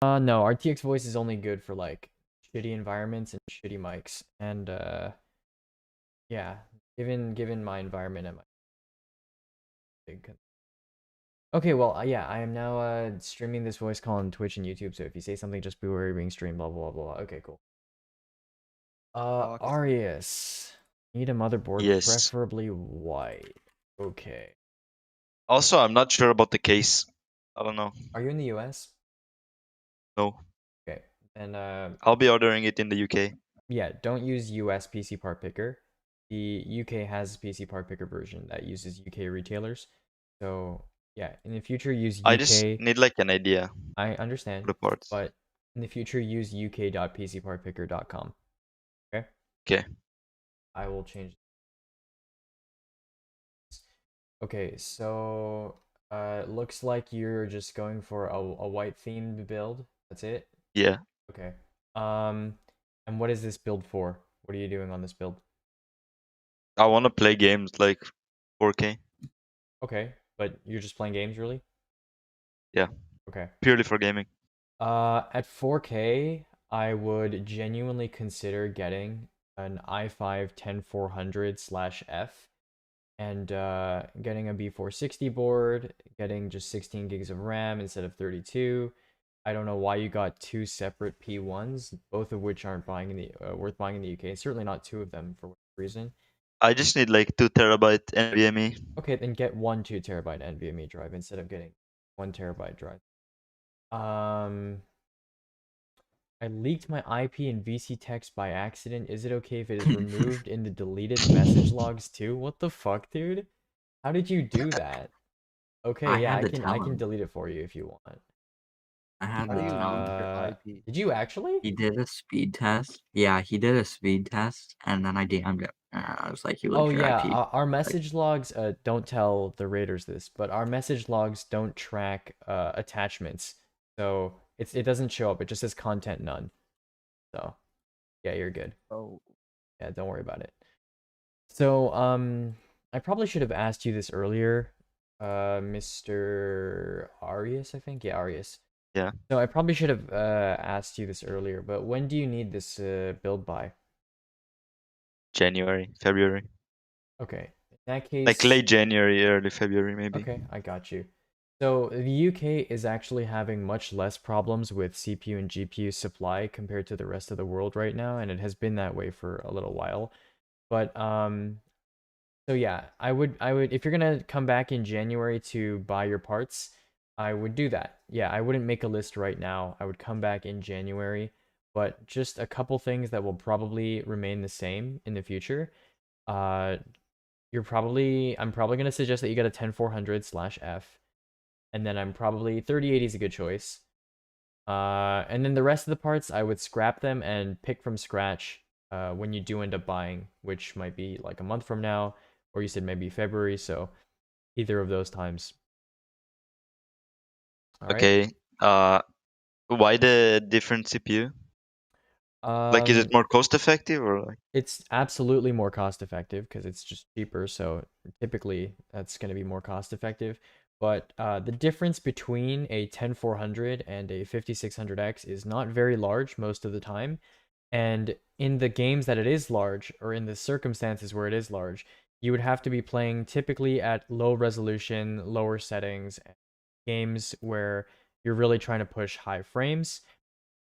No, RTX voice is only good for like shitty environments and shitty mics. And yeah, given my environment and my big. Okay, well, yeah, I am now streaming this voice call on Twitch and YouTube. So if you say something, just be aware you're being streamed. Blah blah blah blah. Okay, cool. Fuck. Arius, need a motherboard, Yes. preferably white. Okay. Also, I'm not sure about the case. I don't know. Are you in the US? No. Okay. Then I'll be ordering it in the UK. yeah, don't use US PC part picker. The UK has PC part picker version that uses UK retailers. So yeah, in the future use I just UK. need like an idea I for understand, the parts. but in the future use uk.pcpartpicker.com. Okay? Okay. I will change. Okay, so looks like you're just going for a white themed build. That's it? Yeah. Okay. And what is this build for? What are you doing on this build? I want to play games like 4K. Okay, but you're just playing games, really? Yeah. Okay. Purely for gaming. At 4K, I would genuinely consider getting an i5 10400/F and getting a B460 board, getting just 16 gigs of RAM instead of 32. I don't know why you got two separate P1s, both of which aren't buying in the worth buying in the UK. Certainly not two of them for whatever reason. I just need like 2 terabyte NVMe. Okay, then get one 2 TB NVMe drive instead of getting 1 TB drive. I leaked my IP and VC text by accident. Is it okay if it is removed in the deleted message logs too? What the fuck, dude? How did you do that? Okay, I yeah, had I to can tell him. delete it for you if you want. I had How to do you tell leak him. your IP? Did you actually? He did a speed test. Yeah, he did a speed test, and then I DM'd it. And I was like, "You Oh leaked your yeah, IP." our Like, message logs don't tell the raiders this, but our message logs don't track attachments. So it doesn't show up. It just says content none. So yeah, you're good. Oh, Yeah, don't worry about it. So I probably should have asked you this earlier, Mr. Arias, I think. Yeah, Arias. Yeah. So I probably should have asked you this earlier, but when do you need this build by? January, February. Okay. In that Like case, late January, early February maybe. okay, I got you. So the UK is actually having much less problems with CPU and GPU supply compared to the rest of the world right now, and it has been that way for a little while. But so yeah, I would if you're gonna come back in January to buy your parts, I would do that. Yeah, I wouldn't make a list right now. I would come back in January, but just a couple things that will probably remain the same in the future. Uh, I'm probably gonna suggest that you get a 10400/F, and then I'm probably 3080 is a good choice. And then the rest of the parts, I would scrap them and pick from scratch when you do end up buying, which might be like a month from now, or you said maybe February, so either of those times. All right. Okay. Why the different CPU? Like, is it Um, more cost effective or like? it's absolutely more cost effective because it's just cheaper, so typically that's going to be more cost effective. But the difference between a 10400 and a 5600X is not very large most of the time. And in the games that it is large, or in the circumstances where it is large, you would have to be playing typically at low resolution, lower settings, games where you're really trying to push high frames.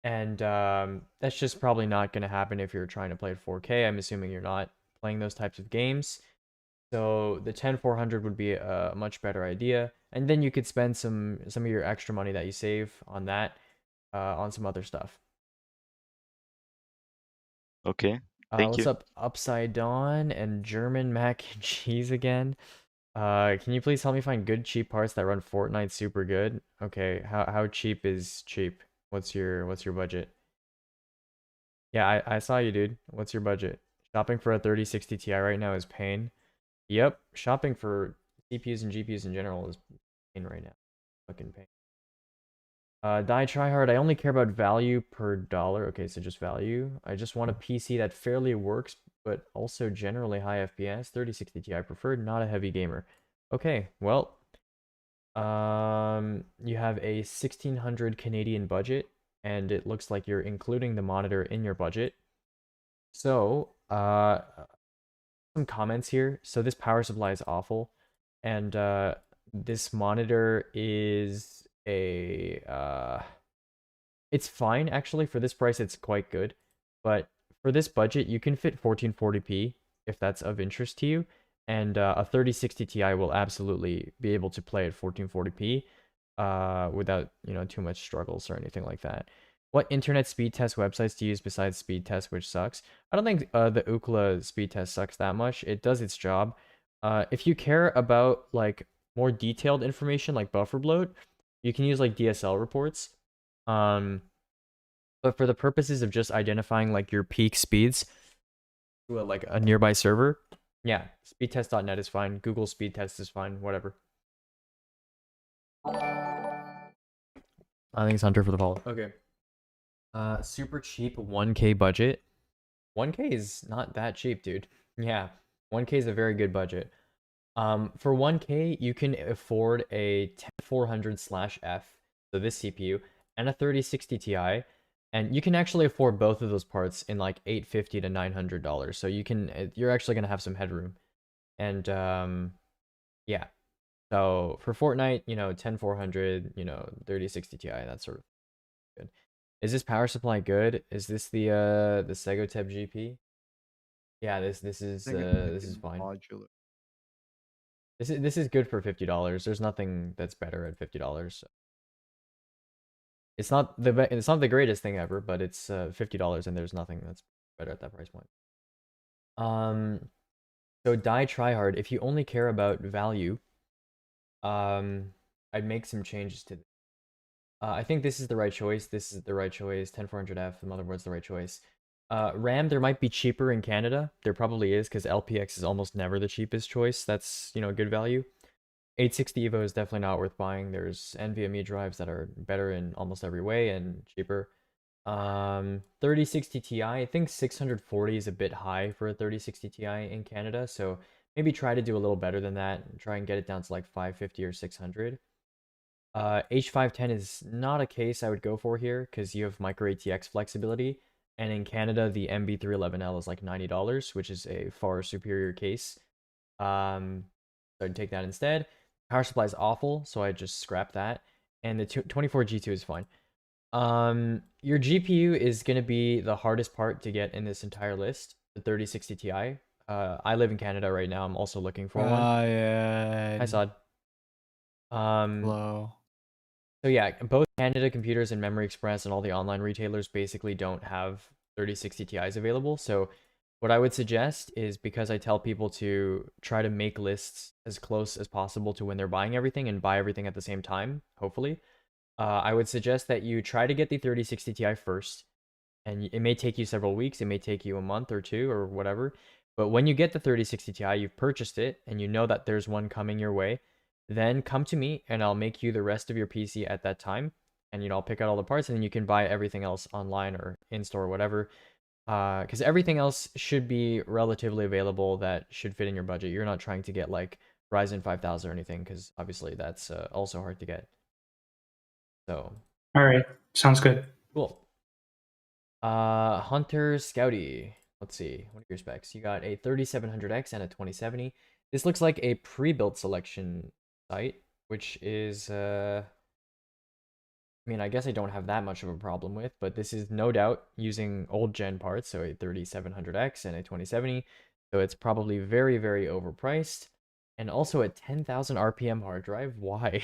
And that's just probably not going to happen if you're trying to play at 4K. I'm assuming you're not playing those types of games. So the 10400 would be a much better idea. And then you could spend some of your extra money that you save on that on some other stuff. Okay. Thank What's you. up, Upside Dawn and German mac and cheese again? Can you please help me find good cheap parts that run Fortnite super good? Okay, how cheap is cheap? What's your budget? Yeah, I saw you, dude. What's your budget? Shopping for a 3060 Ti right now is pain. Yep, shopping for CPUs and GPUs in general is pain right now. Fucking pain. Die Tryhard, I only care about value per dollar. Okay, so just value. I just want a PC that fairly works, but also generally high FPS. 3060 Ti preferred, not a heavy gamer. Okay, well, you have a 1600 Canadian budget. and it looks like you're including the monitor in your budget. So, some comments here. So this power supply is awful, and this monitor is it's fine actually. For this price, it's quite good, but for this budget, you can fit 1440p if that's of interest to you, and a 3060 Ti will absolutely be able to play at 1440p without too much struggles or anything like that. What internet speed test websites to use besides speed test, which sucks? I don't think the Ookla speed test sucks that much. It does its job. If you care about like more detailed information like buffer bloat, you can use like DSL reports. But for the purposes of just identifying like your peak speeds to like a nearby server, yeah, speedtest.net is fine. Google speed test is fine. Whatever. I think it's Hunter for the follow. Okay. Super cheap 1K budget. 1K is not that cheap, dude. Yeah, 1K is a very good budget. For 1K, you can afford a 10400/F, so this CPU, and a 3060 Ti, and you can actually afford both of those parts in like $850 to $900. So you're actually gonna have some headroom, and yeah. So for Fortnite, 10400, 3060 Ti, that sort of good. Is this power supply good? Is this the Segotep GP? Yeah, this is fine. Modular. This is good for $50. There's nothing that's better at $50. So. It's not the greatest thing ever, but it's $50 and there's nothing that's better at that price point. So die tryhard. If you only care about value, I'd make some changes to. I think this is the right choice. This is the right choice. 10400F. The motherboard's the right choice. RAM, there might be cheaper in Canada. There probably is, because LPX is almost never the cheapest choice. That's, good value. 860 EVO is definitely not worth buying. There's NVMe drives that are better in almost every way and cheaper. 3060 Ti, I think 640 is a bit high for a 3060 Ti in Canada, so maybe try to do a little better than that and try and get it down to like 550 or 600. H510 is not a case I would go for here because you have micro ATX flexibility, and in Canada the MB311L is like $90, which is a far superior case. So I'd take that instead. Power supply is awful, so I just scrap that, and the 24G2 is fine. Your GPU is gonna be the hardest part to get in this entire list. The 3060 Ti. I live in Canada right now. I'm also looking for one. Yeah. Hi, Sod. Hello. So yeah, both Canada Computers and Memory Express and all the online retailers basically don't have 3060 Ti's available. So what I would suggest is, because I tell people to try to make lists as close as possible to when they're buying everything and buy everything at the same time, hopefully, I would suggest that you try to get the 3060 Ti first. And it may take you several weeks, it may take you a month or two or whatever. But when you get the 3060 Ti, you've purchased it, and you know that there's one coming your way, then come to me and I'll make you the rest of your PC at that time. And I'll pick out all the parts, and then you can buy everything else online or in-store or whatever. Because everything else should be relatively available that should fit in your budget. You're not trying to get like Ryzen 5000 or anything, because obviously that's also hard to get. So. All right, sounds good. Cool. Hunter Scouty. Let's see. What are your specs? You got a 3700X and a 2070. This looks like a pre-built selection site, which is I mean, I guess I don't have that much of a problem with, but this is no doubt using old gen parts, so a 3700X and a 2070. So it's probably very, very overpriced. And also a 10,000 RPM hard drive. Why?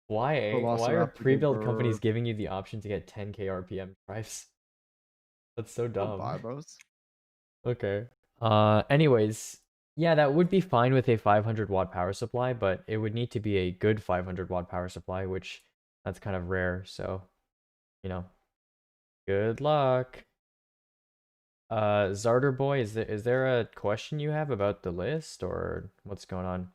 Why are pre-built companies giving you the option to get 10K RPM drives? That's so dumb. Buy those. Okay. Anyways, yeah, that would be fine with a 500 watt power supply, but it would need to be a good 500 watt power supply, which that's kind of rare. So, good luck. Zarder boy, is there a question you have about the list, or what's going on?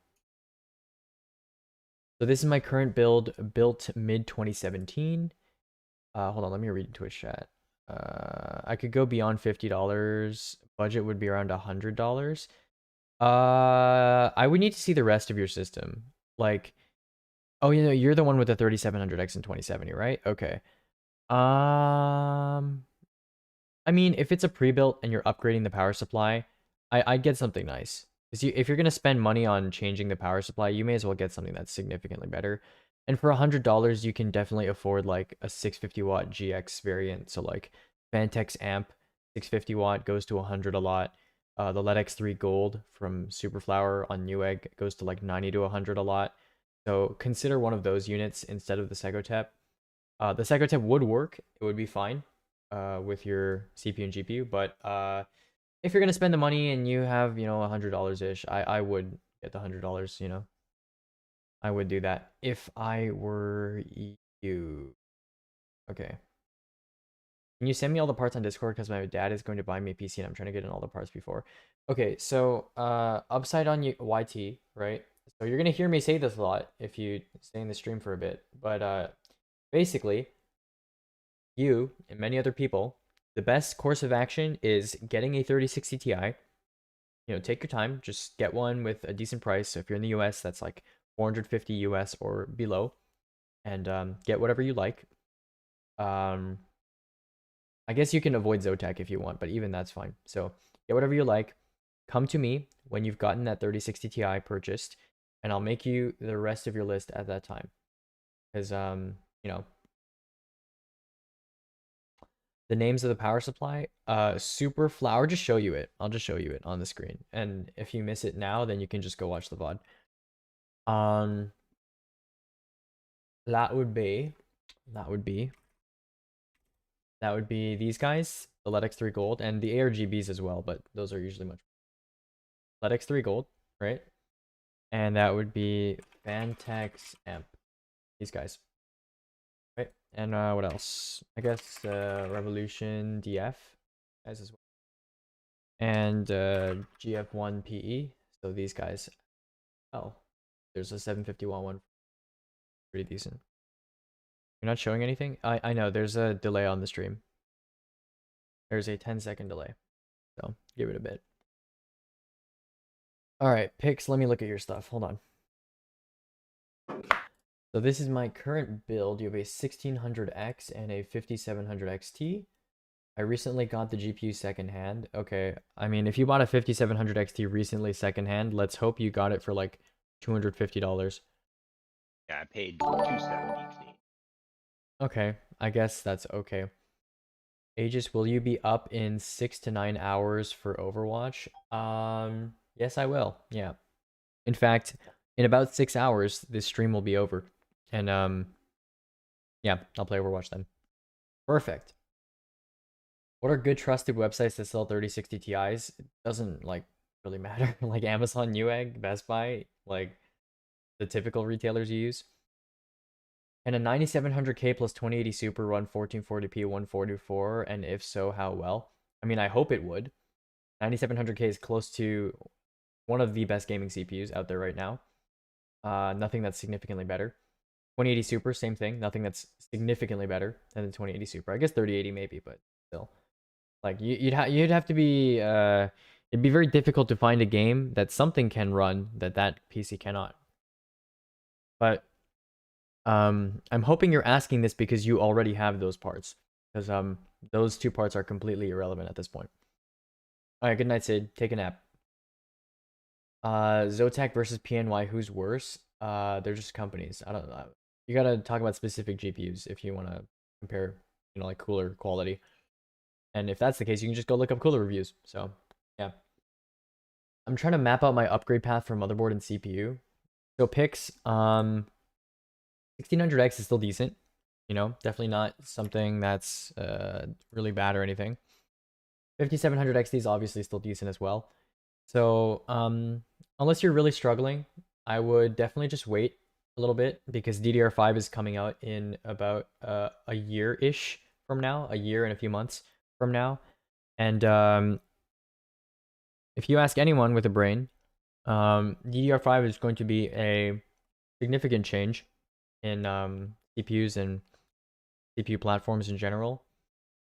So this is my current build, built mid 2017. Hold on, let me read Twitch chat. I could go beyond $50. Budget would be around $100. I would need to see the rest of your system. Like, oh, you're the one with the 3700X and 2070, right? Okay. I mean, if it's a pre-built and you're upgrading the power supply, I'd get something nice. Because if you're gonna spend money on changing the power supply, you may as well get something that's significantly better. And for $100, you can definitely afford like a 650 watt GX variant. So like Vantex amp, 650 watt goes to 100 a lot. The LED X3 Gold from Superflower on Newegg goes to like 90 to 100 a lot. So consider one of those units instead of the Segotep. The Segotep would work; it would be fine with your CPU and GPU. But if you're gonna spend the money and you have $100 ish, I would get the $100. I would do that if I were you. Okay. Can you send me all the parts on Discord? Because my dad is going to buy me a PC and I'm trying to get in all the parts before. Okay, so upside on YT, right? So you're gonna hear me say this a lot if you stay in the stream for a bit. But basically, you and many other people, the best course of action is getting a 3060 Ti. Take your time, just get one with a decent price. So if you're in the US, that's like 450 US or below, and get whatever you like. I guess you can avoid Zotac if you want, but even that's fine. So get whatever you like. Come to me when you've gotten that 3060 Ti purchased, and I'll make you the rest of your list at that time. Because the names of the power supply, Superflower. I'll just show you it. I'll just show you it on the screen. And if you miss it now, then you can just go watch the VOD. That would be these guys, the LED X3 Gold, and the ARGBs as well, but those are usually much. LED X3 Gold, right? And that would be Vantex amp. These guys. Right? And what else? I guess Revolution DF guys as well. And GF1 PE. So these guys. Oh, there's a 751 one. Pretty decent. You're not showing anything? I know, there's a delay on the stream. There's a 10-second delay. So, give it a bit. Alright, Pix, let me look at your stuff. Hold on. So this is my current build. You have a 1600X and a 5700 XT. I recently got the GPU secondhand. Okay, I mean, if you bought a 5700 XT recently secondhand, let's hope you got it for like $250. Yeah, I paid $270. Okay, I guess that's okay. Aegis, will you be up in 6 to 9 hours for Overwatch? Yes, I will. Yeah. In fact, in about 6 hours, this stream will be over. And yeah, I'll play Overwatch then. Perfect. What are good trusted websites that sell 3060 Ti's? It doesn't like really matter. Like Amazon, Newegg, Best Buy, like the typical retailers you use. Can a 9700K plus 2080 Super run 1440p 144? And if so, how well? I mean, I hope it would. 9700K is close to one of the best gaming CPUs out there right now. Nothing that's significantly better. 2080 Super, same thing. Nothing that's significantly better than the 2080 Super. I guess 3080 maybe, but still. Like you'd have to be it'd be very difficult to find a game that something can run that PC cannot. But I'm hoping you're asking this because you already have those parts. Because those two parts are completely irrelevant at this point. Alright, good night, Sid. Take a nap. Zotac versus PNY, who's worse? They're just companies. I don't know. You gotta talk about specific GPUs if you wanna compare, like cooler quality. And if that's the case, you can just go look up cooler reviews. So, yeah. I'm trying to map out my upgrade path for motherboard and CPU. So picks, 1600X is still decent. Definitely not something that's really bad or anything. 5700 XT is obviously still decent as well. So, unless you're really struggling, I would definitely just wait a little bit because DDR5 is coming out in about a year-ish from now, a year and a few months from now. And if you ask anyone with a brain, DDR5 is going to be a significant change in CPUs and CPU platforms in general.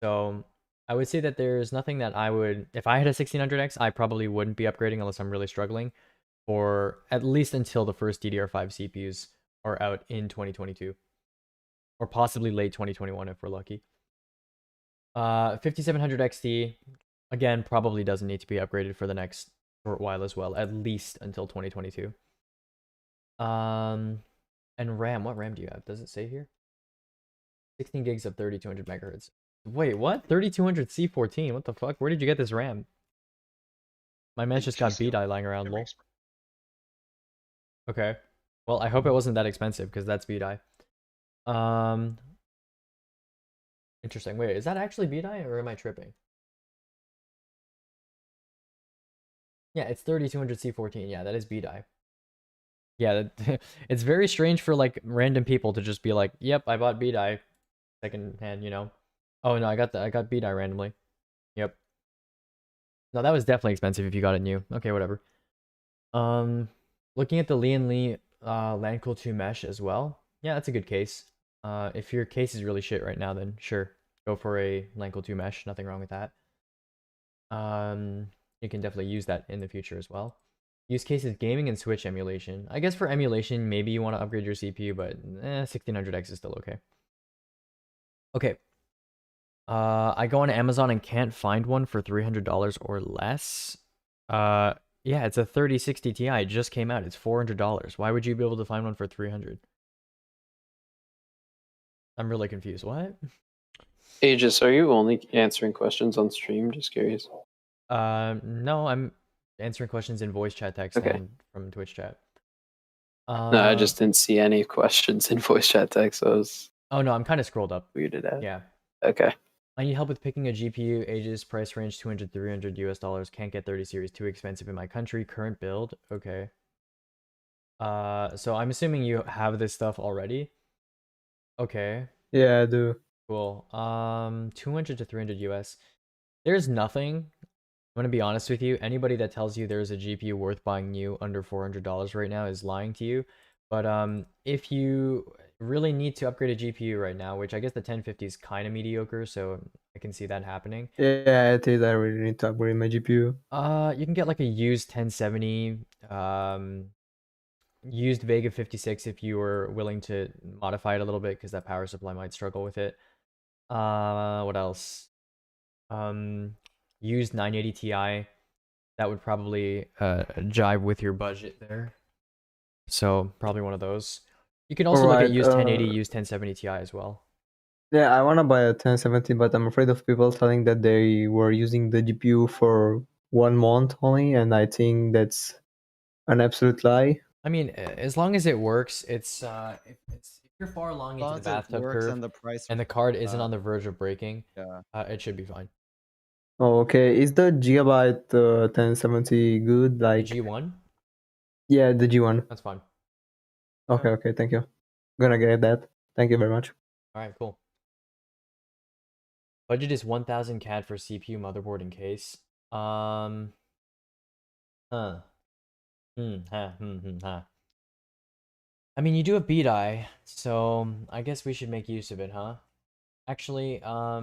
So I would say that there's nothing that I would, if I had a 1600X, I probably wouldn't be upgrading unless I'm really struggling, for at least until the first DDR5 CPUs are out in 2022. or possibly late 2021 if we're lucky. 5700 XT, again, probably doesn't need to be upgraded for the next short while as well, at least until 2022. And RAM, what RAM do you have? Does it say here? 16 gigs of 3200 megahertz. Wait, what? 3200 C14? What the fuck? Where did you get this RAM? My man's just got B-die lying around, lol. Okay. Well, I hope it wasn't that expensive, because that's B-die. Interesting. Wait, is that actually B-die, or am I tripping? Yeah, it's 3200 C14. Yeah, that is B-die. Yeah, it's very strange for like random people to just be like, "Yep, I bought B-die second hand," you know. Oh no, I got B-die randomly. Yep. No, that was definitely expensive if you got it new. Okay, whatever. Looking at the Lian Li Landcool 2 mesh as well. Yeah, that's a good case. If your case is really shit right now, then sure, go for a Landcool 2 mesh. Nothing wrong with that. You can definitely use that in the future as well. Use cases gaming and Switch emulation. I guess for emulation, maybe you want to upgrade your CPU, but 1600X is still okay. Okay. I go on Amazon and can't find one for $300 or less. Yeah, it's a 3060 Ti. It just came out. It's $400. Why would you be able to find one for 300? I'm really confused. What? Aegis, are you only answering questions on stream? Just curious. No, I'm answering questions in voice chat text Okay. and from Twitch chat. No, I just didn't see any questions in voice chat text, so I was Oh no, I'm kind of scrolled up. weirded out. Yeah. Okay. I need help with picking a GPU. Ages, price range $200, $300 US. Can't get 30 series. Too expensive in my country. Current build. Okay. So I'm assuming you have this stuff already. Okay. Yeah, I do. Cool. 200 to 300 US. There's nothing. I'm gonna be honest with you. Anybody that tells you there's a GPU worth buying new under $400 right now is lying to you. But if you really need to upgrade a GPU right now, which I guess the 1050 is kind of mediocre, so I can see that happening. Yeah, it is. I really need to upgrade my GPU. You can get like a used 1070, used Vega 56 if you were willing to modify it a little bit, because that power supply might struggle with it. What else? Used 980 Ti. That would probably jive with your budget there. So probably one of those. You can also look at Alright, used 1080, used 1070 Ti as well. Yeah, I wanna buy a 1070, but I'm afraid of people telling that they were using the GPU for 1 month only, and I think that's an absolute lie. I mean, as long as it works, it's if you're far along As long into the as it bathtub works curve and the price. and the card isn't on the verge of breaking, Yeah. it should be fine. Oh, okay. Is the Gigabyte 1070 good? The Like, G1, yeah, the G1. that's fine. Okay, okay, thank you. Gonna get that. Thank you very much. All right, cool. Budget is 1000 CAD for CPU, motherboard, and case. Huh. I mean, you do have B-die, so I guess we should make use of it, huh? Actually, oh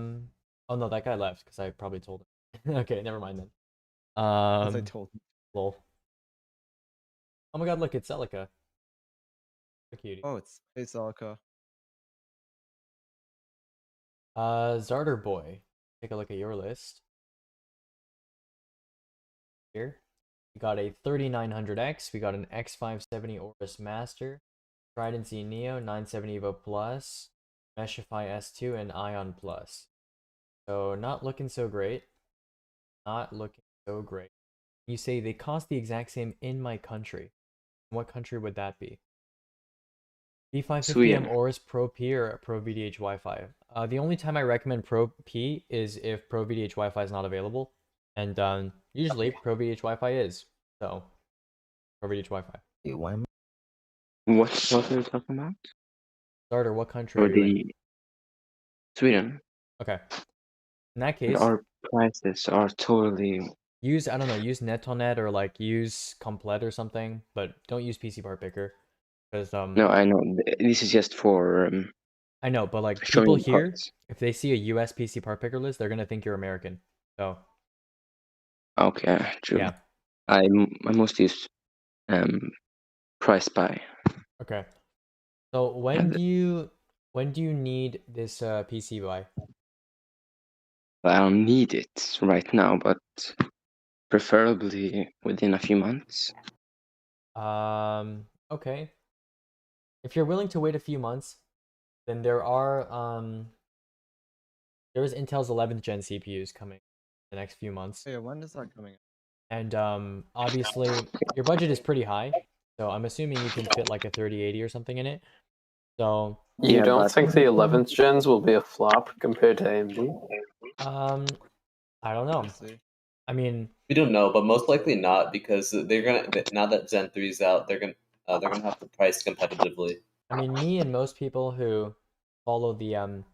no, that guy left because I probably told him. Okay, never mind then. As I told him. Lol. Oh my god, look, it's Celica. So cutie. Oh, it's Alka. Zarder boy. Take a look at your list. Here. We got a 3900X, we got an X570 Aorus Master, Trident Z Neo, 970 EVO Plus, Meshify S2, and Ion Plus. So not looking so great. Not looking so great. You say they cost the exact same in my country. What country would that be? B550M Aorus Pro P or Pro VDH Wi-Fi? The only time I recommend Pro P is if Pro VDH Wi-Fi is not available. And usually Pro VDH Wi-Fi is. So, Pro VDH Wi-Fi. What are you talking about? Starter, what country Or are you in? the Sweden. Okay. In that And case, our prices are totally. use, I don't know, use NetOnNet or like use Complete or something, but don't use PC Part Picker. Because No, I know. This is just for I know, but like showing people here, parts. if they see a US PC Part Picker list, they're gonna think you're American. So Okay, true. yeah. I mostly use Price Buy. Okay. So when And- do you When do you need this PC by? I don't need it right now, but preferably within a few months. Okay. If you're willing to wait a few months, then there is Intel's 11th gen CPUs coming the next few months. Yeah, when is that coming? And obviously your budget is pretty high, so I'm assuming you can fit like a 3080 or something in it. So You Yeah, don't but- think the 11th gens will be a flop compared to AMD? I don't know. We'll see. I mean, We don't know, but most likely not, because they're gonna, now that Zen 3's out, they're gonna have to price competitively. me and most people who follow the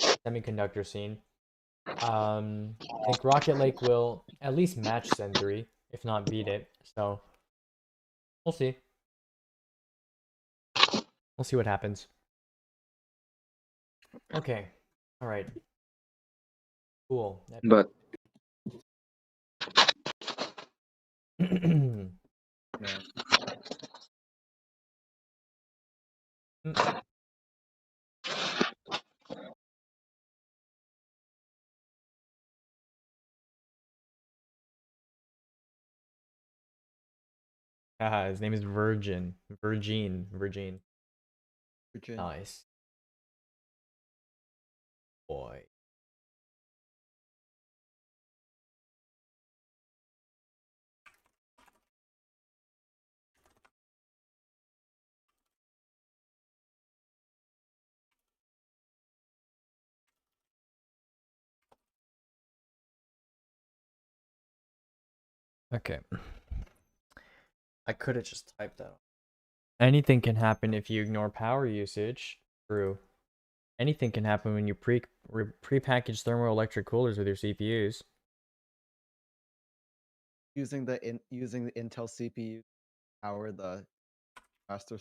semiconductor scene, I think Rocket Lake will at least match Zen 3, if not beat it. So we'll see. We'll see what happens. Okay. All right. Cool. But Mm. Haha, his name is Virgin. Virgin. Virginia. Nice. Boy. Okay. I could have just typed that. Anything can happen if you ignore power usage. True. Anything can happen when you pre-package thermoelectric coolers with your CPUs. Using the Intel CPU to power the faster.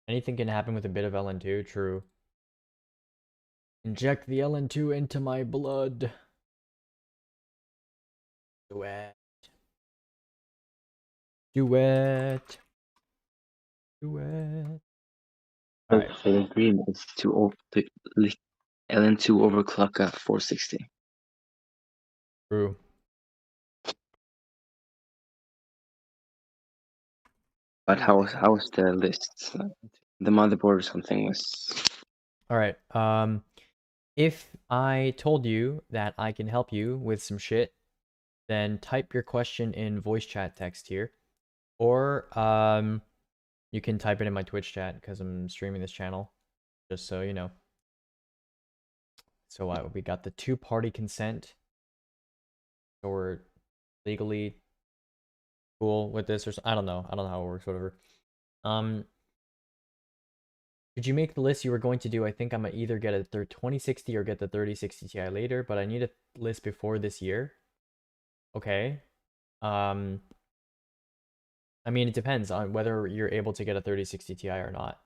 Anything can happen with a bit of LN2. True. Inject the LN2 into my blood. Do it. Do it. Do it. Alright. the dream is to LN2 overclock at 460. True. But how's the list? The motherboard or something was. Alright. If I told you that I can help you with some shit, then type your question in voice chat text here. Or you can type it in my Twitch chat because I'm streaming this channel. Just so you know. So we got the 2-party consent. So we're legally cool with this, or I don't know. I don't know how it works, whatever. Did you make the list you were going to do? I think I'm gonna either get a 2060 or get the 3060 Ti later, but I need a list before this year. Okay. I mean, it depends on whether you're able to get a 3060 Ti or not.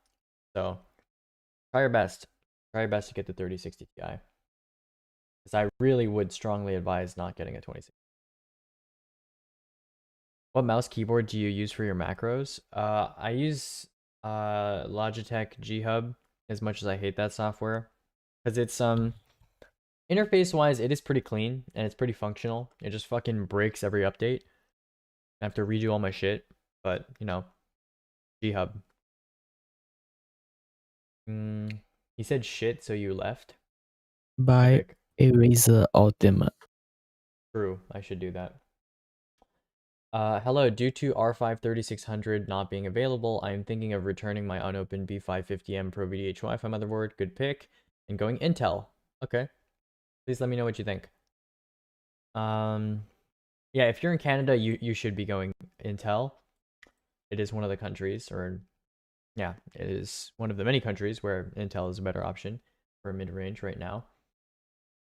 So, try your best. Try your best to get the 3060 Ti. Because I really would strongly advise not getting a 2060. What mouse keyboard do you use for your macros? I use Logitech G Hub, as much as I hate that software. Because it's interface-wise, it is pretty clean and it's pretty functional. It just fucking breaks every update. I have to redo all my shit, but you know, G Hub. He said shit, so you left. Buy Eraser Ultimate. True, I should do that. Hello, due to R5 3600 not being available, I am thinking of returning my unopened B550M Pro VDH Wi-Fi motherboard, good pick, and going Intel. Okay. Please let me know what you think. Yeah, if you're in Canada, you should be going Intel. It is one of the countries, or yeah, it is one of the many countries where Intel is a better option for mid-range right now.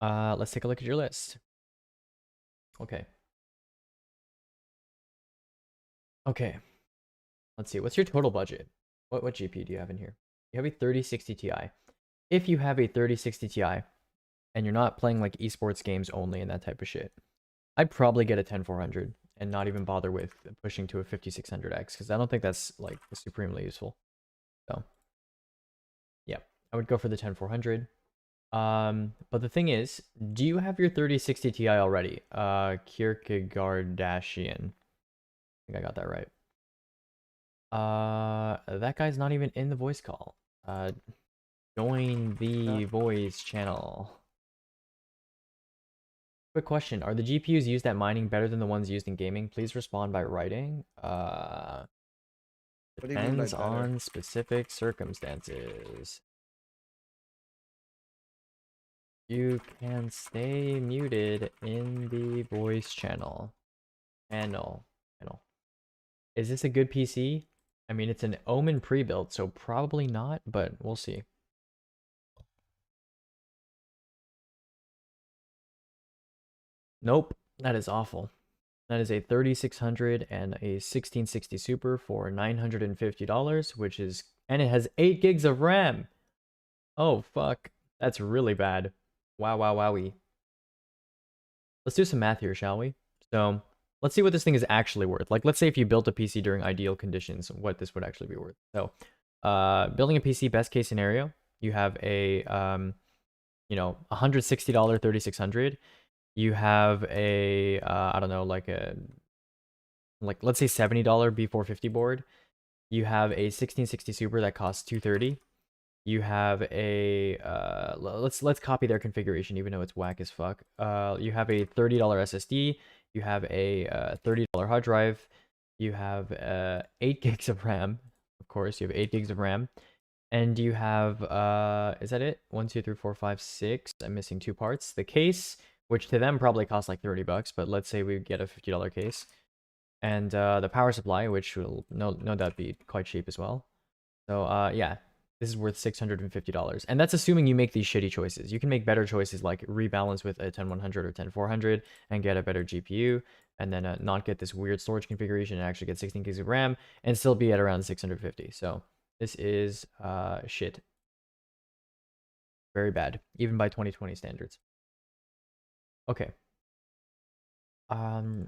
Let's take a look at your list. Okay. Okay. Let's see. What's your total budget? What GPU do you have in here? You have a 3060 Ti. If you have a 3060 Ti and you're not playing like esports games only and that type of shit, I'd probably get a 10400 and not even bother with pushing to a 5600X because I don't think that's like supremely useful. So yeah, I would go for the 10400. But the thing is, do you have your 3060 Ti already? Kierkegaardashian. I think I got that right. That guy's not even in the voice call. Join the voice channel. Quick question, are the GPUs used at mining better than the ones used in gaming? Please respond by writing. What do you mean by Depends better? on specific circumstances. You can stay muted in the voice channel. Channel. Is this a good PC? I mean, it's an Omen pre-built, so probably not, but we'll see. Nope, that is awful. That is a 3600 and a 1660 Super for $950, which is, and it has 8 gigs of RAM. Oh, fuck. That's really bad. Wow, wow, wowie. Let's do some math here, shall we? So, let's see what this thing is actually worth. Like, let's say if you built a PC during ideal conditions, what this would actually be worth. So, building a PC, best case scenario, you have a, $160 3600. You have a, I don't know, like let's say $70 B450 board. You have a 1660 Super that costs $230. You have a, let's copy their configuration, even though it's whack as fuck. You have a $30 SSD. You have a $30 hard drive. You have 8 gigs of RAM. Of course, you have 8 gigs of RAM. And you have, is that it? 1, 2, 3, 4, 5, 6. I'm missing 2 parts. The case, which to them probably costs like $30, but let's say we get a $50 case. And the power supply, which will no doubt be quite cheap as well. So yeah, this is worth $650. And that's assuming you make these shitty choices. You can make better choices like rebalance with a 10100 or 10400 and get a better GPU, and then not get this weird storage configuration and actually get 16 gigs of RAM and still be at around 650. So this is shit. Very bad, even by 2020 standards. Okay. Because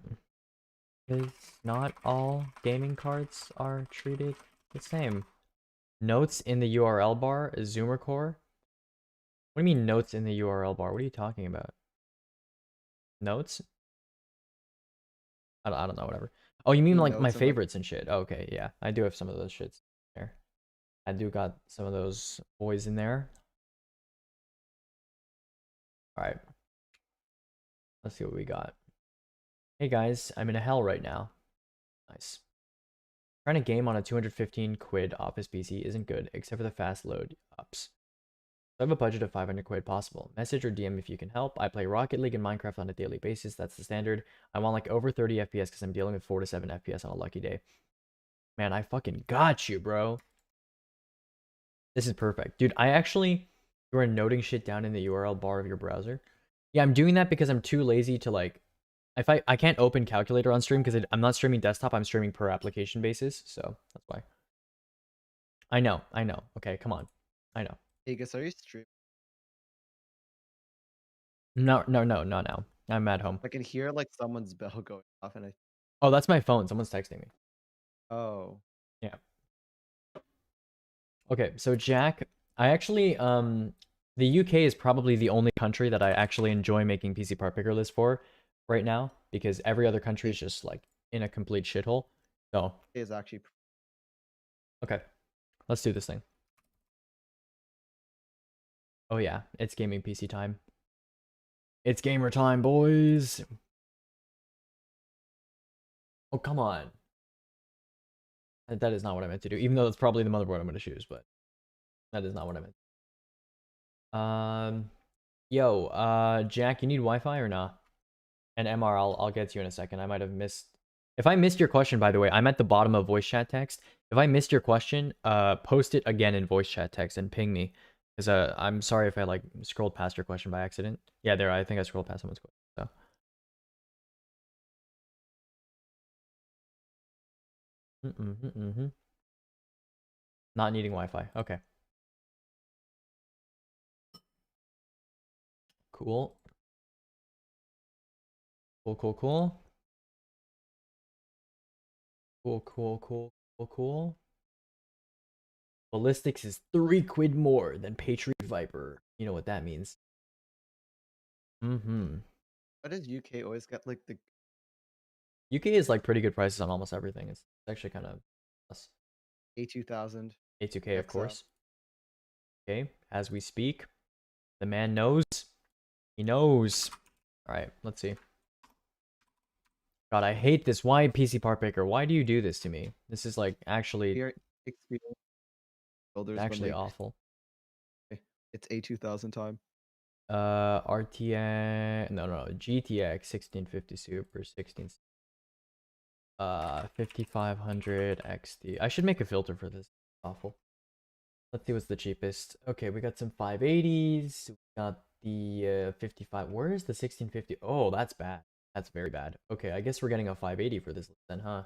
not all gaming cards are treated the same. Notes in the URL bar is Zoomer Core. What do you mean notes in the URL bar? What are you talking about? Notes? I don't know, whatever. Oh, you mean like my Notes in the- favorites and shit. Okay, yeah. I do have some of those shits there. I do got some of those boys in there. Alright. Let's see what we got. Hey guys, I'm in a hell right now. Nice. Trying to game on a 215 quid office PC isn't good, except for the fast load ups. So I have a budget of 500 quid possible. Message or DM if you can help. I play Rocket League and Minecraft on a daily basis. That's the standard. I want like over 30 FPS because I'm dealing with 4 to 7 FPS on a lucky day. Man, I fucking got you, bro. This is perfect. Dude, you are noting shit down in the URL bar of your browser. Yeah, I'm doing that because I'm too lazy to like, if I can't open calculator on stream because I'm not streaming desktop, I'm streaming per application basis, so that's why. I know. Okay, come on. I know. Hey, guys, are you streaming? No, not now. I'm at home. I can hear like someone's bell going off, and Oh, that's my phone. Someone's texting me. oh, Yeah. Okay, so Jack, I actually, the UK is probably the only country that I actually enjoy making PC part picker lists for right now, because every other country is just like in a complete shithole. So it is actually. okay, let's do this thing. Oh yeah, it's gaming PC time. It's gamer time, boys. Oh, come on. That is not what I meant to do, even though it's probably the motherboard I'm going to choose, but that is not what I meant. Jack, you need Wi-Fi or not? And MR, I'll get to you in a second. I might have missed. If I missed your question, by the way, I'm at the bottom of voice chat text. If I missed your question, post it again in voice chat text and ping me. Because I'm sorry if I like scrolled past your question by accident. Yeah, there, I think I scrolled past someone's question. So. Not needing Wi-Fi. Okay. Cool. Cool. Cool. Ballistics is 3 quid more than Patriot Viper. You know what that means. Why does UK always get like the UK is like pretty good prices on almost everything. It's actually kind of plus. A2000? A2K, of XL? course. Okay, as we speak, the man knows. He knows. All right, let's see. God, I hate this. Why, PC Part Picker? Why do you do this to me? This is like actually Experience builders when actually they- awful. It's A2000 time. RTX, no, GTX 1650 Super 16. 5500 XD. I should make a filter for this. Awful. Let's see what's the cheapest. Okay, we got some 580s. We got the 55. Where is the 1650? Oh, that's bad. That's very bad. Okay, I guess we're getting a 580 for this then, huh?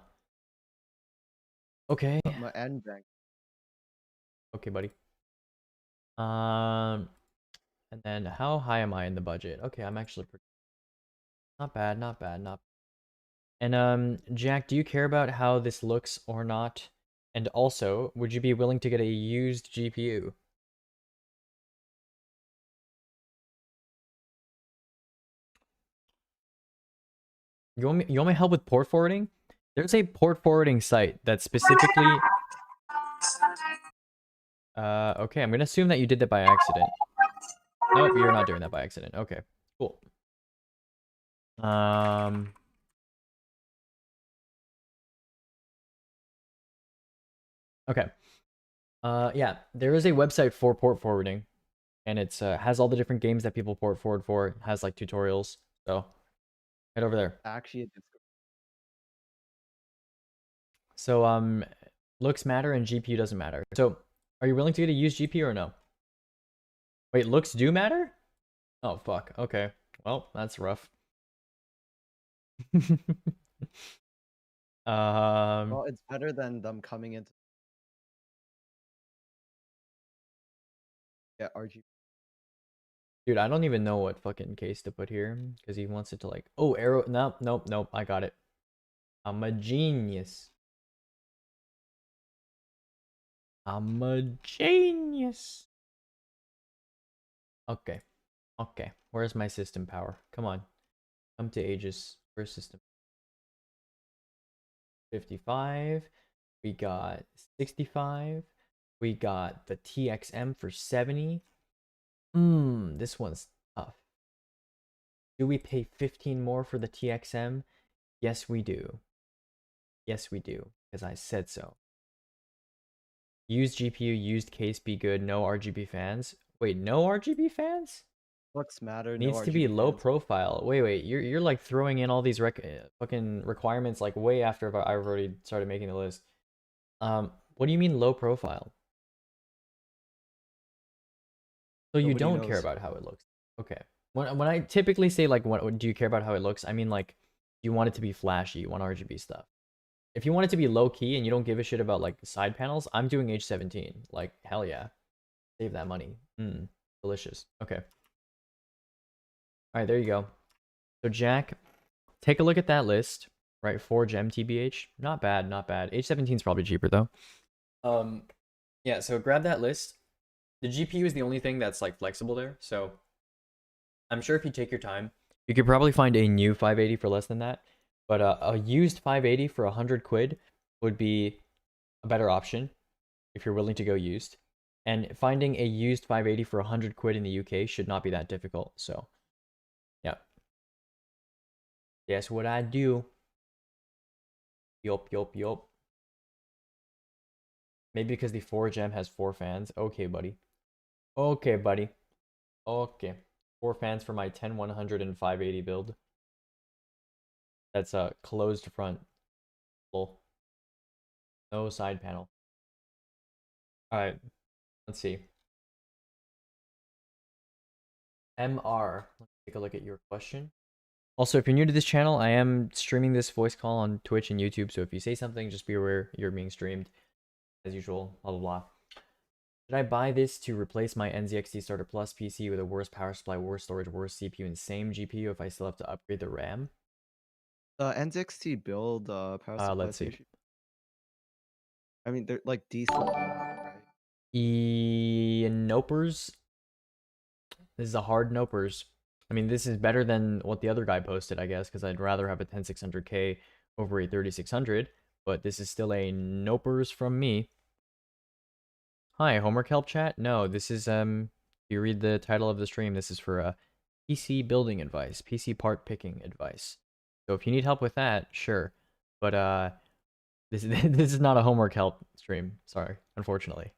Okay. My end bank. Okay, buddy. And then how high am I in the budget? Okay, I'm actually pretty not bad. And Jack, do you care about how this looks or not? And also, would you be willing to get a used GPU? You want me help with port forwarding? There's a port forwarding site that specifically okay, I'm gonna assume that you did that by accident. Nope, you're not doing that by accident. Okay, cool. Okay. Yeah, there is a website for port forwarding, and it's has all the different games that people port forward for. It has like tutorials, so head over there. Actually, it's So looks matter and GPU doesn't matter. So are you willing to get a used GPU or no? Wait, looks do matter? Oh fuck. Okay. Well, that's rough. well, it's better than them coming into. Yeah, RGB. Dude, I don't even know what fucking case to put here because he wants it to like. Oh, arrow. Nope. I got it. I'm a genius. Okay. Where's my system power? Come on. Come to Aegis. Where's system? 55. We got 65. We got the TXM for 70. This one's tough. Do we pay 15 more for the TXM? Yes, we do. Because I said so. Used GPU, used case, be good. No RGB fans. Wait, no RGB fans? Looks matter. Needs no to be RGB low fans. profile. Wait. You're like throwing in all these fucking requirements like way after I've already started making the list. What do you mean low profile? So you Nobody don't care knows. about how it looks. Okay. When I typically say like what do you care about how it looks, I mean like you want it to be flashy, you want RGB stuff. If you want it to be low key and you don't give a shit about like side panels, I'm doing H17. Like hell yeah. Save that money. Delicious. Okay. All right, there you go. So Jack, take a look at that list, right? 4 gem TBH. Not bad. H17 is probably cheaper though. Yeah, so grab that list. The GPU is the only thing that's like flexible there, so I'm sure if you take your time, you could probably find a new 580 for less than that. But a used 580 for 100 quid would be a better option if you're willing to go used. And finding a used 580 for 100 quid in the UK should not be that difficult. So, yeah. That's what I do. Yup. Maybe because the 4 gem has 4 fans. Okay, buddy. Okay. 4 fans for my 10100 and 580 build. That's a closed front. Lol. No side panel. Alright. Let's see. MR. Let's take a look at your question. Also, if you're new to this channel, I am streaming this voice call on Twitch and YouTube, so if you say something, just be aware you're being streamed. As usual, blah blah blah. Should I buy this to replace my NZXT Starter Plus PC with a worse power supply, worse storage, worse CPU, and same GPU if I still have to upgrade the RAM? NZXT build power supply. Let's see. I mean, they're like decent, right? Nopers. This is a hard Nopers. I mean, this is better than what the other guy posted, I guess, because I'd rather have a 10600K over a 3600, but this is still a Nopers from me. Hi, homework help chat? No, this is, you read the title of the stream, this is for PC building advice, PC part picking advice. So if you need help with that, sure. But, this is not a homework help stream. Sorry, unfortunately.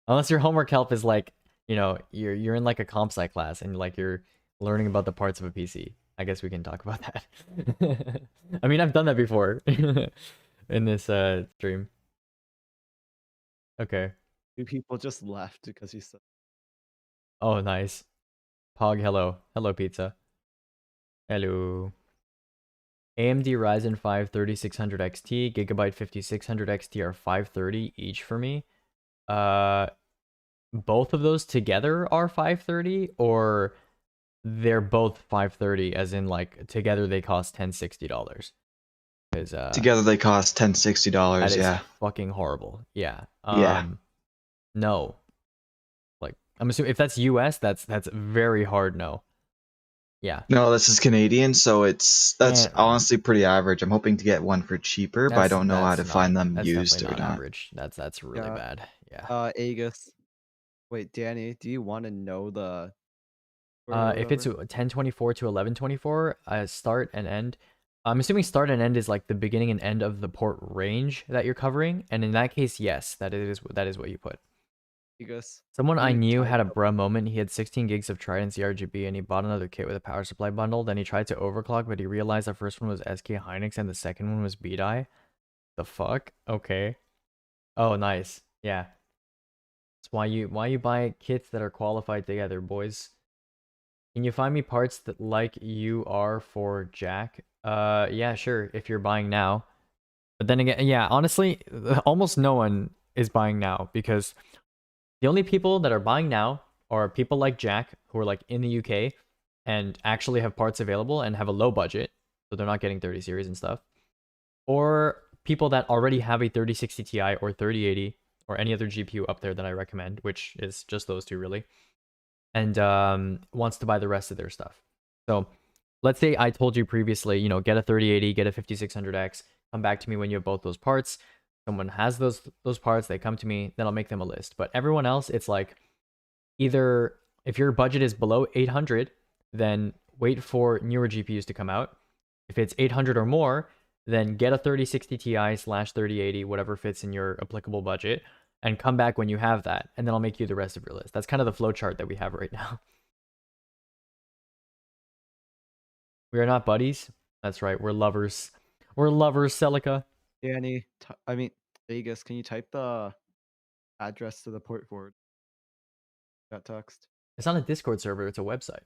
Unless your homework help is like, you know, you're in like a comp sci class and like you're learning about the parts of a PC. I guess we can talk about that. I mean, I've done that before in this stream. Okay. 2 people just left because you said. Oh, nice. Pog, hello. Hello, pizza. Hello. AMD Ryzen 5 3600 XT, Gigabyte 5600 XT are 530 each for me. Both of those together are 530, or they're both 530, as in like together they cost $1060. Because Together they cost $1060. that is Yeah. fucking horrible. Yeah. Yeah. No. Like, I'm assuming if that's US, that's very hard no. Yeah. No, this is Canadian, so that's Yeah. honestly pretty average. I'm hoping to get one for cheaper, but I don't know how to That's find them that's used definitely or not not. average. That's really Yeah. bad. Yeah. Aegis. Wait, Danny, do you want to know the? If it's 1024 to 1124, start and end. I'm assuming start and end is like the beginning and end of the port range that you're covering, and in that case, yes, that is what you put. Aegis. Someone I you knew type had a up- bruh moment. He had 16 gigs of Trident CRGB and he bought another kit with a power supply bundle. Then he tried to overclock, but he realized the first one was SK Hynix and the second one was BDI. The fuck? Okay. Oh, nice. Yeah. That's why you buy kits that are qualified together, boys. Can you find me parts that like you are for Jack? Yeah, sure, if you're buying now. But then again, yeah, honestly, almost no one is buying now because the only people that are buying now are people like Jack who are like in the UK and actually have parts available and have a low budget, so they're not getting 30 series and stuff. Or people that already have a 3060 Ti or 3080 or any other GPU up there that I recommend, which is just those two really, and wants to buy the rest of their stuff. So let's say I told you previously, you know, get a 3080, get a 5600X, come back to me when you have both those parts. Someone has those parts, they come to me, then I'll make them a list. But everyone else, it's like either if your budget is below 800, then wait for newer GPUs to come out. If it's 800 or more, then get a 3060 Ti/3080, whatever fits in your applicable budget, and come back when you have that, and then I'll make you the rest of your list. That's kind of the flow chart that we have right now. We are not buddies. That's right, we're lovers. We're lovers, Celica. Danny, I mean, Aegis, can you type the address to the port forward? That text. It's not a Discord server, it's a website.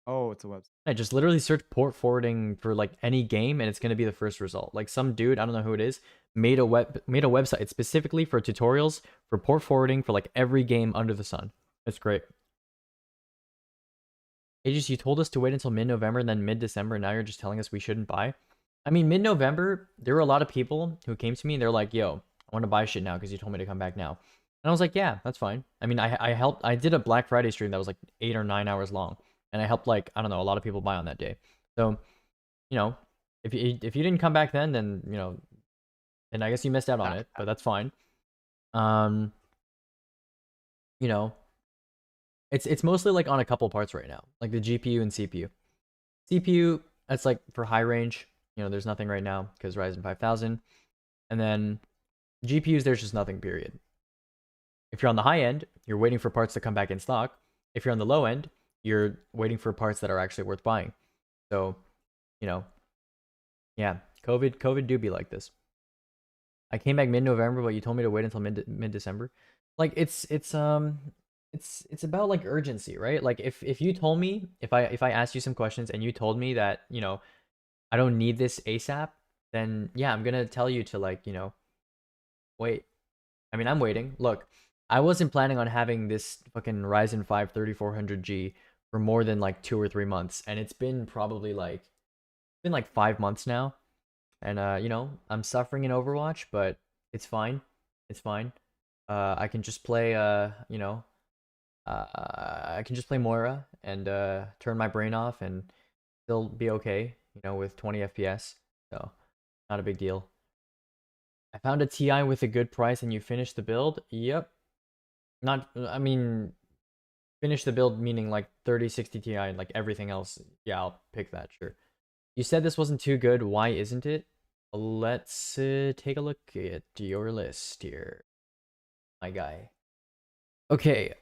Oh, it's a website. I just literally search port forwarding for like any game and it's gonna be the first result. Like some dude, I don't know who it is, made a website specifically for tutorials for port forwarding for like every game under the sun. It's great. Aegis, you told us to wait until mid-November and then mid-December, and now you're just telling us we shouldn't buy. I mean, mid-November, there were a lot of people who came to me and they're like, yo, I want to buy shit now because you told me to come back now. And I was like, yeah, that's fine. I mean, I did a Black Friday stream that was like 8 or 9 hours long. And I helped like, I don't know, a lot of people buy on that day. So, you know, if you didn't come back then, you know, then I guess you missed out on it, but that's fine. You know, it's mostly like on a couple parts right now, like the GPU and CPU. CPU, that's like for high range. You know, there's nothing right now because Ryzen 5000. And then GPUs, there's just nothing, period. If you're on the high end, you're waiting for parts to come back in stock. If you're on the low end, you're waiting for parts that are actually worth buying. So, you know, yeah, COVID do be like this. I came back mid-November, but you told me to wait until mid-December. Like it's about like urgency, right? Like if you told me, if I asked you some questions and you told me that, you know, I don't need this ASAP, then yeah, I'm gonna tell you to like, you know, wait. I mean, I'm waiting. Look, I wasn't planning on having this fucking Ryzen 5 3400G for more than like 2 or 3 months, and it's been probably like 5 months now. And you know, I'm suffering in Overwatch, but it's fine. It's fine. I can just play you know, I can just play Moira and turn my brain off and still be okay, you know, with 20 FPS. So, not a big deal. I found a TI with a good price and you finished the build? Yep. Not, I mean, finish the build meaning like 3060 Ti and like everything else. Yeah, I'll pick that, sure. You said this wasn't too good. Why isn't it? Let's take a look at your list here, my guy. Okay,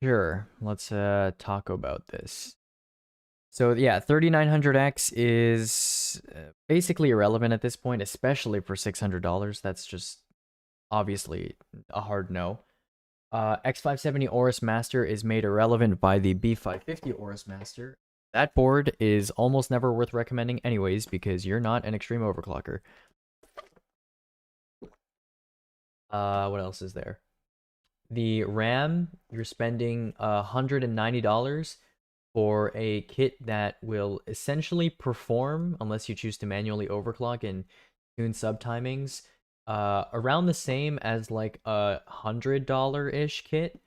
sure. Let's talk about this. So yeah, 3900X is basically irrelevant at this point, especially for $600. That's just obviously a hard no. X570 Aorus Master is made irrelevant by the B550 Aorus Master. That board is almost never worth recommending anyways because you're not an extreme overclocker. What else is there? The RAM, you're spending $190 for a kit that will essentially perform, unless you choose to manually overclock and tune subtimings, around the same as like a $100-ish kit.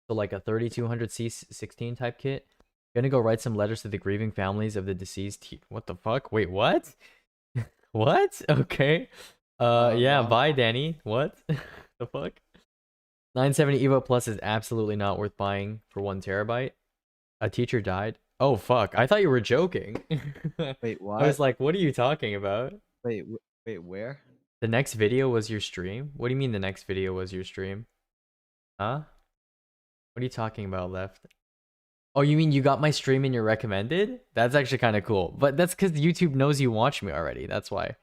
So like a 3200C16 type kit. Gonna go write some letters to the grieving families of the deceased. What the fuck? Wait, what? What? Okay. Yeah, bye, Danny. What? The fuck? 970 Evo Plus is absolutely not worth buying for 1 terabyte. A teacher died. Oh fuck! I thought you were joking. Wait, what? I was like, what are you talking about? Wait, where? The next video was your stream? What do you mean the next video was your stream? Huh? What are you talking about, Left? Oh, you mean you got my stream and you're recommended? That's actually kind of cool. But that's because YouTube knows you watch me already. That's why.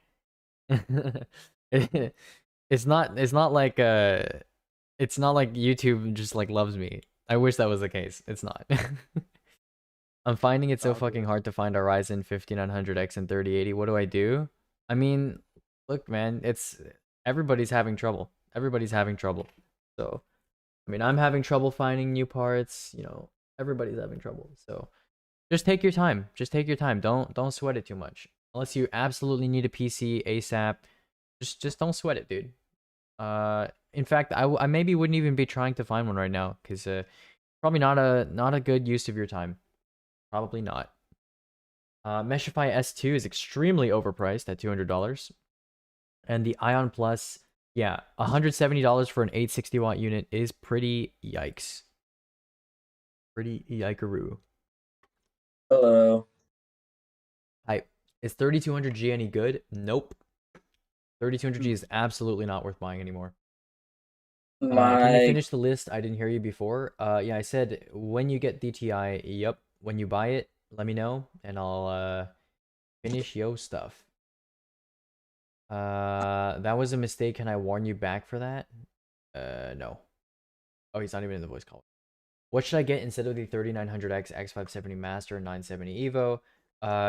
It's not like YouTube just like loves me. I wish that was the case. It's not. I'm finding it so fucking hard to find a Ryzen 5900X and 3080. What do I do? I mean, look, man, everybody's having trouble. Everybody's having trouble. So, I mean, I'm having trouble finding new parts, you know, everybody's having trouble. So, just take your time. Just take your time. Don't sweat it too much. Unless you absolutely need a PC ASAP, just don't sweat it, dude. In fact, I maybe wouldn't even be trying to find one right now cuz probably not a good use of your time. Probably not. Meshify S2 is extremely overpriced at $200. And the Ion Plus, yeah, $170 for an 860 watt unit is pretty yikes. Pretty yikeroo. Hello. Is 3200G any good? Nope. 3200G is absolutely not worth buying anymore. Can you finish the list? I didn't hear you before. Yeah, I said when you get DTI, yep. When you buy it, let me know and I'll finish yo stuff. That was a mistake. Can I warn you back for that? No. Oh, he's not even in the voice call. What should I get instead of the 3900X X570 Master 970 Evo?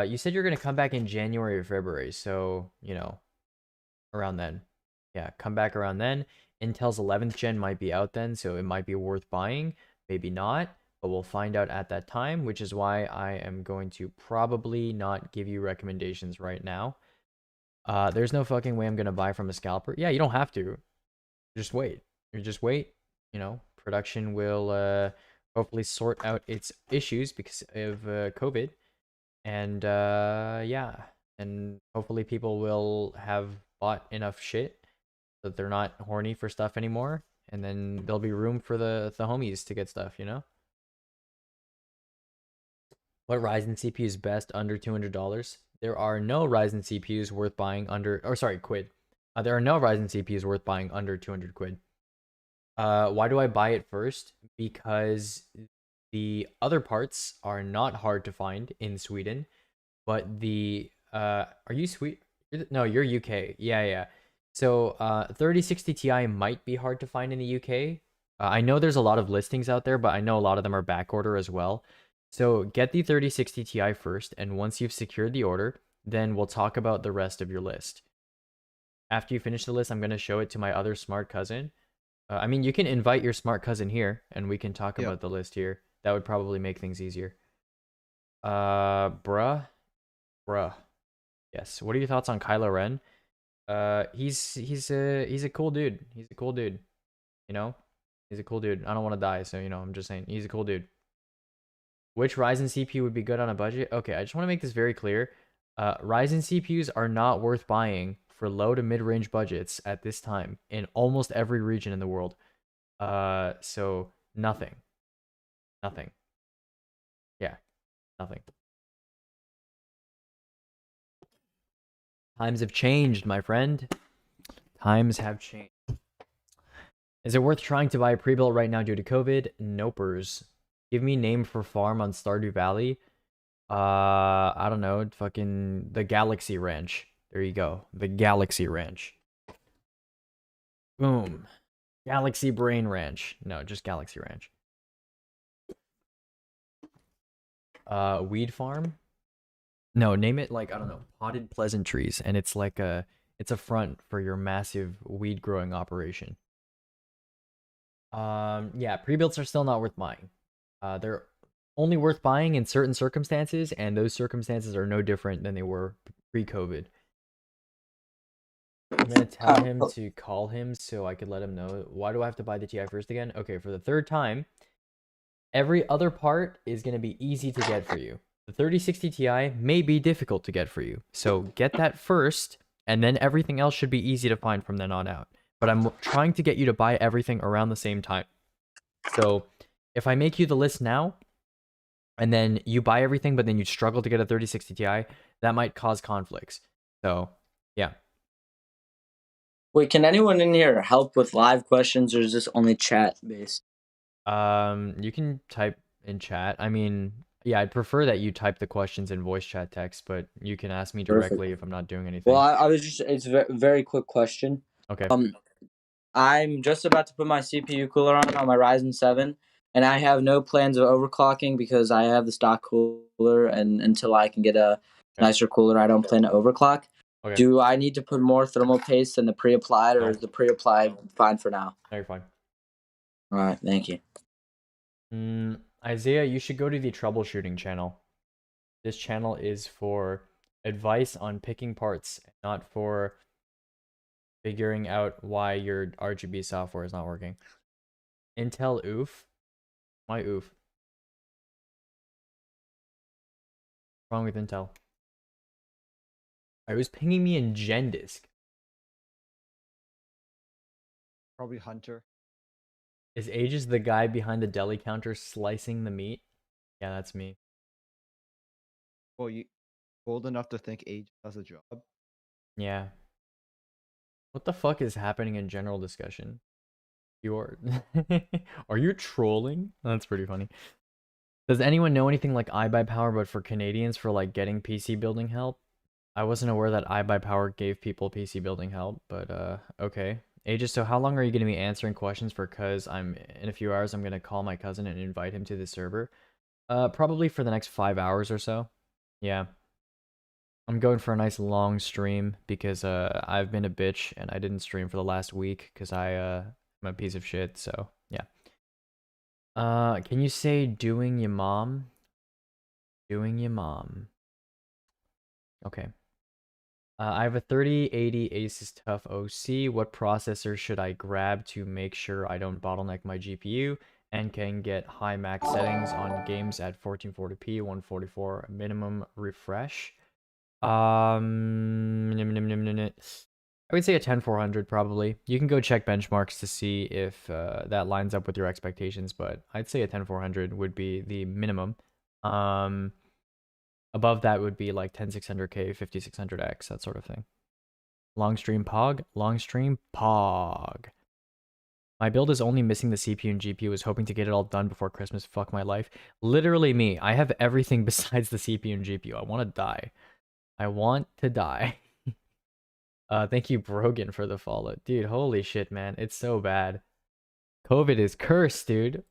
You said you're gonna come back in January or February, so you know, around then. Yeah, come back around then. Intel's 11th gen might be out then, so it might be worth buying. Maybe not, but we'll find out at that time, which is why I am going to probably not give you recommendations right now. There's no fucking way I'm gonna buy from a scalper. Yeah, you don't have to. Just wait. You just wait. You know, production will hopefully sort out its issues because of COVID. And yeah, and hopefully people will have bought enough shit that they're not horny for stuff anymore, and then there'll be room for the homies to get stuff, you know? What Ryzen CPU is best under $200? There are no Ryzen CPUs worth buying under, or sorry, quid. There are no Ryzen CPUs worth buying under 200 quid. Why do I buy it first? Because the other parts are not hard to find in Sweden, but the are you Sweden? No, you're UK. Yeah. So 3060 Ti might be hard to find in the UK. I know there's a lot of listings out there, but I know a lot of them are back order as well. So get the 3060 Ti first, and once you've secured the order, then we'll talk about the rest of your list. After you finish the list, I'm going to show it to my other smart cousin. I mean, you can invite your smart cousin here, and we can talk about the list here. That would probably make things easier. Bruh. Yes. What are your thoughts on Kylo Ren? He's a cool dude. He's a cool dude. You know, he's a cool dude. I don't want to die, so you know, I'm just saying he's a cool dude. Which Ryzen CPU would be good on a budget? Okay, I just want to make this very clear. Ryzen CPUs are not worth buying for low to mid-range budgets at this time in almost every region in the world. So nothing. Nothing. Yeah, nothing. Times have changed, my friend. Times have changed. Is it worth trying to buy a pre-built right now due to COVID? Nopers. Give me name for farm on Stardew Valley. I don't know. Fucking the Galaxy Ranch. There you go. The Galaxy Ranch. Boom. Galaxy Brain Ranch. No, just Galaxy Ranch. Weed farm? No, name it like, I don't know, Potted Pleasantries, and it's like it's a front for your massive weed growing operation. Yeah, pre-builds are still not worth buying. They're only worth buying in certain circumstances, and those circumstances are no different than they were pre-COVID. I'm gonna tell him to call him so I could let him know. Why do I have to buy the TI first again? Okay, for the third time, every other part is gonna be easy to get for you. The 3060 Ti may be difficult to get for you, so get that first, and then everything else should be easy to find from then on out. But I'm trying to get you to buy everything around the same time. So if I make you the list now, and then you buy everything, but then you struggle to get a 3060 Ti, that might cause conflicts. So, yeah. Wait, can anyone in here help with live questions, or is this only chat based? You can type in chat. I mean, yeah, I'd prefer that you type the questions in voice chat text, but you can ask me directly if I'm not doing anything. Well, I was just—it's a very quick question. Okay. I'm just about to put my CPU cooler on my Ryzen 7, and I have no plans of overclocking because I have the stock cooler, and until I can get a nicer cooler, I don't plan to overclock. Okay. Do I need to put more thermal paste than the pre-applied, or is the pre-applied fine for now? No, you're fine. All right, thank you. Isaiah, you should go to the troubleshooting channel. This channel is for advice on picking parts, not for figuring out why your RGB software is not working. Intel oof? Why oof? What's wrong with Intel? It was pinging me in Gendisk. Probably Hunter. Is Aegis the guy behind the deli counter slicing the meat? Yeah, that's me. Well, you old enough to think age has a job. Yeah. What the fuck is happening in general discussion? You're Are you trolling? That's pretty funny. Does anyone know anything like iBuyPower but for Canadians for like getting PC building help? I wasn't aware that iBuyPower gave people PC building help, but okay. Aegis, so how long are you going to be answering questions for? Cause in a few hours I'm going to call my cousin and invite him to the server. Probably for the next 5 hours or so. Yeah. I'm going for a nice long stream because I've been a bitch and I didn't stream for the last week because I'm a piece of shit, so yeah. Can you say doing your mom? Doing your mom. Okay. I have a 3080 Asus TUF OC. What processor should I grab to make sure I don't bottleneck my GPU and can get high max settings on games at 1440p, 144 minimum refresh? I would say a 10400 probably. You can go check benchmarks to see if that lines up with your expectations, but I'd say a 10400 would be the minimum. Above that would be like 10600K, 5600X, that sort of thing. Long stream pog, long stream pog. My build is only missing the CPU and GPU. Was hoping to get it all done before Christmas. Fuck my life. Literally me. I have everything besides the CPU and GPU. I want to die. I want to die. Thank you, Brogan, for the follow. Dude, holy shit, man. It's so bad. COVID is cursed, dude.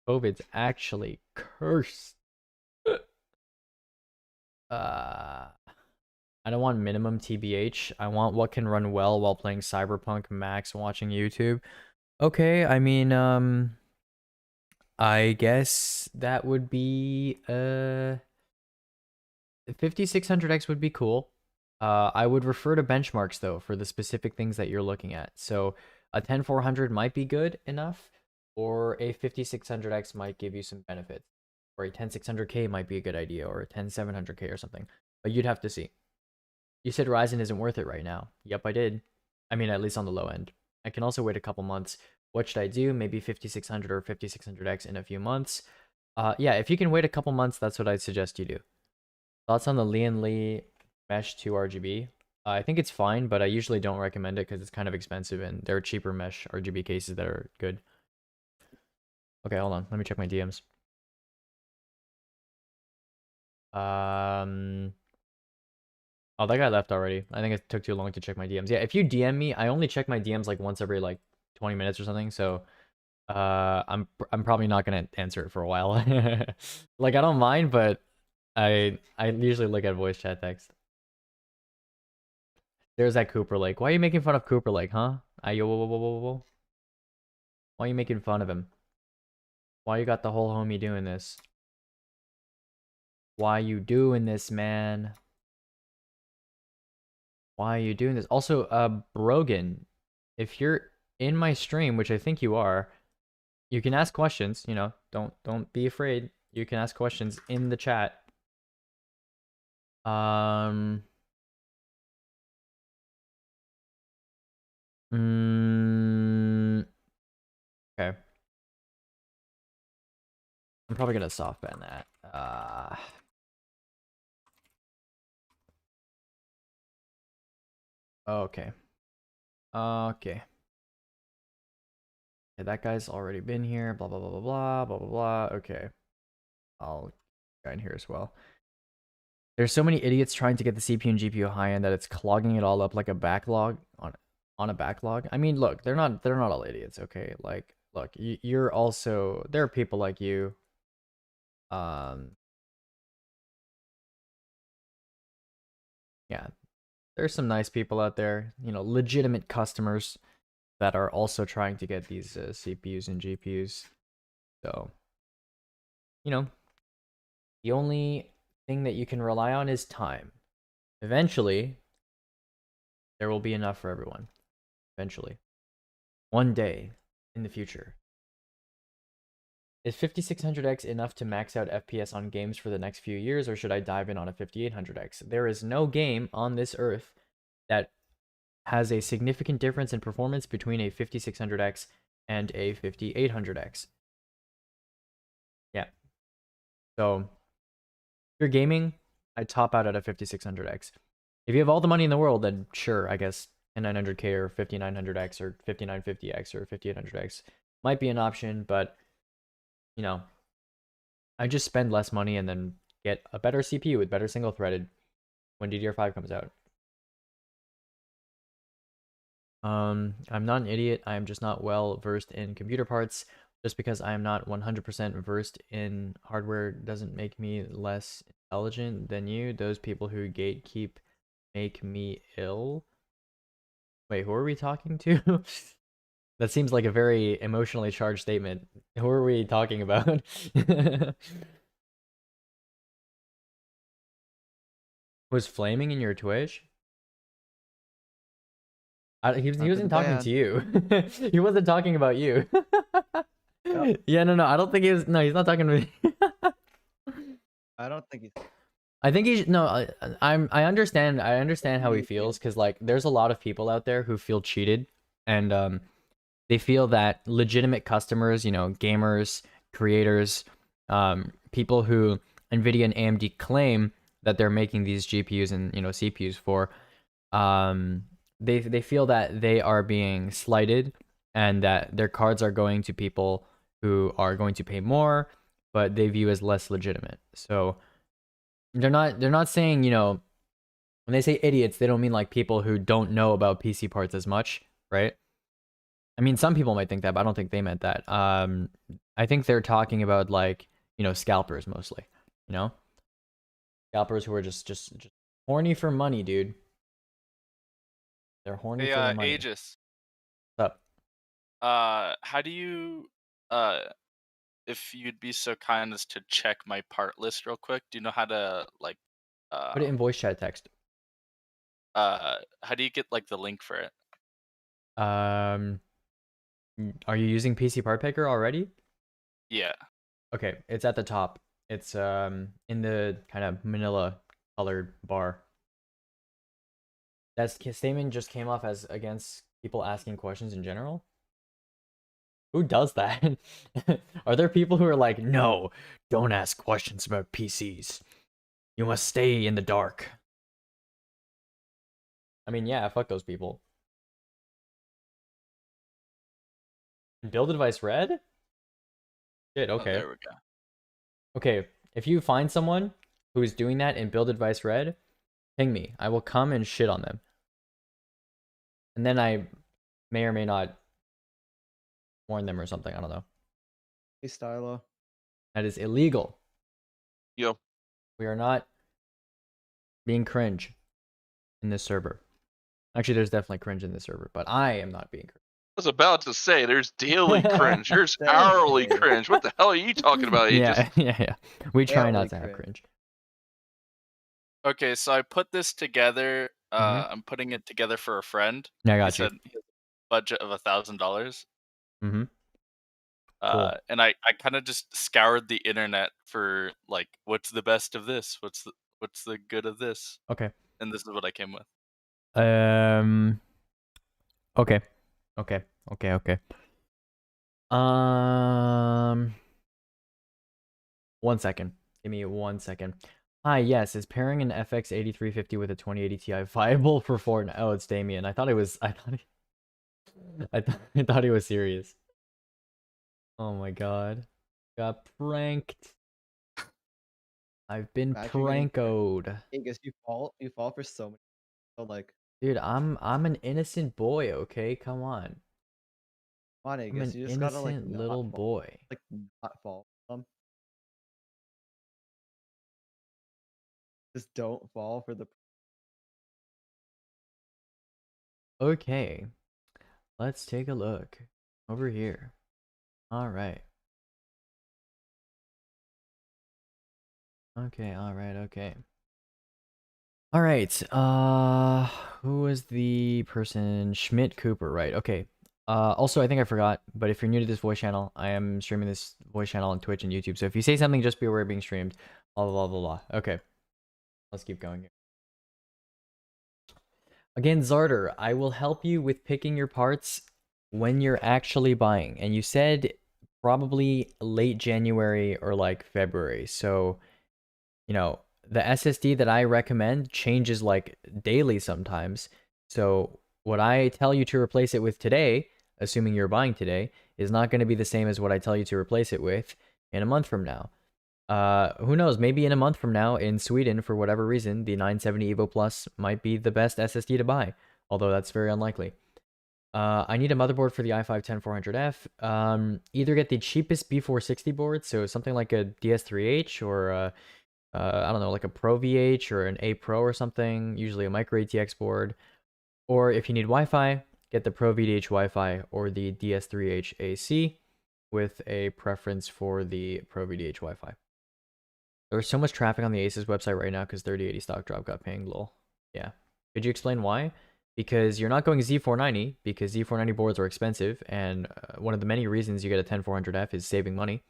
COVID's actually cursed. I don't want minimum TBH. I want what can run well while playing Cyberpunk Max watching YouTube. Okay, I mean, I guess that would be, 5600X would be cool. I would refer to benchmarks though for the specific things that you're looking at. So a 10400 might be good enough, or a 5600X might give you some benefits, or a 10600K might be a good idea, or a 10700K or something. But you'd have to see. You said Ryzen isn't worth it right now. Yep, I did. I mean, at least on the low end. I can also wait a couple months. What should I do? Maybe 5600 or 5600X in a few months. Yeah, if you can wait a couple months, that's what I'd suggest you do. Thoughts on the Lian Li Mesh 2 RGB? I think it's fine, but I usually don't recommend it because it's kind of expensive and there are cheaper Mesh RGB cases that are good. Okay, hold on. Let me check my DMs. Oh, that guy left already. I think it took too long to check my DMs. Yeah, if you DM me, I only check my DMs like once every like 20 minutes or something. So, I'm probably not gonna answer it for a while. Like I don't mind, but I usually look at voice chat text. There's that Cooper Lake. Why are you making fun of Cooper Lake, huh? Why are you making fun of him? Why you got the whole homie doing this? Why you doing this, man? Why are you doing this? Also, Brogan, if you're in my stream, which I think you are, you can ask questions, you know, don't be afraid. You can ask questions in the chat. Okay. I'm probably gonna soft ban that. Okay. Okay. Yeah, that guy's already been here. Blah blah blah blah blah blah blah blah. Okay. I'll go in here as well. There's so many idiots trying to get the CPU and GPU high end that it's clogging it all up like a backlog on a backlog. I mean, look, they're not all idiots, okay? Like, look, you're also, there are people like you. Yeah, there's some nice people out there, you know, legitimate customers that are also trying to get these CPUs and GPUs. So, you know, the only thing that you can rely on is time. Eventually, there will be enough for everyone. Eventually. One day in the future. Is 5600X enough to max out FPS on games for the next few years, or should I dive in on a 5800X? There is no game on this earth that has a significant difference in performance between a 5600X and a 5800X. Yeah. So, if you're gaming, I'd top out at a 5600X. If you have all the money in the world, then sure, I guess a 900K or 5900X or 5950X or 5800X might be an option, but you know, I just spend less money and then get a better CPU with better single threaded when DDR5 comes out. I'm not an idiot. I am just not well versed in computer parts. Just because I am not 100% versed in hardware doesn't make me less intelligent than you. Those people who gatekeep make me ill. Wait, who are we talking to? That seems like a very emotionally charged statement. Who are we talking about? Was flaming in your Twitch? He wasn't talking to you. He wasn't talking about you. Yeah, no, I don't think he was. No, he's not talking to me. I don't think he's. I think he's no. I understand. I understand how he feels because like there's a lot of people out there who feel cheated, and they feel that legitimate customers, you know, gamers, creators, people who NVIDIA and AMD claim that they're making these GPUs and, you know, CPUs for, they feel that they are being slighted and that their cards are going to people who are going to pay more, but they view as less legitimate. So they're not saying, you know, when they say idiots, they don't mean like people who don't know about PC parts as much, right? I mean, some people might think that, but I don't think they meant that. I think they're talking about like, you know, scalpers mostly, you know? Scalpers who are just horny for money, dude. They're horny for the money. Aegis. What's up? How do you, if you'd be so kind as to check my part list real quick, do you know how to, like, Put it in voice chat text. how do you get like the link for it? Are you using PC Part Picker already? Yeah. Okay, it's at the top. It's in the kind of manila colored bar. That statement just came off as against people asking questions in general. Who does that? Are there people who are like, no, don't ask questions about PCs. You must stay in the dark. I mean, yeah, fuck those people. Build device red? Shit, Oh, okay. there we go. Okay, if you find someone who is doing that in build advice red, ping me. I will come and shit on them. And then I may or may not warn them or something. I don't know. Hey, Stylo. That is illegal. Yo. We are not being cringe in this server. Actually, there's definitely cringe in this server, but I am not being cringe. I was about to say, there's daily cringe. There's hourly cringe. What the hell are you talking about, Aegis? Yeah. We try not to have cringe. Okay, so I put this together. Mhm. I'm putting it together for a friend. Yeah, I He got you. said he has a budget of $1,000. Mm-hmm. Cool. And I kind of just scoured the internet for like, what's the best of this? What's the good of this? Okay. And this is what I came with. Okay. One second. Give me 1 second. Hi, yes, is pairing an FX 8350 with a 2080 Ti viable for Fortnite? Oh, it's Damien. I thought he was serious. Oh my god. Got pranked. I've been prankoed. Aegis, you fall for so many. So like, Dude, I'm an innocent boy, okay? Come on. come on, I'm Aegis, an you just gotta like innocent not little fall. boy. Like not fall. Just don't fall for the. Okay. Let's take a look. Over here. Alright. Okay, okay. Alright, who was the person? Schmidt Cooper, right, okay. Also, I think I forgot, but if you're new to this voice channel, I am streaming this voice channel on Twitch and YouTube, so if you say something, just be aware of being streamed. Blah, blah, blah, blah. Okay. Let's keep going here. Again, Zarder, I will help you with picking your parts when you're actually buying. And you said probably late January or like February. So, you know, the SSD that I recommend changes like daily sometimes. So what I tell you to replace it with today, assuming you're buying today, is not going to be the same as what I tell you to replace it with in a month from now. Who knows, maybe in a month from now in Sweden, for whatever reason, the 970 Evo Plus might be the best SSD to buy, although that's very unlikely. I need a motherboard for the i5-10400F. Either get the cheapest B460 board, so something like a DS3H or I don't know, like a Pro VH or an A Pro or something, usually a Micro ATX board. Or if you need Wi-Fi, get the Pro VDH Wi-Fi or the DS3H AC with a preference for the Pro VDH Wi-Fi. There's so much traffic on the Asus website right now because 3080 stock drop got pinged, lol. Yeah. Could you explain why? Because you're not going Z490, because Z490 boards are expensive, and one of the many reasons you get a 10400F is saving money.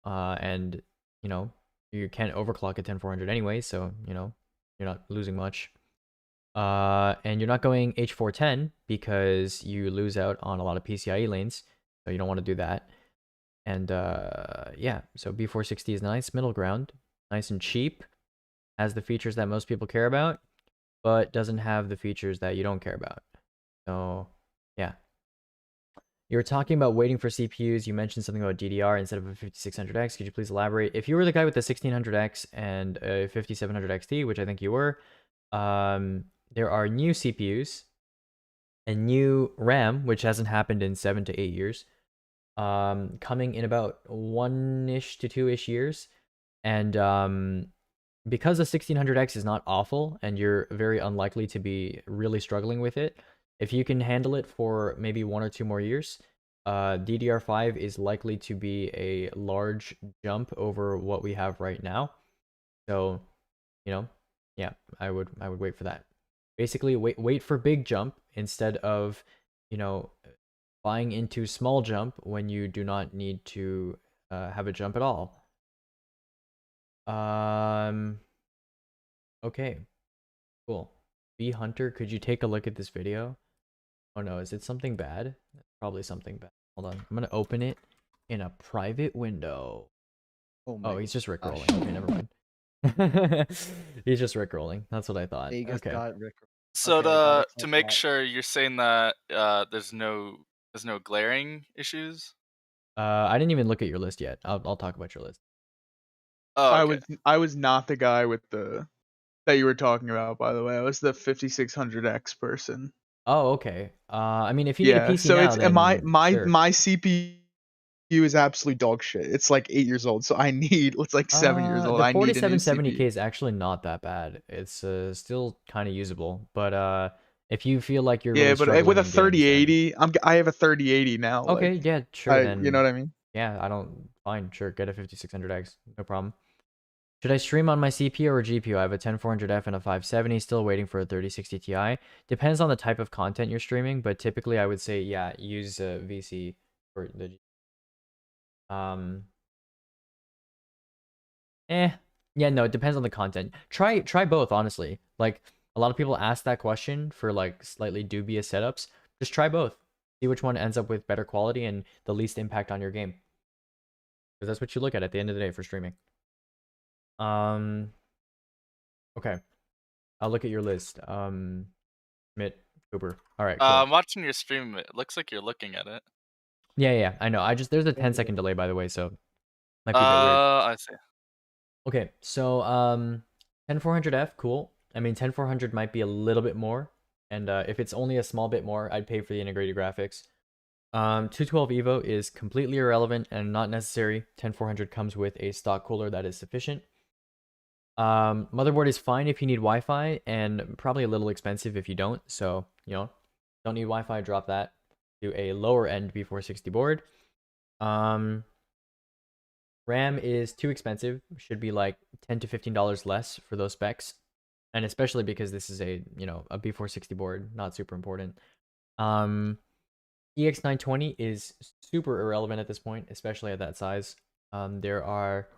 And, you know, you can't overclock a 10400 anyway, so, you know, you're not losing much. And you're not going H410 because you lose out on a lot of PCIe lanes, so you don't want to do that. And, yeah, so B460 is a nice middle ground. Nice and cheap, has the features that most people care about, but doesn't have the features that you don't care about. So, yeah. You were talking about waiting for CPUs. You mentioned something about DDR instead of a 5600X. Could you please elaborate? If you were the guy with the 1600X and a 5700 XT, which I think you were, there are new CPUs and new RAM, which hasn't happened in 7 to 8 years, coming in about 1-ish to 2-ish years. And because the 1600X is not awful and you're very unlikely to be really struggling with it, if you can handle it for maybe 1 or 2 more years, DDR5 is likely to be a large jump over what we have right now. So, you know, yeah, I would wait for that. Basically, wait for big jump instead of, you know, buying into small jump when you do not need to have a jump at all. Okay, cool. B Hunter, could you take a look at this video? Oh no, is it something bad? Probably something bad. Hold on, I'm gonna open it in a private window. Oh, he's just rickrolling. Okay, never mind. He's just rickrolling. That's what I thought. Vegas Okay. got Rick. So Okay, got it, to make got it. sure, you're saying that there's no glaring issues. I didn't even look at your list yet. I'll talk about your list. Oh, okay. I was not the guy with the that you were talking about, by the way. I was the 5600X person. Oh, okay. I mean, if you need a PC so now, it's then my sure. my CPU is absolutely dog shit. It's like 8 years old, so I need it's like 7 years old. The I need a new 4770K CPU. is actually not that bad. It's still kind of usable, but if you feel like you're really Yeah, but struggling with a in games, then- 3080, I have a 3080 now. Okay, like, yeah, sure. Then you know what I mean? Yeah, I don't. Fine, sure. Get a 5600X, no problem. Should I stream on my CPU or GPU? I have a 10400F and a 570. Still waiting for a 3060 Ti. Depends on the type of content you're streaming, but typically I would say yeah, use VC for the. Yeah, no, it depends on the content. Try both, honestly. Like a lot of people ask that question for like slightly dubious setups. Just try both. See which one ends up with better quality and the least impact on your game. Because that's what you look at the end of the day for streaming. Okay. I'll look at your list. Mitt, Cooper. All right. Cool. I'm watching your stream. It looks like you're looking at it. Yeah, I know. There's a 10-second delay, by the way, so might be a bit weird. I see. Okay, so 10400F, cool. I mean, 10400 might be a little bit more, and if it's only a small bit more, I'd pay for the integrated graphics. 212 Evo is completely irrelevant and not necessary. 10400 comes with a stock cooler that is sufficient. Motherboard is fine if you need Wi-Fi, and probably a little expensive if you don't. So, you know, don't need Wi-Fi, drop that to a lower end B460 board. RAM is too expensive. Should be like $10 to $15 less for those specs, and especially because this is a a B460 board, not super important. EX920 is super irrelevant at this point, especially at that size. There are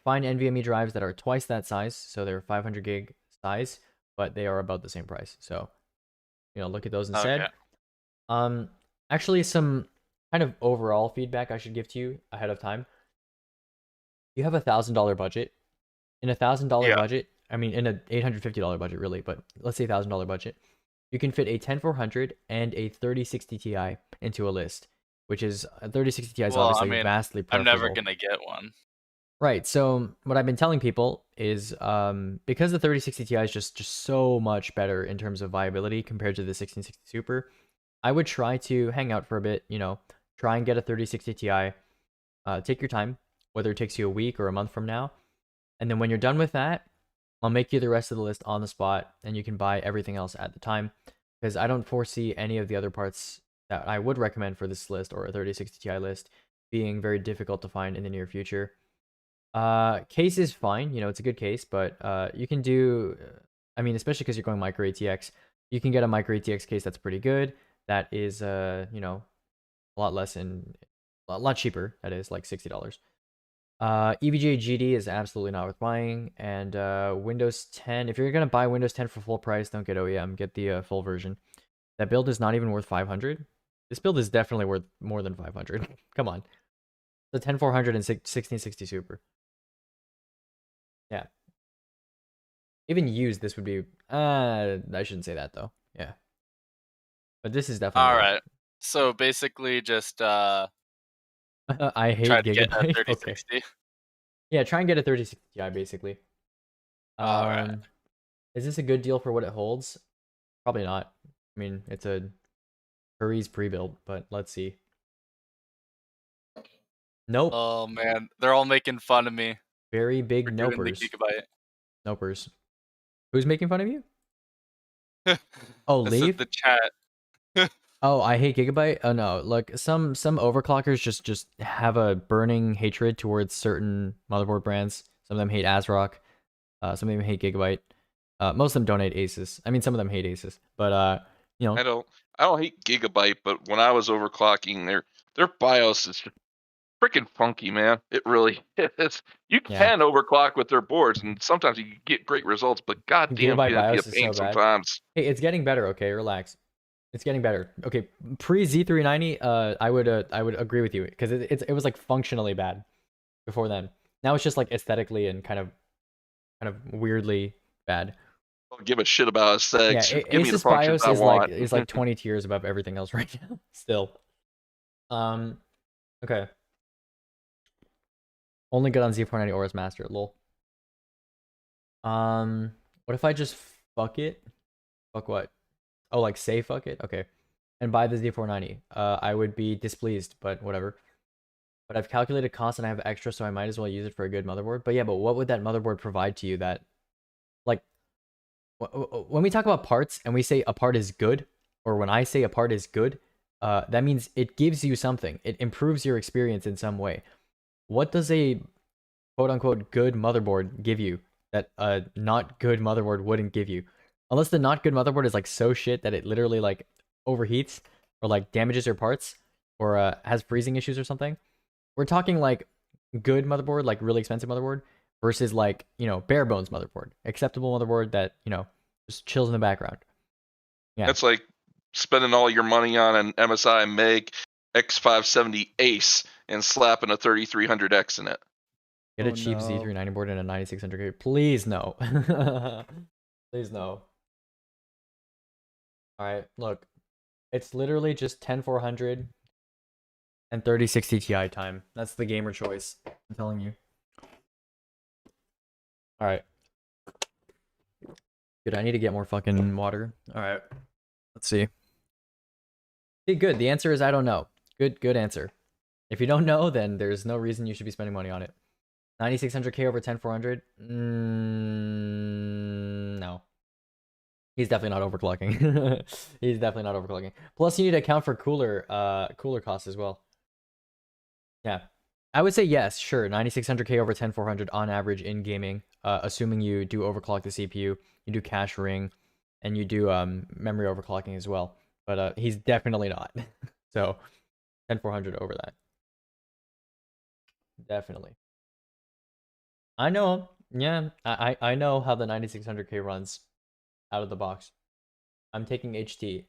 fine NVMe drives that are twice that size, so they're 500 gig size, but they are about the same price. So, look at those instead. Okay. Actually, some kind of overall feedback I should give to you ahead of time. You have $1,000 budget. In a $1,000 budget, I mean, in a $850 budget, really, but let's say $1,000 budget, you can fit a 10400 and a 3060 Ti into a list, which is a 3060 Ti is obviously vastly preferable. I'm never gonna get one. Right. So what I've been telling people is because the 3060 Ti is just so much better in terms of viability compared to the 1660 Super, I would try to hang out for a bit, try and get a 3060 Ti. Take your time, whether it takes you a week or a month from now. And then when you're done with that, I'll make you the rest of the list on the spot, and you can buy everything else at the time, because I don't foresee any of the other parts that I would recommend for this list or a 3060 Ti list being very difficult to find in the near future. Case is fine, it's a good case, but you can do, I mean, especially because you're going micro ATX, you can get a micro ATX case that's pretty good. That is, a lot less and a lot cheaper. That is like $60. EVGA GD is absolutely not worth buying, and Windows 10. If you're gonna buy Windows 10 for full price, don't get OEM. Get the full version. That build is not even worth 500. This build is definitely worth more than 500. Come on, the 10400 and 1660 Super. Yeah. Even used, this would be. I shouldn't say that though. Yeah. But this is definitely. All right. So basically, just I hate try to get a Gigabyte. 3060. Okay. Yeah, try and get a 3060 Ti basically. All right. Is this a good deal for what it holds? Probably not. I mean, it's a Curry's pre-built, but let's see. Nope. Oh man, they're all making fun of me. Very big for doing the nopers. Gigabyte. Nopers. Who's making fun of you? Oh, This is leave. the chat. Oh, I hate Gigabyte. Oh no, look, some overclockers just have a burning hatred towards certain motherboard brands. Some of them hate ASRock. Some of them hate Gigabyte. Most of them don't hate Asus. I mean, some of them hate Asus, but you know. I don't hate Gigabyte, but when I was overclocking, their BIOS is just freaking funky, man. It really is. You can overclock with their boards, and sometimes you get great results, but goddamn, Gigabyte can it be a BIOS is pain so bad. sometimes. Hey, it's getting better. Okay, relax. It's getting better. Okay, pre Z390, I would agree with you because it was like functionally bad before then. Now it's just like aesthetically and kind of weirdly bad. Don't give a shit about aesthetics. Yeah, Give me the Asus functions BIOS I is want. like 20 tiers above everything else right now. Still. Okay. Only good on Z490 Aorus Master. Lol. What if I just fuck it? Fuck what? Oh, like say fuck it? Okay. And buy the Z490. I would be displeased, but whatever. But I've calculated costs and I have extra, so I might as well use it for a good motherboard. But yeah, but what would that motherboard provide to you that, like, when we talk about parts and we say a part is good, or when I say a part is good, that means it gives you something. It improves your experience in some way. What does a quote-unquote good motherboard give you that a not good motherboard wouldn't give you? Unless the not good motherboard is like so shit that it literally like overheats or like damages your parts or has freezing issues or something. We're talking like good motherboard, like really expensive motherboard, versus like, you know, bare bones motherboard, acceptable motherboard that, you know, just chills in the background. Yeah. That's like spending all your money on an MSI Meg X570 Ace and slapping a 3300X in it. Get a cheap Z390 board and a 9600K. Please no. Please no. Alright, look. It's literally just 10400 and 3060 Ti time. That's the gamer choice. I'm telling you. Alright. Dude, I need to get more fucking water. Alright. Let's see. See, good. The answer is I don't know. Good answer. If you don't know, then there's no reason you should be spending money on it. 9600K over 10400? No. He's definitely not overclocking. He's definitely not overclocking. Plus, you need to account for cooler costs as well. Yeah. I would say yes, sure. 9600K over 10400 on average in gaming, assuming you do overclock the CPU, you do cache ring, and you do memory overclocking as well. But he's definitely not. So 10400 over that. Definitely. I know. Yeah, I know how the 9600K runs out of the box. I'm taking HT.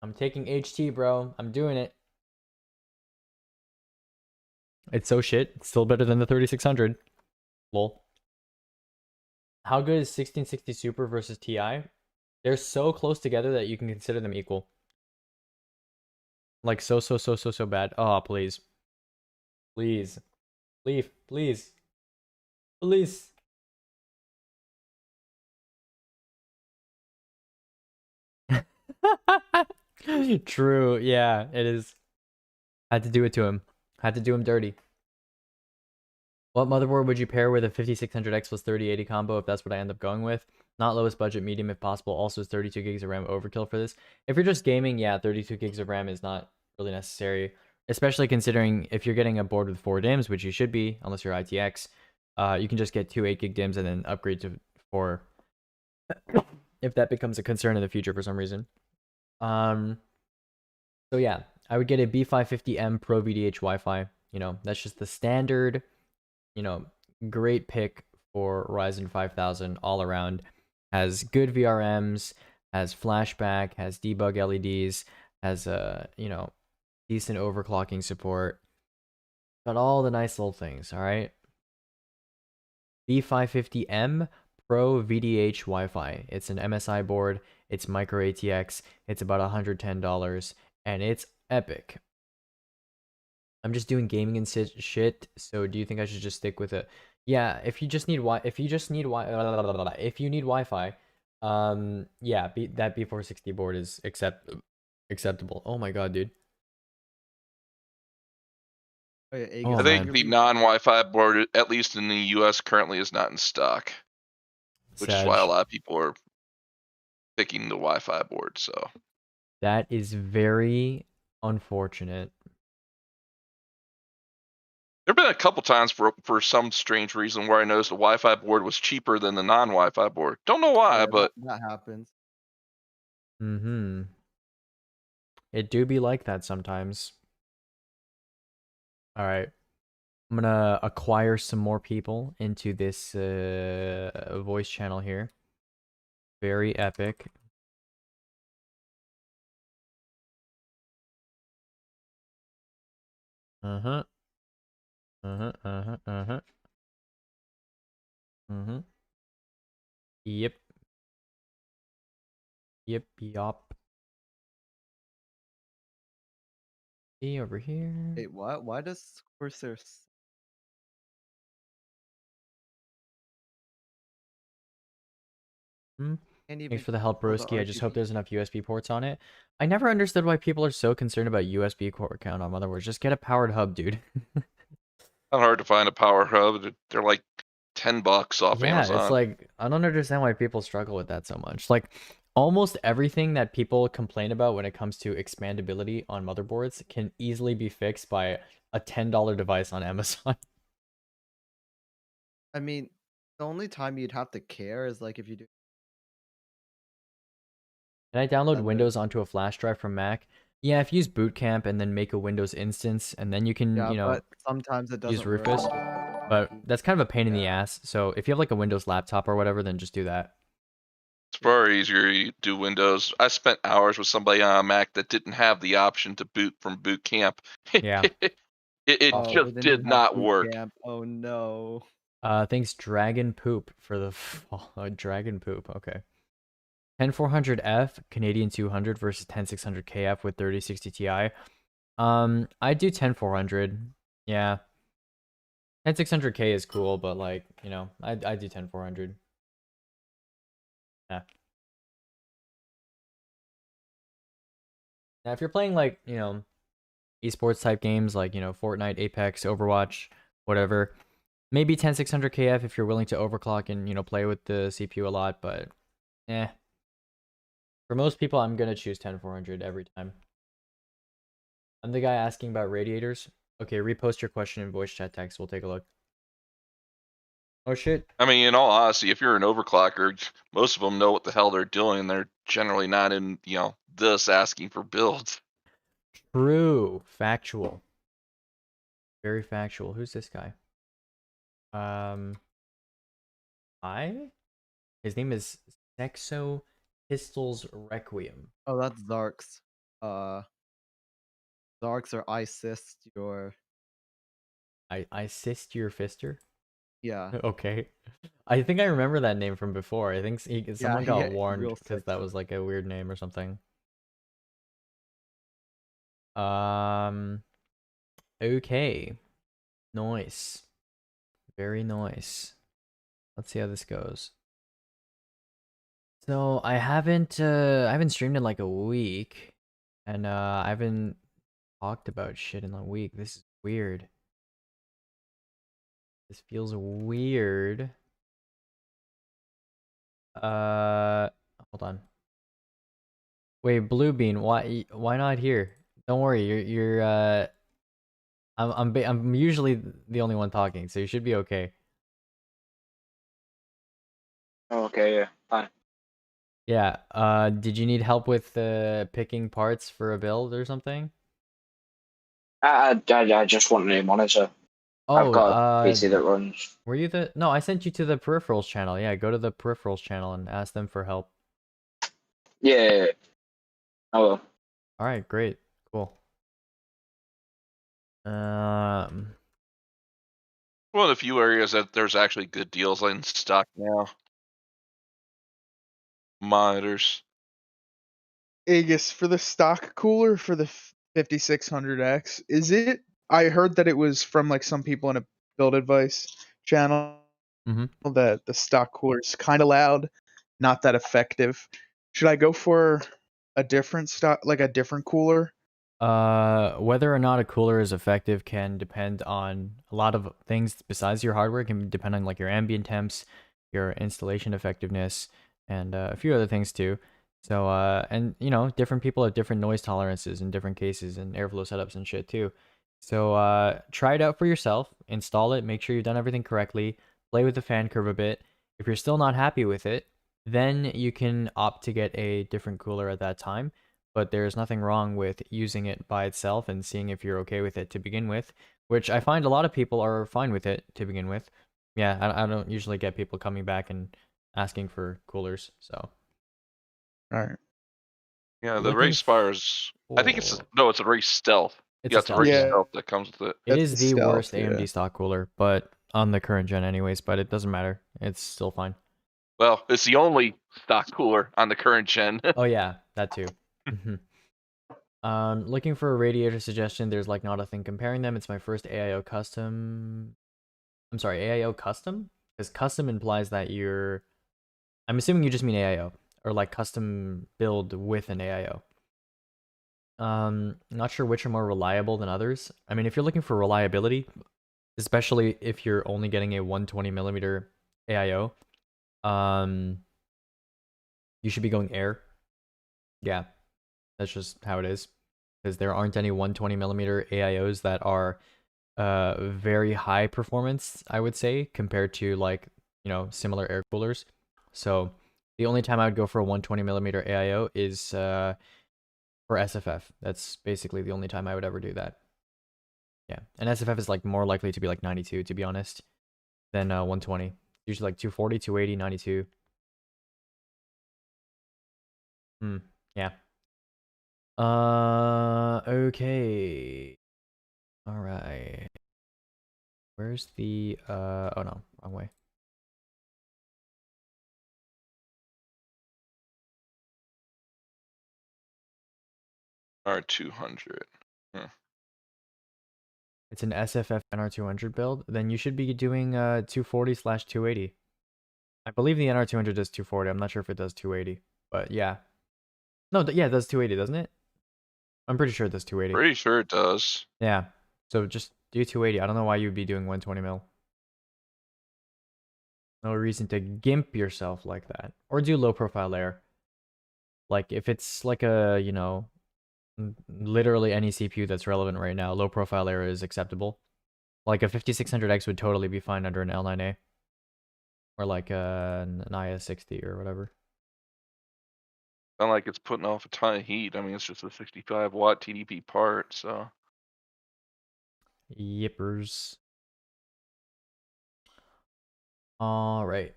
I'm taking HT, bro. I'm doing it. It's so shit. It's still better than the 3600. Lol. How good is 1660 Super versus TI? They're so close together that you can consider them equal. Like so bad. Oh, please. Please. Please. Please. Please. True. Yeah, it is. Had to do it to him. Had to do him dirty. What motherboard would you pair with a 5600X plus 3080 combo if that's what I end up going with? Not lowest budget, medium if possible. Also, is 32 gigs of RAM overkill for this? If you're just gaming, yeah, 32 gigs of RAM is not really necessary. Especially considering if you're getting a board with 4 DIMMs, which you should be, unless you're ITX, you can just get 2 8-gig DIMMs and then upgrade to 4 if that becomes a concern in the future for some reason. So yeah, I would get a B550M Pro VDH Wi-Fi. You know, that's just the standard, you know, great pick for Ryzen 5000 all around. Has good VRMs, has flashback, has debug LEDs, has you know, decent overclocking support. Got all the nice little things, all right? B550M Pro VDH Wi-Fi. It's an MSI board. It's micro ATX. It's about $110, and it's epic. I'm just doing gaming and shit. So do you think I should just stick with it? Yeah, if you need Wi-Fi, yeah, that B460 board is acceptable. Oh my god, dude. I think the non-Wi-Fi board, at least in the US, currently is not in stock, which is why a lot of people are picking the Wi-Fi board. So that is very unfortunate. There've been a couple times for some strange reason where I noticed the Wi-Fi board was cheaper than the non-Wi-Fi board. Don't know why, Yeah, but that happens. Mm-hmm. It do be like that sometimes. All right. I'm gonna acquire some more people into this voice channel here. Very epic. Uh-huh. Uh-huh. Uh-huh. Uh-huh. Mm-hmm. Yep. Yep. Yup. See over here. Wait, what? Why does Corsair? Hmm? Can't even Thanks for the help, control the broski. I just hope RGB. there's enough USB ports on it. I never understood why people are so concerned about USB port count on motherboards. Just get a powered hub, dude. not hard to find a power hub. They're like $10 off Yeah, Amazon. it's like, I don't understand why people struggle with that so much. Like, almost everything that people complain about when it comes to expandability on motherboards can easily be fixed by a $10 device on Amazon. I mean, the only time you'd have to care is like if you do. Can I download Then Windows onto a flash drive from Mac? Yeah, if you use Boot Camp and then make a Windows instance, and then you can, Yeah, you know, but sometimes it use doesn't work. Rufus. But that's kind of a pain in the ass. So if you have like a Windows laptop or whatever, then just do that. It's far easier to do Windows. I spent hours with somebody on a Mac that didn't have the option to boot from Boot Camp. Yeah. It Oh, just they didn't did have not boot work. camp. Oh no. Thanks Dragon Poop for the Dragon Poop. Okay. 10400F Canadian 200 versus 10600 KF with 3060 Ti. I do 10400. Yeah. 10600K is cool, but like, you know, I do 10400. Yeah. Now if you're playing like, you know, esports type games like, you know, Fortnite, Apex, Overwatch, whatever, maybe 10600 KF if you're willing to overclock and, you know, play with the CPU a lot, but for most people, I'm gonna choose 10400 every time. I'm the guy asking about radiators. Okay, repost your question in voice chat text. We'll take a look. Oh shit. I mean, in all honesty, if you're an overclocker, most of them know what the hell they're doing. They're generally not in, you know, this asking for builds. True. Factual. Very factual. Who's this guy? His name is Sexo Pistols Requiem. Oh, that's Zarks. Zarks or I assist your. I assist your fister? Yeah. Okay. I think I remember that name from before. I think someone got yeah, warned real because that Sexo. was like a weird name or something. Okay. Nice. Very nice. Let's see how this goes. So I haven't streamed in like a week, and I haven't talked about shit in a week. This is weird. This feels weird. Hold on. Wait, Blue Bean, why not here? Don't worry, you're I'm usually the only one talking, so you should be okay. Okay, yeah, fine. Yeah, did you need help with picking parts for a build or something? I just want a new monitor. I've Oh, got a PC that runs. were you the... No, I sent you to the peripherals channel. Yeah, go to the peripherals channel and ask them for help. Yeah. I will. Alright, great. Cool. One of the few areas that there's actually good deals in stock now. Monitors. Aegis, for the stock cooler for the 5600X, is it? I heard that it was from like some people in a build advice channel that the stock cooler is kind of loud, not that effective. Should I go for a different stock, like a different cooler? Whether or not a cooler is effective can depend on a lot of things besides your hardware. It can depend on like your ambient temps, your installation effectiveness, and a few other things too. So, and you know, different people have different noise tolerances in different cases and airflow setups and shit too. So try it out for yourself, install it, make sure you've done everything correctly, play with the fan curve a bit. If you're still not happy with it, then you can opt to get a different cooler at that time. But there's nothing wrong with using it by itself and seeing if you're okay with it to begin with, which I find a lot of people are fine with it to begin with. Yeah, I don't usually get people coming back and asking for coolers, so. Alright. Yeah, the Looking race spires. I think it's for- no, it's a race stealth. It's Yeah, a it's a stealth, race yeah. stealth that comes with it. It That's is the the stealth, worst AMD yeah. stock cooler, but on the current gen anyways, but it doesn't matter. It's still fine. Well, it's the only stock cooler on the current gen. Oh yeah, that too. Looking for a radiator suggestion. There's like not a thing comparing them. It's my first AIO custom. I'm sorry, AIO custom? Because custom implies that you're... I'm assuming you just mean AIO, or like custom build with an AIO. Not sure which are more reliable than others. I mean, if you're looking for reliability, especially if you're only getting a 120mm AIO, you should be going air. Yeah, that's just how it is. Because there aren't any 120mm AIOs that are very high performance, I would say, compared to like, similar air coolers. So the only time I would go for a 120mm AIO is for SFF. That's basically the only time I would ever do that. Yeah, and SFF is like more likely to be like 92, to be honest, than 120. Usually like 240, 280, 92. Yeah. Okay. Alright. Where's the, oh no, wrong way. R200. It's an SFF NR200 build. Then you should be doing 240/280. I believe the NR200 does 240. I'm not sure if it does 280, but yeah. No, yeah, it does 280, doesn't it? I'm pretty sure it does 280. Pretty sure it does. Yeah. So just do 280. I don't know why you'd be doing 120mm. No reason to gimp yourself like that. Or do low profile layer. Like if it's like a, literally any CPU that's relevant right now, low profile layer is acceptable. Like a 5600X would totally be fine under an L9A. Or like an IS60 or whatever. Not like it's putting off a ton of heat. I mean, it's just a 65 watt TDP part, so. Yippers. Alright.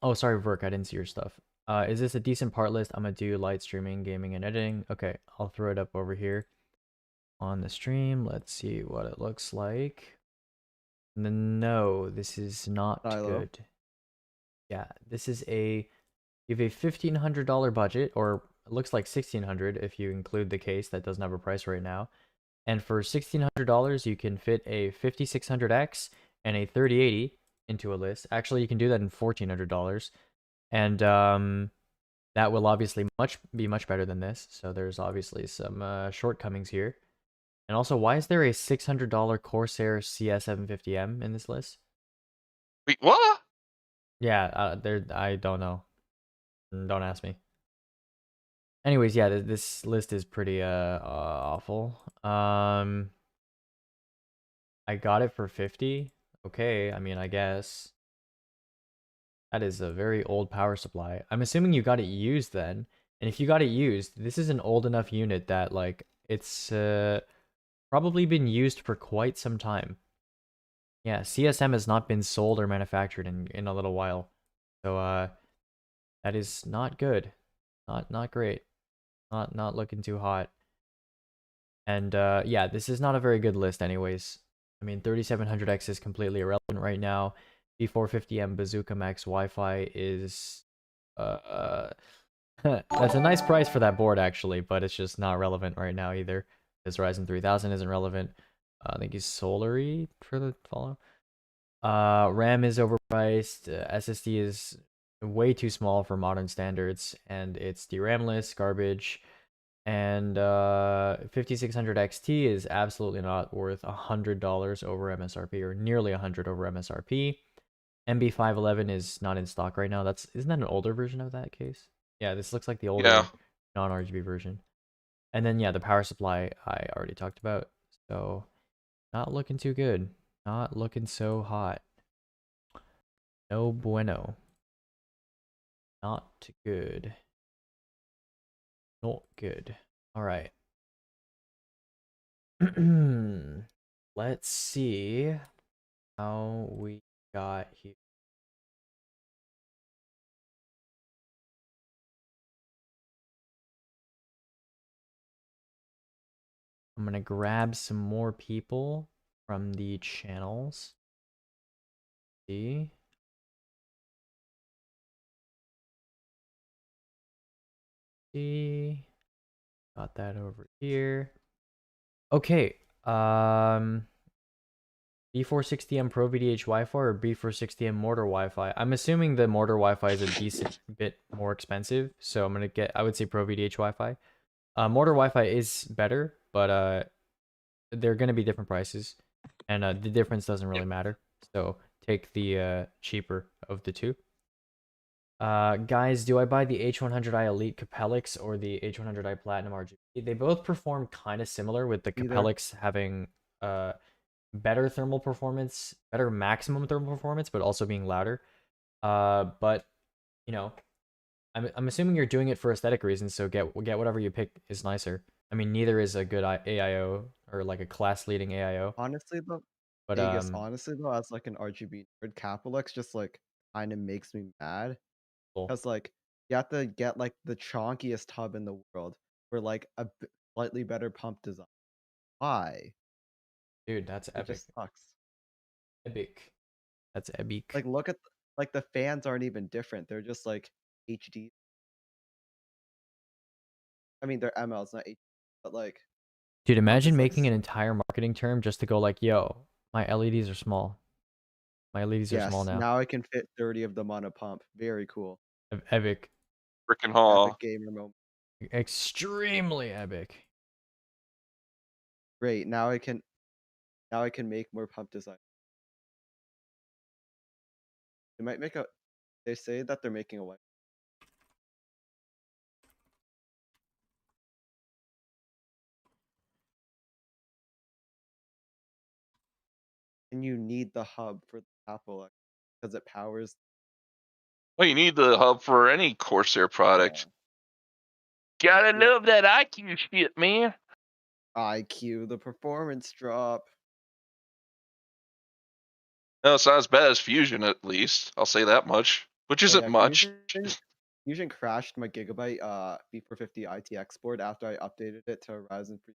Oh, sorry, Verk, I didn't see your stuff. Is this a decent part list? I'm gonna do light streaming, gaming, and editing. Okay, I'll throw it up over here on the stream. Let's see what it looks like. No, this is not good. Yeah, this is you have a $1,500 budget, or it looks like $1,600 if you include the case that doesn't have a price right now. And for $1,600, you can fit a 5600X and a 3080 into a list. Actually, you can do that in $1,400. And that will obviously be much better than this. So there's obviously some shortcomings here. And also, why is there a $600 Corsair CS750M in this list? Wait, what? Yeah, I don't know. Don't ask me. Anyways, yeah, this list is pretty awful. I got it for 50. Okay, I mean, I guess. That is a very old power supply. I'm assuming you got it used then. And if you got it used, this is an old enough unit that like it's probably been used for quite some time. Yeah, CSM has not been sold or manufactured in a little while. So that is not good. Not great. Not looking too hot. And yeah, this is not a very good list anyways. I mean, 3700X is completely irrelevant right now. B450M Bazooka Max Wi-Fi is that's a nice price for that board actually, but it's just not relevant right now either. This Ryzen 3000 isn't relevant. I think he's Solary for the follow. RAM is overpriced. SSD is way too small for modern standards, and it's DRAM-less, garbage. And 5600 XT is absolutely not worth $100 over MSRP, or nearly 100 over MSRP. MB511 is not in stock right now. Isn't that an older version of that case? Yeah, this looks like the older non-RGB version. And then yeah, the power supply I already talked about. So Not looking too good. Not looking so hot. No bueno. Not good. Not good. All right. Let's see how we got here. I'm gonna grab some more people from the channels. See. See. Got that over here. Okay. B460M Pro VDH Wi-Fi or B460M Mortar Wi-Fi? I'm assuming the Mortar Wi-Fi is a decent bit more expensive, so I'm gonna get, I would say Pro VDH Wi-Fi. Mortar Wi-Fi is better, but they're gonna be different prices, and the difference doesn't really matter. So take the cheaper of the two. Guys, do I buy the H100i Elite Capellix or the H100i Platinum RGB? They both perform kind of similar, with the Capellix having better thermal performance, better maximum thermal performance, but also being louder. But you know, I'm assuming you're doing it for aesthetic reasons, so get whatever you pick is nicer. I mean, neither is a good AIO or like a class-leading AIO. Honestly, though, But honestly though, as like an RGB nerd, Capellix just like kind of makes me mad. Because like you have to get like the chonkiest hub in the world for like a slightly better pump design. Why? Dude, that's It epic. just sucks. Epic. That's epic. Like look at like the fans aren't even different. They're just like HD. I mean, they're MLs, not HD, but like. Dude, imagine making an entire marketing term just to go like, yo, my LEDs are small. My LEDs are small now. Now I can fit 30 of them on a pump. Very cool. Epic. Frickin' Hall. Epic gamer moment. Extremely epic. Great. Now I can make more pump design. They might make a. They say that they're making a what? And you need the hub for the Apple because it powers. Well, you need the hub for any Corsair product. Gotta love that IQ shit, man. IQ, the performance drop. No, it's not as bad as Fusion, at least. I'll say that much. Which isn't much. Fusion crashed my Gigabyte B450 ITX board after I updated it to Ryzen 3.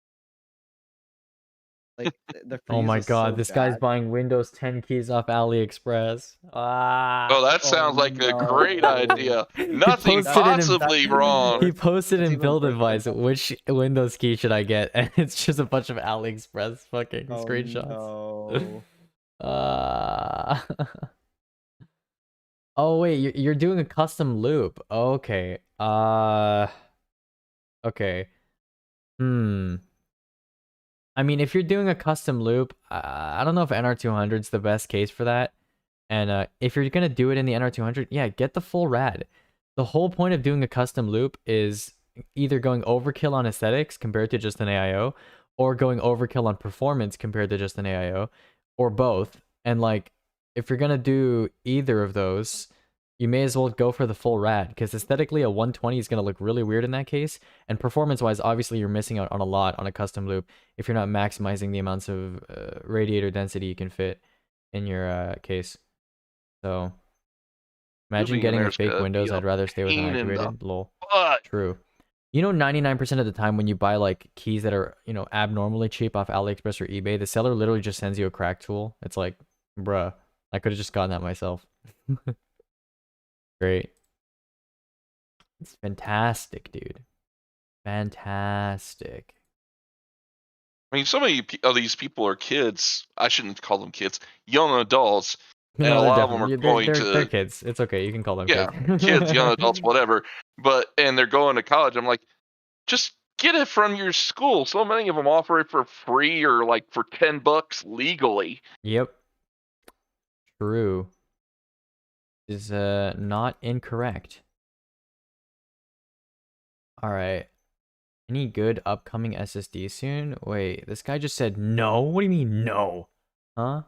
Like the Oh my god, this guy's bad. buying Windows 10 keys off AliExpress. Ah. Oh, that sounds like a great idea. Nothing possibly wrong. He posted in build advice, which Windows key should I get? And it's just a bunch of AliExpress fucking screenshots. No. Oh wait, you're doing a custom loop. Okay. Okay. I mean, if you're doing a custom loop, I don't know if NR200 is the best case for that. And if you're gonna do it in the NR200, yeah, get the full rad. The whole point of doing a custom loop is either going overkill on aesthetics compared to just an AIO, or going overkill on performance compared to just an AIO, or both. And like, if you're gonna do either of those, you may as well go for the full rad, because aesthetically a 120 is gonna look really weird in that case, and performance-wise, obviously you're missing out on a lot on a custom loop if you're not maximizing the amounts of radiator density you can fit in your case. So imagine getting a fake Windows. I'd rather stay with an activated. Lol. True. You know, 99% of the time when you buy like keys that are, you know, abnormally cheap off AliExpress or eBay, the seller literally just sends you a crack tool. It's like, bruh, I could have just gotten that myself. Great. It's fantastic, dude. Fantastic. I mean, so many of these people are kids. I shouldn't call them kids. Young adults. And a lot of them are going to. They're kids. It's okay. You can call them kids. Kids, young adults, whatever. And they're going to college. I'm like, just get it from your school. So many of them offer it for free or like for $10 legally. Yep. True. Is not incorrect. All right. Any good upcoming SSD soon? Wait, this guy just said no? What do you mean no? Huh?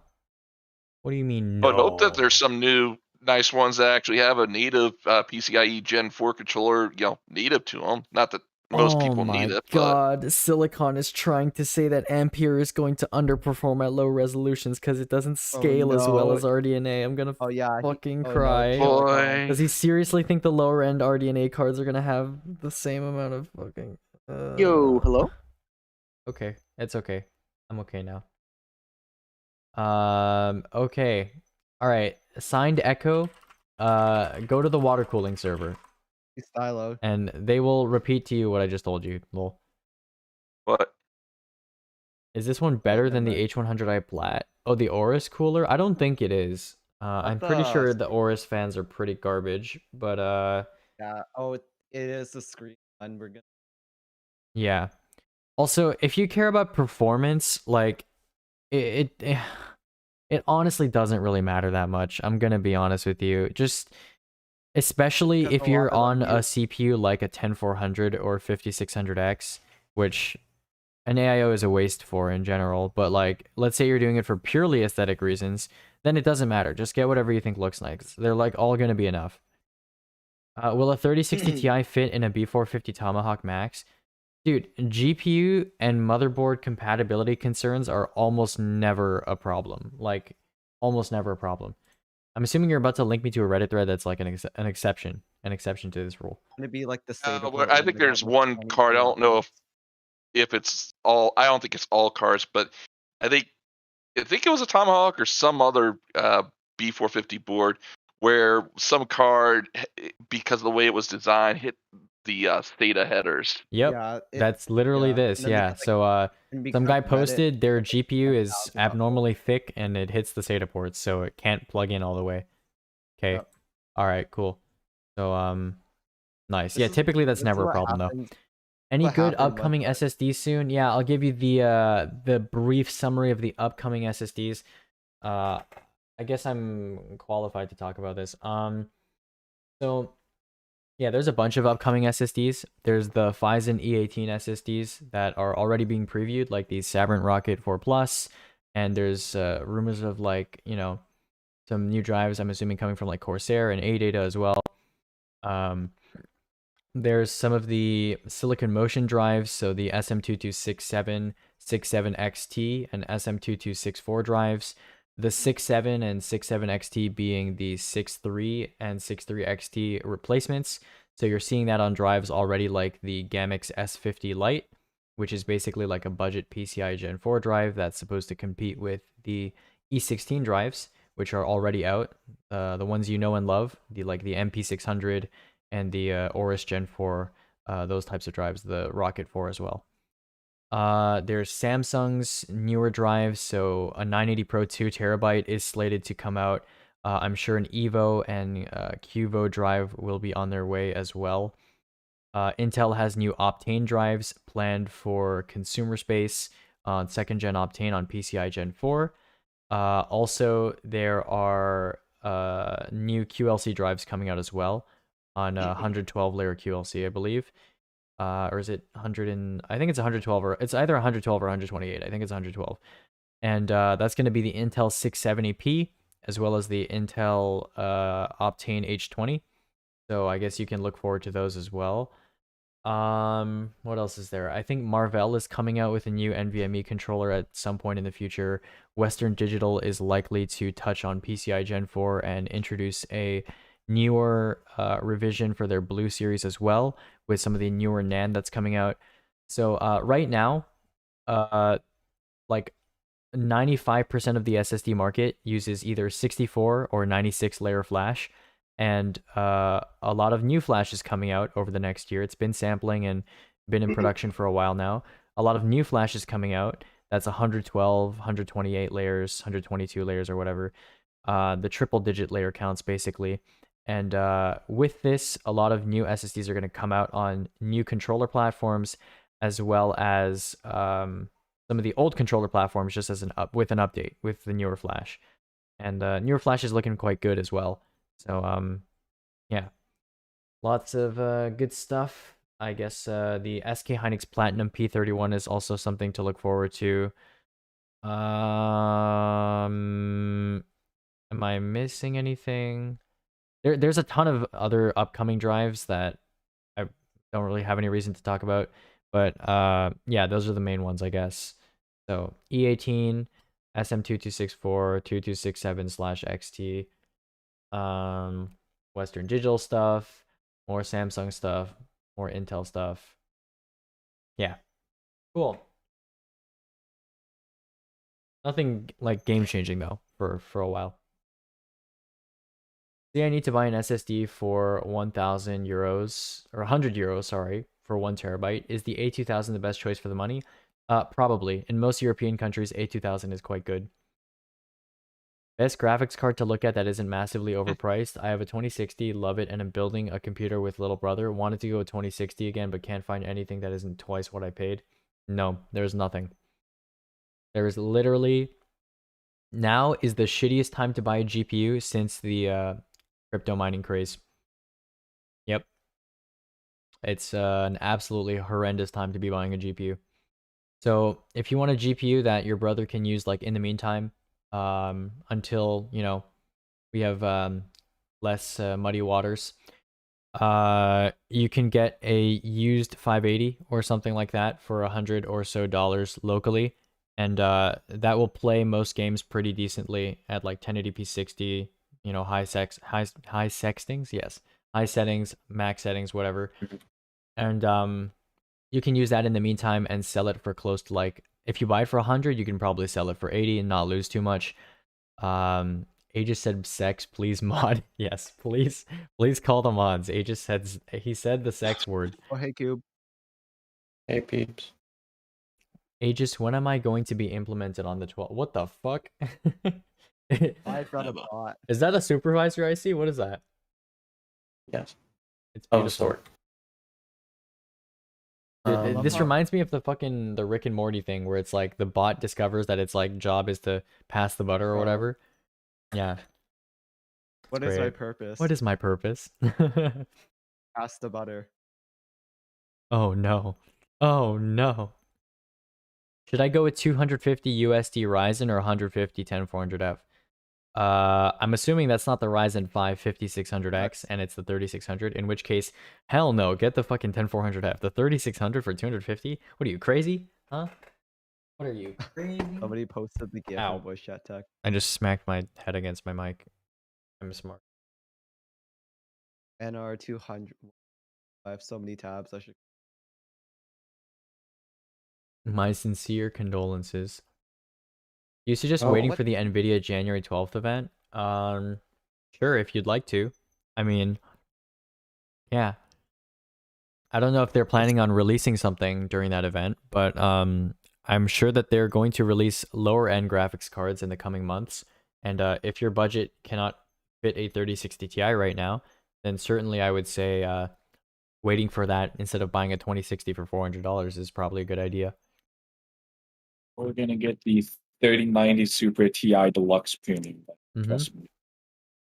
What do you mean But hope that no? there's some new nice ones that actually have a native PCIe Gen 4 controller, native to them. Not that most people need it, but God, Silicon is trying to say that Ampere is going to underperform at low resolutions because it doesn't scale as well no. as RDNA. I'm gonna fucking oh, no, cry. boy. Does he seriously think the lower end RDNA cards are gonna have the same amount of fucking? Yo, hello. Okay, it's okay. I'm okay now. Okay. All right. Signed Echo. Go to the water cooling server. Stylo. And they will repeat to you what I just told you, lol. What? Is this one better than the H100i Plat? Oh, the Aorus cooler? I don't think it is. I'm pretty sure the Aorus fans are pretty garbage, but Yeah. Oh, it is the screen one. We're gonna. yeah. Also, if you care about performance, like it honestly doesn't really matter that much. I'm gonna be honest with you. Just especially Because if a you're lot of on them a use- CPU like a 10400 or 5600X, which an AIO is a waste for in general, but like let's say you're doing it for purely aesthetic reasons, then it doesn't matter. Just get whatever you think looks nice. They're like all gonna be enough. Will a 3060 Ti fit in a B450 Tomahawk Max? Dude, GPU and motherboard compatibility concerns are almost never a problem. Like, almost never a problem. I'm assuming you're about to link me to a Reddit thread that's like an exception to this rule. Gonna be like the Well, SATA. I think there's one card. I don't know if it's all. I don't think it's all cards, but I think it was a Tomahawk or some other B450 board where some card, because of the way it was designed, hit the SATA headers. Yep, Yeah, that's literally this. and then Yeah, because, like, so and some because guy of Reddit, posted their GPU is 10,000 abnormally thick and it hits the SATA ports, so it can't plug in all the way. Okay, Yep. all right, cool. So nice. This Yeah, is- typically that's this is never a what problem though. happens- Any what good happened upcoming SSDs soon? Yeah, I'll give you the brief summary of the upcoming SSDs. I guess I'm qualified to talk about this. So yeah, there's a bunch of upcoming SSDs. There's the Phison E18 SSDs that are already being previewed, like the Sabrent Rocket 4 Plus, and there's rumors of like, you know, some new drives, I'm assuming coming from like Corsair and ADATA as well. There's some of the Silicon Motion drives, so the SM2267, 67XT, and SM2264 drives. The 6.7 and 6.7 XT being the 6.3 and 6.3 XT replacements. So you're seeing that on drives already like the Gamix S50 Lite, which is basically like a budget PCI Gen 4 drive that's supposed to compete with the E16 drives, which are already out. The ones you know and love, the MP600 and the Aorus Gen 4, those types of drives, the Rocket 4 as well. There's Samsung's newer drives, so a 980 Pro 2 terabyte is slated to come out. I'm sure an Evo and QVO drive will be on their way as well. Intel has new Optane drives planned for consumer space on 2nd gen Optane on PCI Gen 4. Also, there are new QLC drives coming out as well on 112 layer QLC, I believe. Or is it 100 and I think it's 112 or it's either 112 or 128. I think it's 112. And that's going to be the Intel 670p as well as the Intel Optane H20. So I guess you can look forward to those as well. What else is there? I think Marvell is coming out with a new NVMe controller at some point in the future. Western Digital is likely to touch on PCI Gen 4 and introduce a newer revision for their Blue series as well, with some of the newer NAND that's coming out. So right now, like 95% of the SSD market uses either 64 or 96 layer flash, and a lot of new flash is coming out over the next year. It's been sampling and been in production for a while now. A lot of new flash is coming out. That's 112, 128 layers, 122 layers or whatever. The triple digit layer counts basically. And with this, a lot of new SSDs are going to come out on new controller platforms, as well as some of the old controller platforms, just as with an update with the newer flash. And newer flash is looking quite good as well. So yeah, lots of good stuff. I guess the SK Hynix Platinum P31 is also something to look forward to. Am I missing anything? There's a ton of other upcoming drives that I don't really have any reason to talk about, but yeah, those are the main ones, I guess. So E18, SM2264, 2267/XT, Western Digital stuff, more Samsung stuff, more Intel stuff. Yeah, cool. Nothing like game changing though for a while. See, I need to buy an SSD for 1,000 euros or 100 euros, sorry, for 1 terabyte. Is the A2000 the best choice for the money? Probably. In most European countries, A2000 is quite good. Best graphics card to look at that isn't massively overpriced. I have a 2060, love it, and I'm building a computer with little brother. Wanted to go with 2060 again, but can't find anything that isn't twice what I paid. No, there's nothing. There is literally... Now is the shittiest time to buy a GPU since the crypto mining craze. Yep. It's an absolutely horrendous time to be buying a GPU. So if you want a GPU that your brother can use like in the meantime, until, you know, we have less muddy waters, you can get a used 580 or something like that for $100 or so locally. And that will play most games pretty decently at like 1080p 60, you know, high sextings, yes, high settings, max settings, whatever. And you can use that in the meantime and sell it for close to like, if you buy it for 100, you can probably sell it for 80 and not lose too much. Aegis said sex, please mod. Yes, please call the mods. Aegis said, he said the sex word. Oh, hey, Cube. Hey, peeps. Aegis, when am I going to be implemented on the 12th? What the fuck? I've got a bot. Is that a supervisor I see? What is that? Yes. It's Oh, beautiful. sword. This reminds me of the Rick and Morty thing where it's like the bot discovers that its like job is to pass the butter or whatever. Yeah. What is my purpose? What is my purpose? Pass the butter. Oh no. Oh no. Should I go with 250 USD Ryzen or 150 10400F? I'm assuming that's not the Ryzen 5 5600X and it's the 3600, in which case, hell no, get the fucking 10400F. The 3600 for 250? What are you, crazy? Huh? What are you, crazy? Somebody posted the GIF Ow. on voice chat tech. I just smacked my head against my mic. I'm smart. NR200. I have so many tabs. I should. My sincere condolences. You suggest waiting what? for the NVIDIA January 12th event? Sure, if you'd like to. I mean, yeah. I don't know if they're planning on releasing something during that event, but I'm sure that they're going to release lower end graphics cards in the coming months. And if your budget cannot fit a 3060 Ti right now, then certainly I would say waiting for that instead of buying a 2060 for $400 is probably a good idea. We're gonna get the 3090 Super Ti Deluxe Premium. Trust me.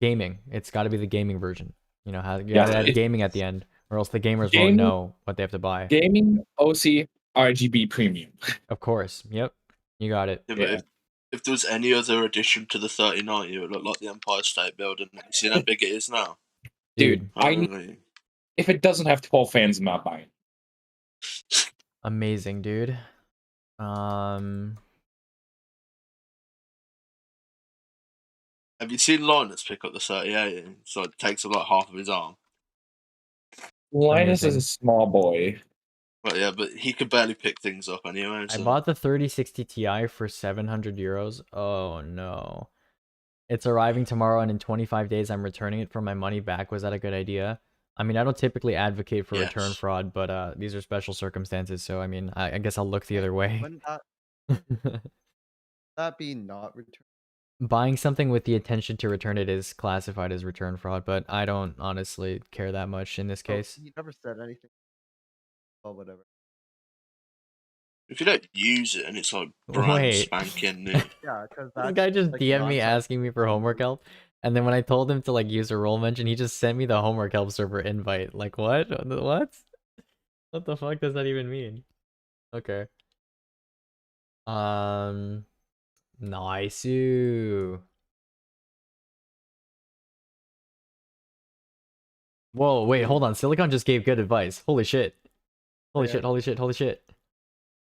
Gaming. It's got to be the gaming version. You know, you Yeah, gotta add gaming at the end, or else the gamers won't know what they have to buy. Gaming OC RGB Premium. Of course. Yep. You got it. Yeah, but if there was any other addition to the 3090, it would look like the Empire State Building. You see how big it is now? Dude, If it doesn't have 12 fans, I'm not buying. Amazing, dude. Have you seen Linus pick up the 3080? So it takes up like half of his arm. Linus is a small boy. But yeah, but he could barely pick things up anyway. I So. bought the 3060 Ti for 700 euros. Oh no. It's arriving tomorrow and in 25 days I'm returning it for my money back. Was that a good idea? I mean, I don't typically advocate for return fraud, but these are special circumstances, so I mean, I guess I'll look the other way. Wouldn't that be not returned? Buying something with the intention to return it is classified as return fraud, but I don't honestly care that much in this case. You never said anything. Oh, whatever. If you don't use it and it's like brand Wait. spanking new. Yeah, because This guy just DM'd me asking me for homework help, and then when I told him to like use a role mention, he just sent me the homework help server invite. Like what? What? What the fuck does that even mean? Okay. Nice. Whoa, wait, hold on. Silicon just gave good advice. Holy shit. Holy shit, holy shit, holy shit.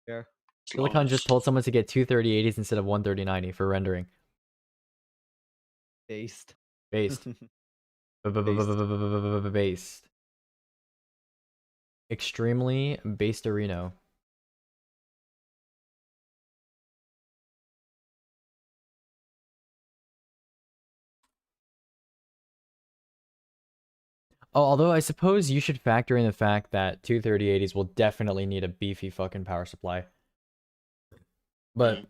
Yeah. Silicon just told someone to get two 3080s instead of one 3090 for rendering. Based. Based. Based. Extremely based Areno. Oh, although I suppose you should factor in the fact that two 3080s will definitely need a beefy fucking power supply. But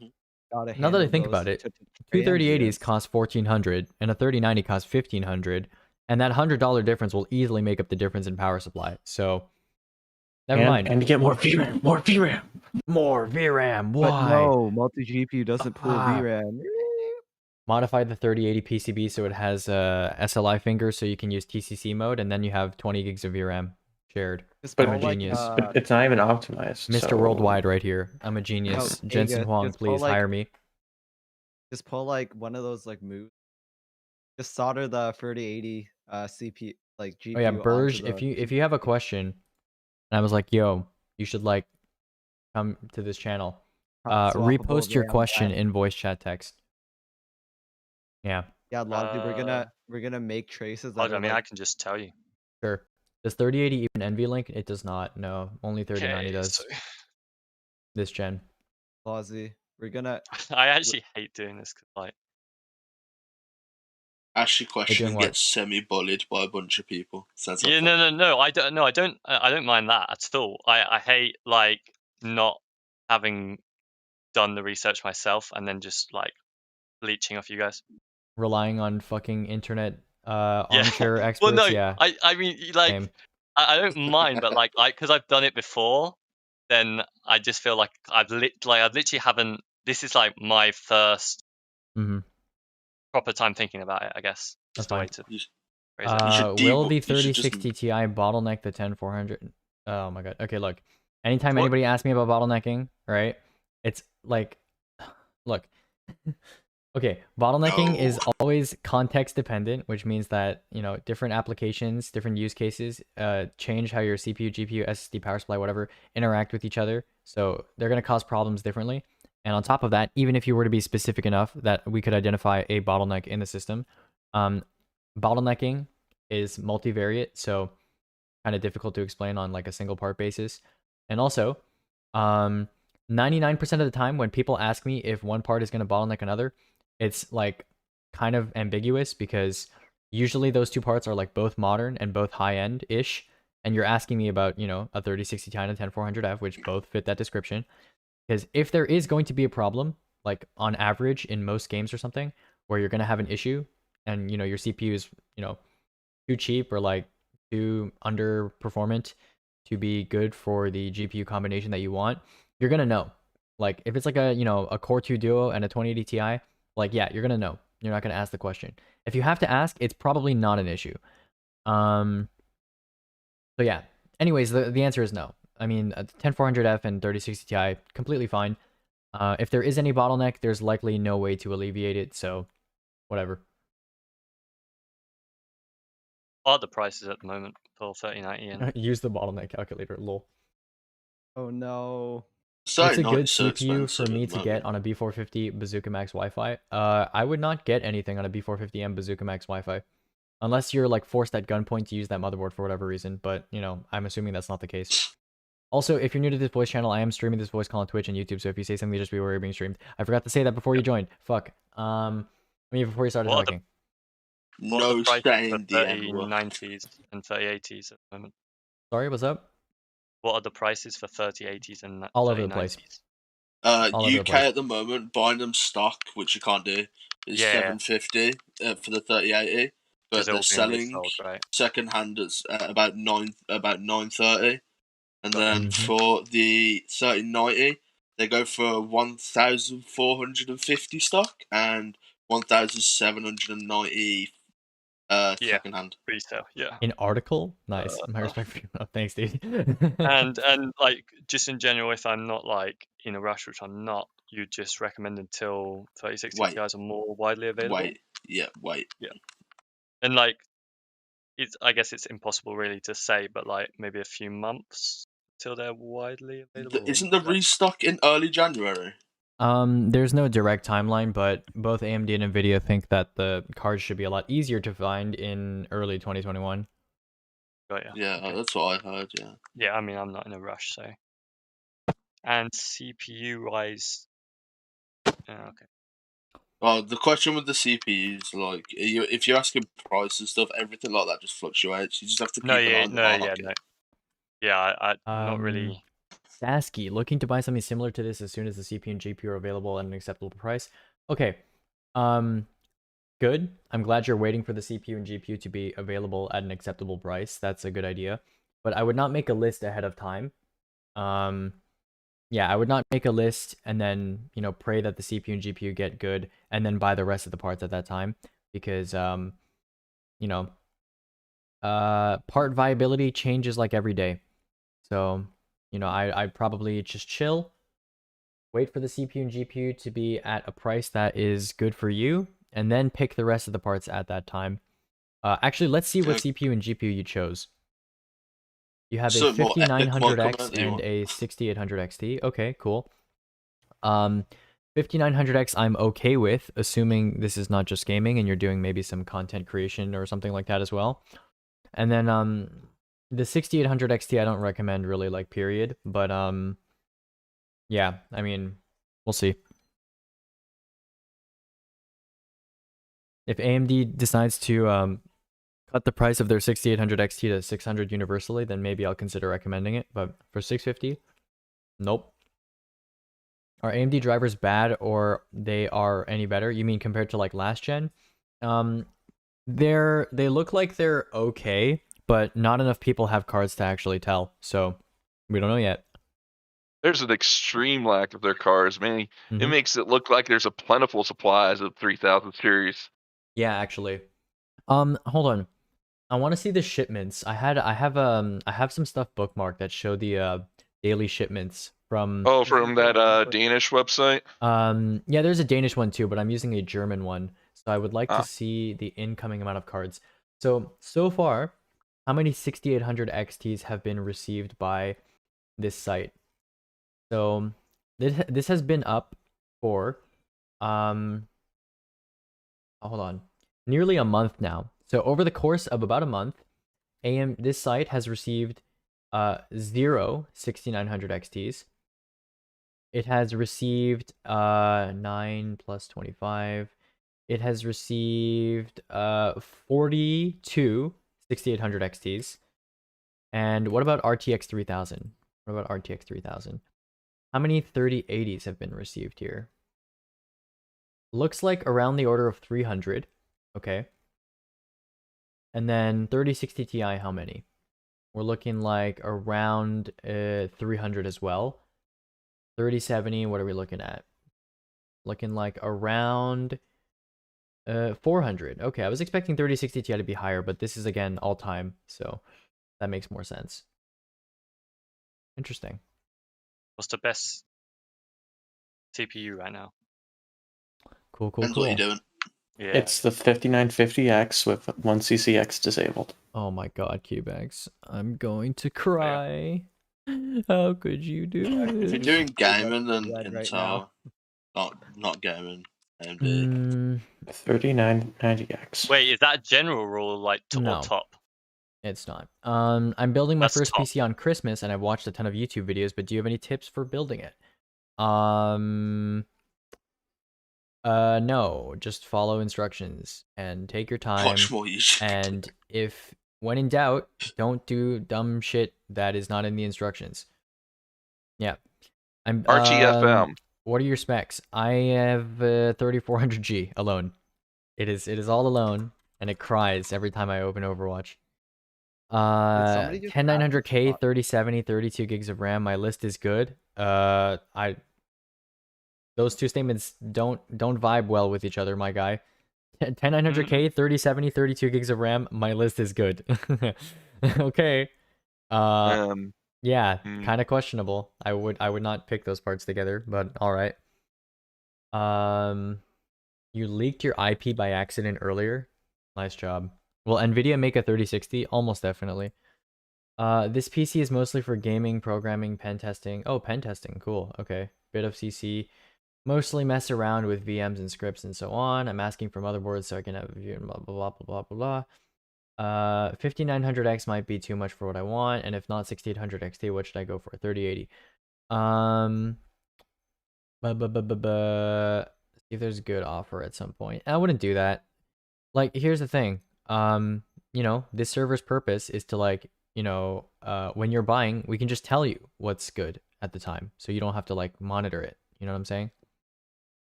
Gotta now that I handle think those about it, to two 3080s transients. cost $1,400 and a 3090 costs $1,500, and that $100 difference will easily make up the difference in power supply. So, never mind. And to get more VRAM, more VRAM. More VRAM. But Why? no, multi-GPU doesn't pull VRAM. Modify the 3080 PCB so it has SLI fingers so you can use TCC mode, and then you have 20 gigs of VRAM shared. I'm a genius. It's not even optimized. Mr. so- Worldwide right here. I'm a genius. No, Jensen Aga, Huang, just pull, please like- hire me. Just pull like one of those like moves. Just solder the 3080 CPU like GPU. Oh yeah, Burge, onto the if you have a question, and I was like, yo, you should like come to this channel. Swappable Repost your RAM question pad. in voice chat text. Yeah. Yeah, Logic, we're gonna make traces that I are mean, I like, can just tell you. Sure. Does 3080 even NVLink? It does not. No, only 3090 Okay, does. so This gen. Lozy. We're gonna I actually hate doing this because like Actually, doing questioning what? gets semi-bullied by a bunch of people. Sounds like yeah, no. I don't mind that at all. I hate like not having done the research myself and then just like leeching off you guys. Relying on fucking internet Yeah. armchair experts. Well, no, Yeah. I mean like Same. I don't mind, but like because I've done it before, then I just feel like I've literally haven't. This is like my first Mm-hmm. proper time thinking about it. I guess That's just the way fine. to phrase it. Will the 3060 Ti bottleneck the 10400? Oh my god. Okay, look. Anytime anybody asks me about bottlenecking, right? It's like, look. Okay, bottlenecking is always context dependent, which means that, you know, different applications, different use cases, change how your CPU, GPU, SSD, power supply, whatever, interact with each other. So they're going to cause problems differently. And on top of that, even if you were to be specific enough that we could identify a bottleneck in the system, bottlenecking is multivariate, so kind of difficult to explain on like a single part basis. And also, 99% of the time when people ask me if one part is going to bottleneck another, it's like kind of ambiguous because usually those two parts are like both modern and both high-end ish, and you're asking me about, you know, a 3060 Ti and a 10400F, which both fit that description. Because if there is going to be a problem, like on average in most games or something, where you're going to have an issue and, you know, your CPU is, you know, too cheap or like too underperformant to be good for the GPU combination that you want, you're going to know. Like if it's like a, you know, a Core 2 Duo and a 2080 Ti, like, yeah, you're going to know. You're not going to ask the question. If you have to ask, it's probably not an issue. So yeah. Anyways, the answer is no. I mean, 10400F and 3060 Ti, completely fine. If there is any bottleneck, there's likely no way to alleviate it, so whatever. What are the prices at the moment for 3090? And Use the bottleneck calculator, lol. oh no. What's a good CPU for me to get on a B450 Bazooka Max Wi-Fi? I would not get anything on a B450M Bazooka Max Wi-Fi. Unless you're like forced at gunpoint to use that motherboard for whatever reason, but you know, I'm assuming that's not the case. Also, if you're new to this voice channel, I am streaming this voice call on Twitch and YouTube, so if you say something, just be aware you're being streamed. I forgot to say that before you joined. Fuck. I mean, before you started talking. what are the prices for 3090s and 3080s at the moment? Sorry, what's up? What are the prices for 3080s and 3090s? All over the place. UK at the moment, buying them stock, which you can't do, is $750 for the 3080, but Because they're all they're being selling resold, right? second hand at about $930, and then for the 3090, they go for 1,450 stock and 1,790 Yeah. Secondhand. Resale, yeah. An article? Nice. My respect for you. Oh, thanks, dude. And like just in general, if I'm not like in a rush, which I'm not, you just recommend until 3060 Wait. Ti's are more widely available. Wait. Yeah. Wait. Yeah. And like, I guess it's impossible really to say, but like maybe a few months till they're widely available. Isn't the restock in early January? There's no direct timeline, but both AMD and Nvidia think that the cards should be a lot easier to find in early 2021. Got ya. Yeah, that's what I heard. Yeah. Yeah, I mean, I'm not in a rush, so. And CPU wise, okay. Well, the question with the CPUs, like, if you're asking price and stuff, everything like that just fluctuates. You just have to keep an eye on the market. Yeah, I not really. Sasky, looking to buy something similar to this as soon as the CPU and GPU are available at an acceptable price. Okay, good. I'm glad you're waiting for the CPU and GPU to be available at an acceptable price. That's a good idea. But I would not make a list ahead of time. Yeah, I would not make a list and then, you know, pray that the CPU and GPU get good and then buy the rest of the parts at that time. Because, you know, part viability changes like every day. So, you know, I'd probably just chill, wait for the CPU and GPU to be at a price that is good for you, and then pick the rest of the parts at that time. Actually, let's see what CPU and GPU you chose. You have a 5900X and a 6800 XT. Okay, cool. 5900X I'm okay with, assuming this is not just gaming and you're doing maybe some content creation or something like that as well. And then the 6800 XT I don't recommend really, like, period. But yeah, I mean, we'll see. If AMD decides to cut the price of their 6800 XT to 600 universally, then maybe I'll consider recommending it. But for 650, nope. Are AMD drivers bad or they are any better? You mean compared to like last gen? They look like they're okay, but not enough people have cards to actually tell. So we don't know yet. There's an extreme lack of their cars, man. It makes it look like there's a plentiful supplies of 3000 series. Yeah, actually. Hold on. I want to see the shipments. I have some stuff bookmarked that show the daily shipments from. Oh, from that Danish website. Yeah, there's a Danish one too, but I'm using a German one, so I would like to see the incoming amount of cards. So far, how many 6800 XTs have been received by this site? So this has been up for hold on, nearly a month now. So over the course of about a month, this site has received 0 6900 XTs. It has received 9 plus 25. It has received 42 6800 XTs. And what about RTX 3000? What about RTX 3000? How many 3080s have been received here? Looks like around the order of 300. Okay. And then 3060 Ti, how many? We're looking like around 300 as well. 3070, what are we looking at? Looking like around 400. Okay, I was expecting 3060 Ti to be higher, but this is again all time, so that makes more sense. Interesting. What's the best CPU right now? Cool. Depends what you're doing. Yeah. It's the 5950X with 1CCX disabled. Oh my god, Cubex. I'm going to cry. How could you do this? If you're doing gaming and Intel, not gaming, AMD. 3990X. Wait, is that a general rule, like No. top? It's not. I'm building my That's first top. PC on Christmas, and I've watched a ton of YouTube videos, but do you have any tips for building it? No, just follow instructions and take your time. Watch more YouTube. And if, when in doubt, don't do dumb shit that is not in the instructions. Yeah. I'm RTFM. What are your specs? I have 3400G alone. It is all alone, and it cries every time I open Overwatch. 10900K, 3070, 32 gigs of RAM. My list is good. Those two statements don't vibe well with each other, my guy. 10900K, 3070, 32 gigs of RAM. My list is good. Okay. Yeah, kind of questionable. I would not pick those parts together, but all right. You leaked your IP by accident earlier. Nice job. Will Nvidia make a 3060? Almost definitely. This PC is mostly for gaming, programming, pen testing. Oh, pen testing, cool. Okay, bit of CC. Mostly mess around with VMs and scripts and so on. I'm asking for motherboards so I can have a view and blah blah blah blah blah blah. 5900X might be too much for what I want, and if not 6800 XT, what should I go for? 3080. See if there's a good offer at some point. I wouldn't do that. Like, here's the thing. You know, this server's purpose is to, like, you know, when you're buying, we can just tell you what's good at the time, so you don't have to like monitor it. You know what I'm saying?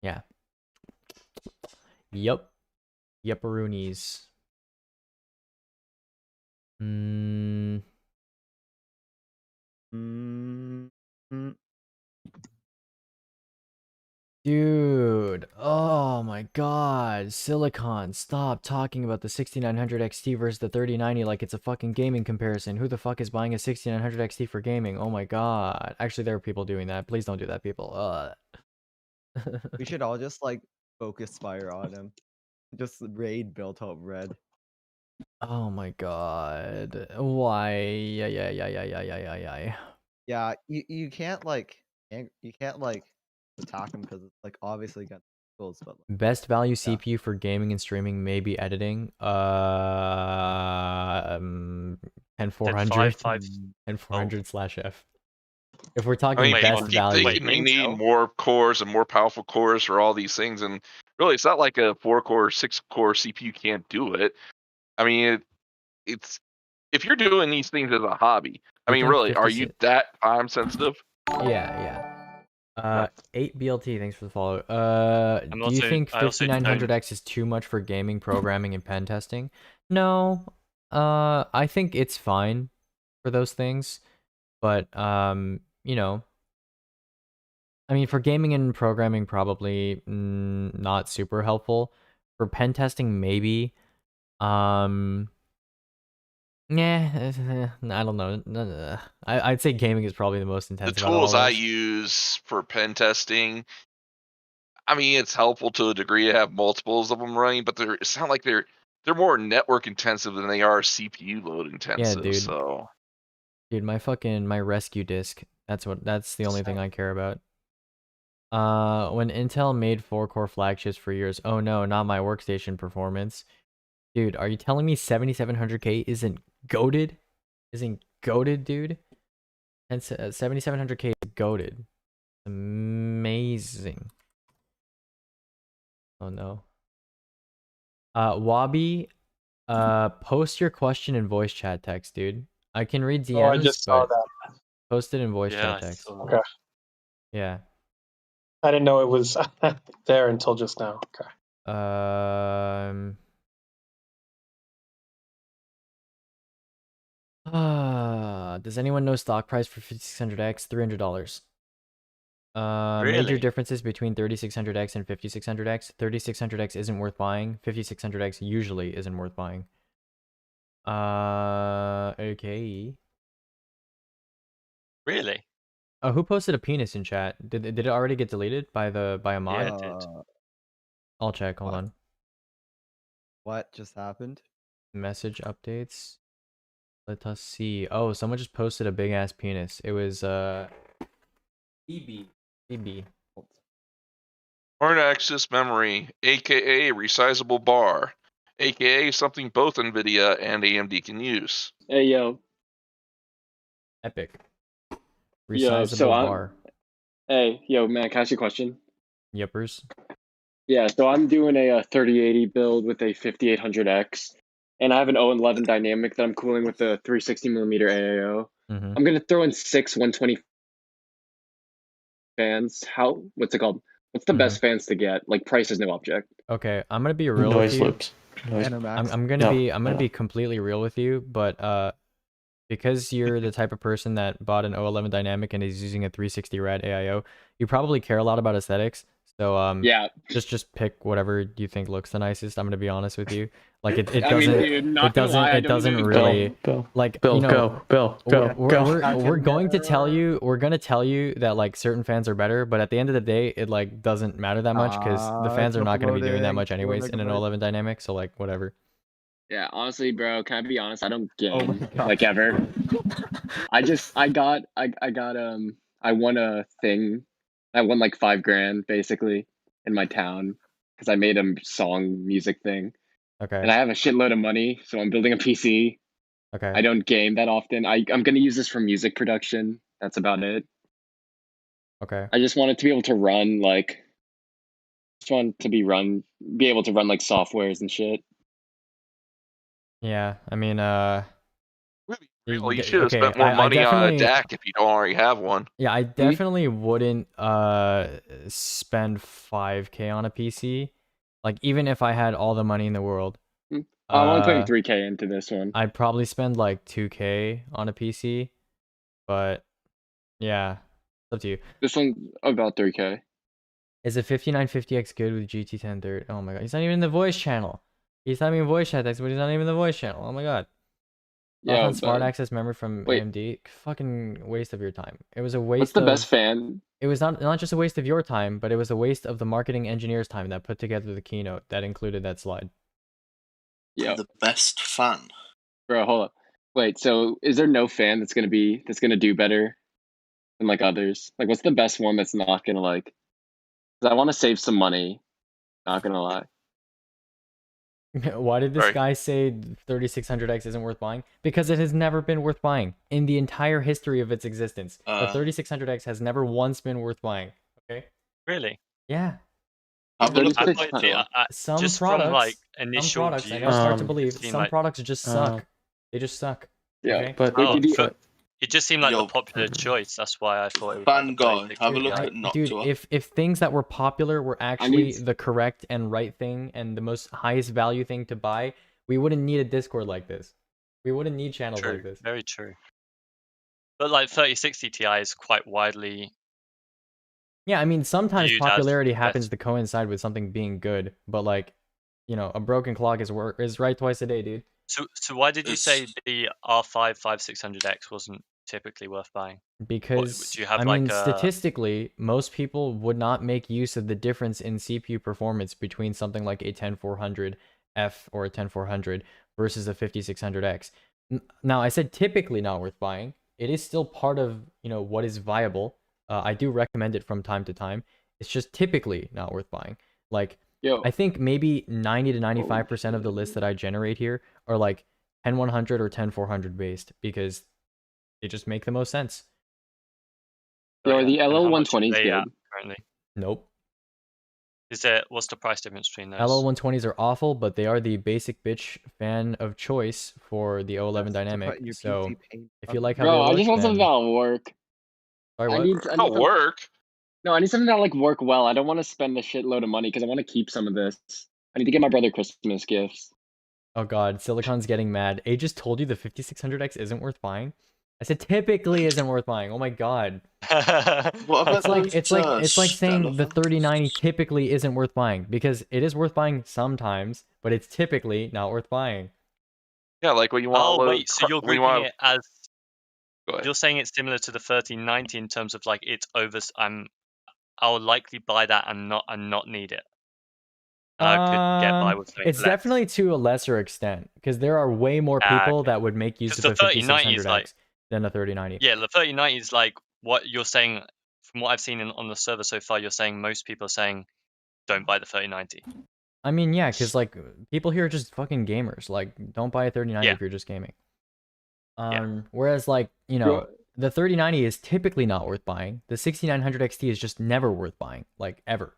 Yeah. Yup. Yupperoonies. Dude, oh my god, Silicon, stop talking about the 6900 XT versus the 3090 like it's a fucking gaming comparison. Who the fuck is buying a 6900 XT for gaming? Oh my god. Actually, there are people doing that. Please don't do that, people. We should all just like focus fire on him. Just raid built up red. Oh my god. Why? Yeah. Yeah, you can't like attack him because it's like obviously got tools, but like, Best value CPU for gaming and streaming, maybe editing. 10400 10400/F. If we're talking best value, you need more cores and more powerful cores for all these things, and really, it's not like a 4-core, 6-core CPU can't do it. I mean, it's if you're doing these things as a hobby. I mean, really, are you that time sensitive? Yeah. 8BLT, thanks for the follow. Do you think 5900X is too much for gaming, programming, and pen testing? No. I think it's fine for those things, but you know, I mean, for gaming and programming, probably not super helpful. For pen testing, maybe. Yeah, I don't know. I'd say gaming is probably the most intense. The tools I use for pen testing, I mean, it's helpful to a degree to have multiples of them running, but it's not like they're more network intensive than they are CPU load intensive. Yeah, dude. So, dude, my rescue disk. That's the only thing I care about. When Intel made 4-core flagships for years. Oh no, not my workstation performance. Dude, are you telling me 7700K isn't goated? Isn't goated, dude? And 7700K is goated. Amazing. Oh no. Wabi, post your question in voice chat text, dude. I can read DMs. Oh, I just saw that. Post it in voice chat text. Okay. Yeah. I didn't know it was there until just now. Okay. Does anyone know stock price for 5600X? $300. Really? Major differences between 3600X and 5600X. 3600X isn't worth buying. 5600X usually isn't worth buying. Okay. Really? Oh, who posted a penis in chat? Did it already get deleted by a mod? Yeah, it did. I'll check. Hold on. What just happened? Message updates. Let us see. Oh, someone just posted a big ass penis. It was EB. Hard access memory, aka resizable bar, aka something both NVIDIA and AMD can use. Hey yo. Epic. Yo, Resizable bar. Hey, yo, man, can I ask you a question? Yippers. Yeah, so I'm doing a 3080 build with a 5800X, and I have an 011 dynamic that I'm cooling with a 360mm AAO. Mm-hmm. I'm gonna throw in 6 120 fans. What's it called? What's the best fans to get? Like, price is no object. Okay, I'm gonna be real with you. I'm gonna be completely real with you, but because you're the type of person that bought an 011 dynamic and is using a 360 rad AIO, you probably care a lot about aesthetics. So Yeah. just pick whatever you think looks the nicest. I'm gonna be honest with you. Like it I mean, doesn't dude, not gonna lie, I it don't doesn't even- really Bill, like Bill, you know go. we're going to tell you that like certain fans are better, but at the end of the day it like doesn't matter that much because the fans are not going to be doing that much anyways in an 11 dynamic, so like whatever. Yeah, honestly, bro, can I be honest? I don't Oh my game God. like ever. I won a thing. I won like $5,000 basically in my town because I made a song music thing. Okay. And I have a shitload of money, so I'm building a PC. Okay. I don't game that often. I'm gonna use this for music production. That's about it. Okay. I just want it to be able to run like be able to run like softwares and shit. Yeah, I mean Well, you should have spent more I money on a definitely- DAC if you don't already have one. Yeah, I definitely wouldn't spend 5K on a PC. Like even if I had all the money in the world. I'm only putting 3K into this one. I'd probably spend like 2K on a PC. But yeah, it's up to you. This one's about 3K. Is a 5950X good with GT10 30? Oh my god, he's not even in the voice channel. He's not even voice chat text, but he's not even in the voice channel. Oh my god. Yeah, On smart but- access memory from Wait. AMD. Fucking waste of your time. It was a waste What's the of, best fan? It was not just a waste of your time, but it was a waste of the marketing engineer's time that put together the keynote that included that slide. Yeah. The best fan. Bro, hold up. Wait, so is there no fan that's gonna do better than like others? Like what's the best one that's not gonna like 'cause I wanna save some money. Not gonna lie. Why did this Sorry. guy say 3600X isn't worth buying? Because it has never been worth buying in the entire history of its existence. The 3600X has never once been worth buying. Okay? Really? Yeah. Some just products, from like some initial products, I views, gotta start to it believe seemed some like- products just suck. They just suck. Yeah, okay? but it just seemed like the popular choice. That's why I thought it was Fan like guy, the have a basic look guy. at Noctua. Dude, if things that were popular were actually need- the correct and right thing and the most highest value thing to buy, we wouldn't need a Discord like this. We wouldn't need channels True, like this. very true. But like 3060 Ti is quite widely. Yeah, I mean, sometimes viewed as popularity the happens best. to coincide with something being good, but like, you know, a broken clock is right twice a day, dude. So why did you say the R5 5600X wasn't typically worth buying? Because do you have I like mean, a statistically, most people would not make use of the difference in CPU performance between something like a 10400F or a 10400 versus a 5600X. Now, I said typically not worth buying. It is still part of, you know, what is viable. I do recommend it from time to time. It's just typically not worth buying. Like, I think maybe 90 to 95% of the lists that I generate here are like 10100 or 10400 based because they just make the most sense. Yo, the And how much are LL120 is they good. at currently? Nope. What's the price difference between those? LL120s are awful, but they are the basic bitch fan of choice for the O11 dynamic. your So PC paint if you like how Bro, they I look, just want something then... that'll work. Sorry, I what? need some- work. No, I need something that'll like work well. I don't want to spend a shitload of money because I want to keep some of this. I need to get my brother Christmas gifts. Oh god, Silicon's getting mad. A just told you the 5600X isn't worth buying. I said typically isn't worth buying. Oh my god. What about It's like those, it's like saying the Stellar 3090 typically isn't worth buying because it is worth buying sometimes, but it's typically not worth buying. Yeah, like when you want. Oh wait, so you're when you grouping want, it as Go ahead. you're saying it's similar to the 3090 in terms of like it's over. I'll likely buy that and not need it. And I could get by with something It's less. definitely to a lesser extent because there are way more people that would make use 'Cause of the a 3090 is 5600X like- than a 3090. Yeah, the 3090 is like what you're saying. From what I've seen on the server so far, you're saying most people are saying don't buy the 3090. I mean, yeah, because like people here are just fucking gamers. Like, don't buy a 3090 Yeah. if you're just gaming. Whereas like, you know, the 3090 is typically not worth buying. The 6900 XT is just never worth buying, like ever.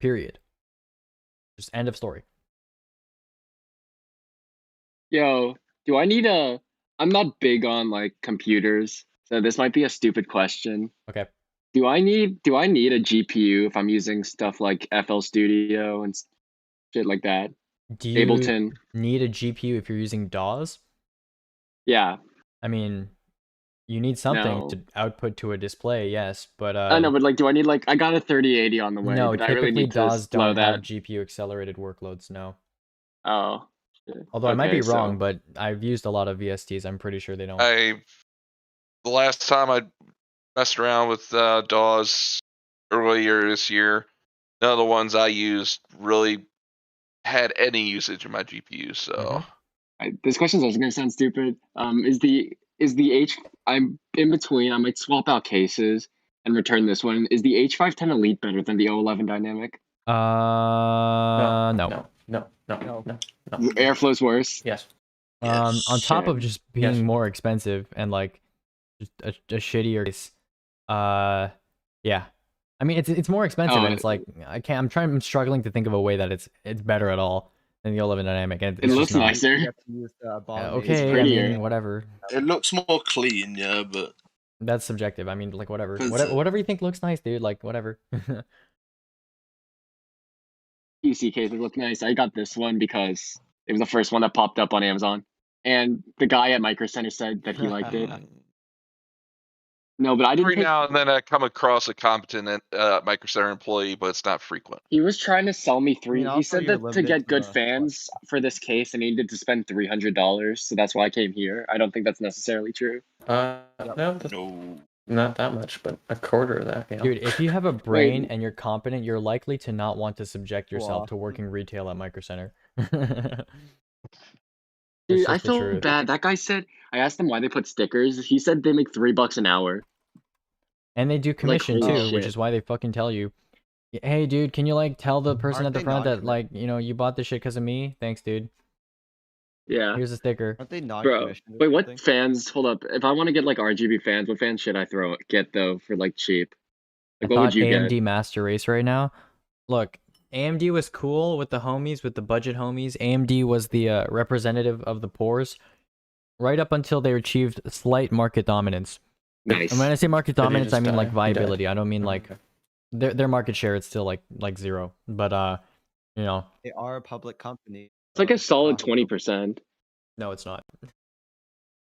Period. Just end of story. Yo, do I need a? I'm not big on like computers, so this might be a stupid question. Okay. Do I need a GPU if I'm using stuff like FL Studio and shit like that? Do you Ableton. need a GPU if you're using DAWs? Yeah. I mean, You need something No. to output to a display, yes, but I know, but like, do I need like I got a 3080 on the way, no, but I really typically need to DAWs slow don't have that. GPU accelerated workloads, no. Oh. shit. Although I might Okay, be wrong, so but I've used a lot of VSTs. I'm pretty sure they don't. The last time I messed around with DAWs earlier this year, none of the ones I used really had any usage of my GPU. So this question's also gonna sound stupid. Is the H? I'm in between. I might swap out cases and return this one. Is the H510 Elite better than the 011 Dynamic? No. Airflow's worse. Yes. On top of Shit. just being more expensive and like just a shittier case, yeah. I mean, it's more expensive, and it's like I'm struggling to think of a way that it's better at all than the 011 Dynamic. And It looks nicer. You have to use the Yeah, Bomb okay, I prettier. mean, whatever. It looks more clean, yeah, but That's subjective. I mean, like whatever. Cause, Whatever you think looks nice, dude. Like whatever. PC cases look nice. I got this one because it was the first one that popped up on Amazon, and the guy at Micro Center said that he liked it. No, but I didn't. every now and then I come across a competent Micro Center employee, but it's not frequent. He was trying to sell me three. mean, He also said you're that to limited get to good the fans for this case, and he needed to spend $300. So that's why I came here. I don't think that's necessarily true. No, that's not that much, but a quarter of that. You know? Dude, if you have a brain and you're competent, you're likely to not want to subject yourself Wow. to working retail at Micro Center. Dude, I feel bad. That guy said I asked him why they put stickers. He said they make $3 an hour. And they do commission holy too, which shit. is why they fucking tell you, hey, dude, can you like tell the person Aren't at the they front that non-commission? like you bought this shit because of me? Thanks, dude. Yeah. Here's a sticker. Aren't they Bro, non-commissioned? wait, what fans? Hold up. If I want to get like RGB fans, what fans should I get though for like cheap? Like, I what would thought you AMD get? Master Race right now. Look, AMD was cool with the homies, with the budget homies. AMD was the representative of the poors, right up until they achieved slight market dominance. Nice. And when I say market Did he dominance, I just mean like die? He died. viability. I don't mean like Okay. their market share. It's still like 0, but you know, They are a public company. It's like a so solid it's not- 20%. no, it's not.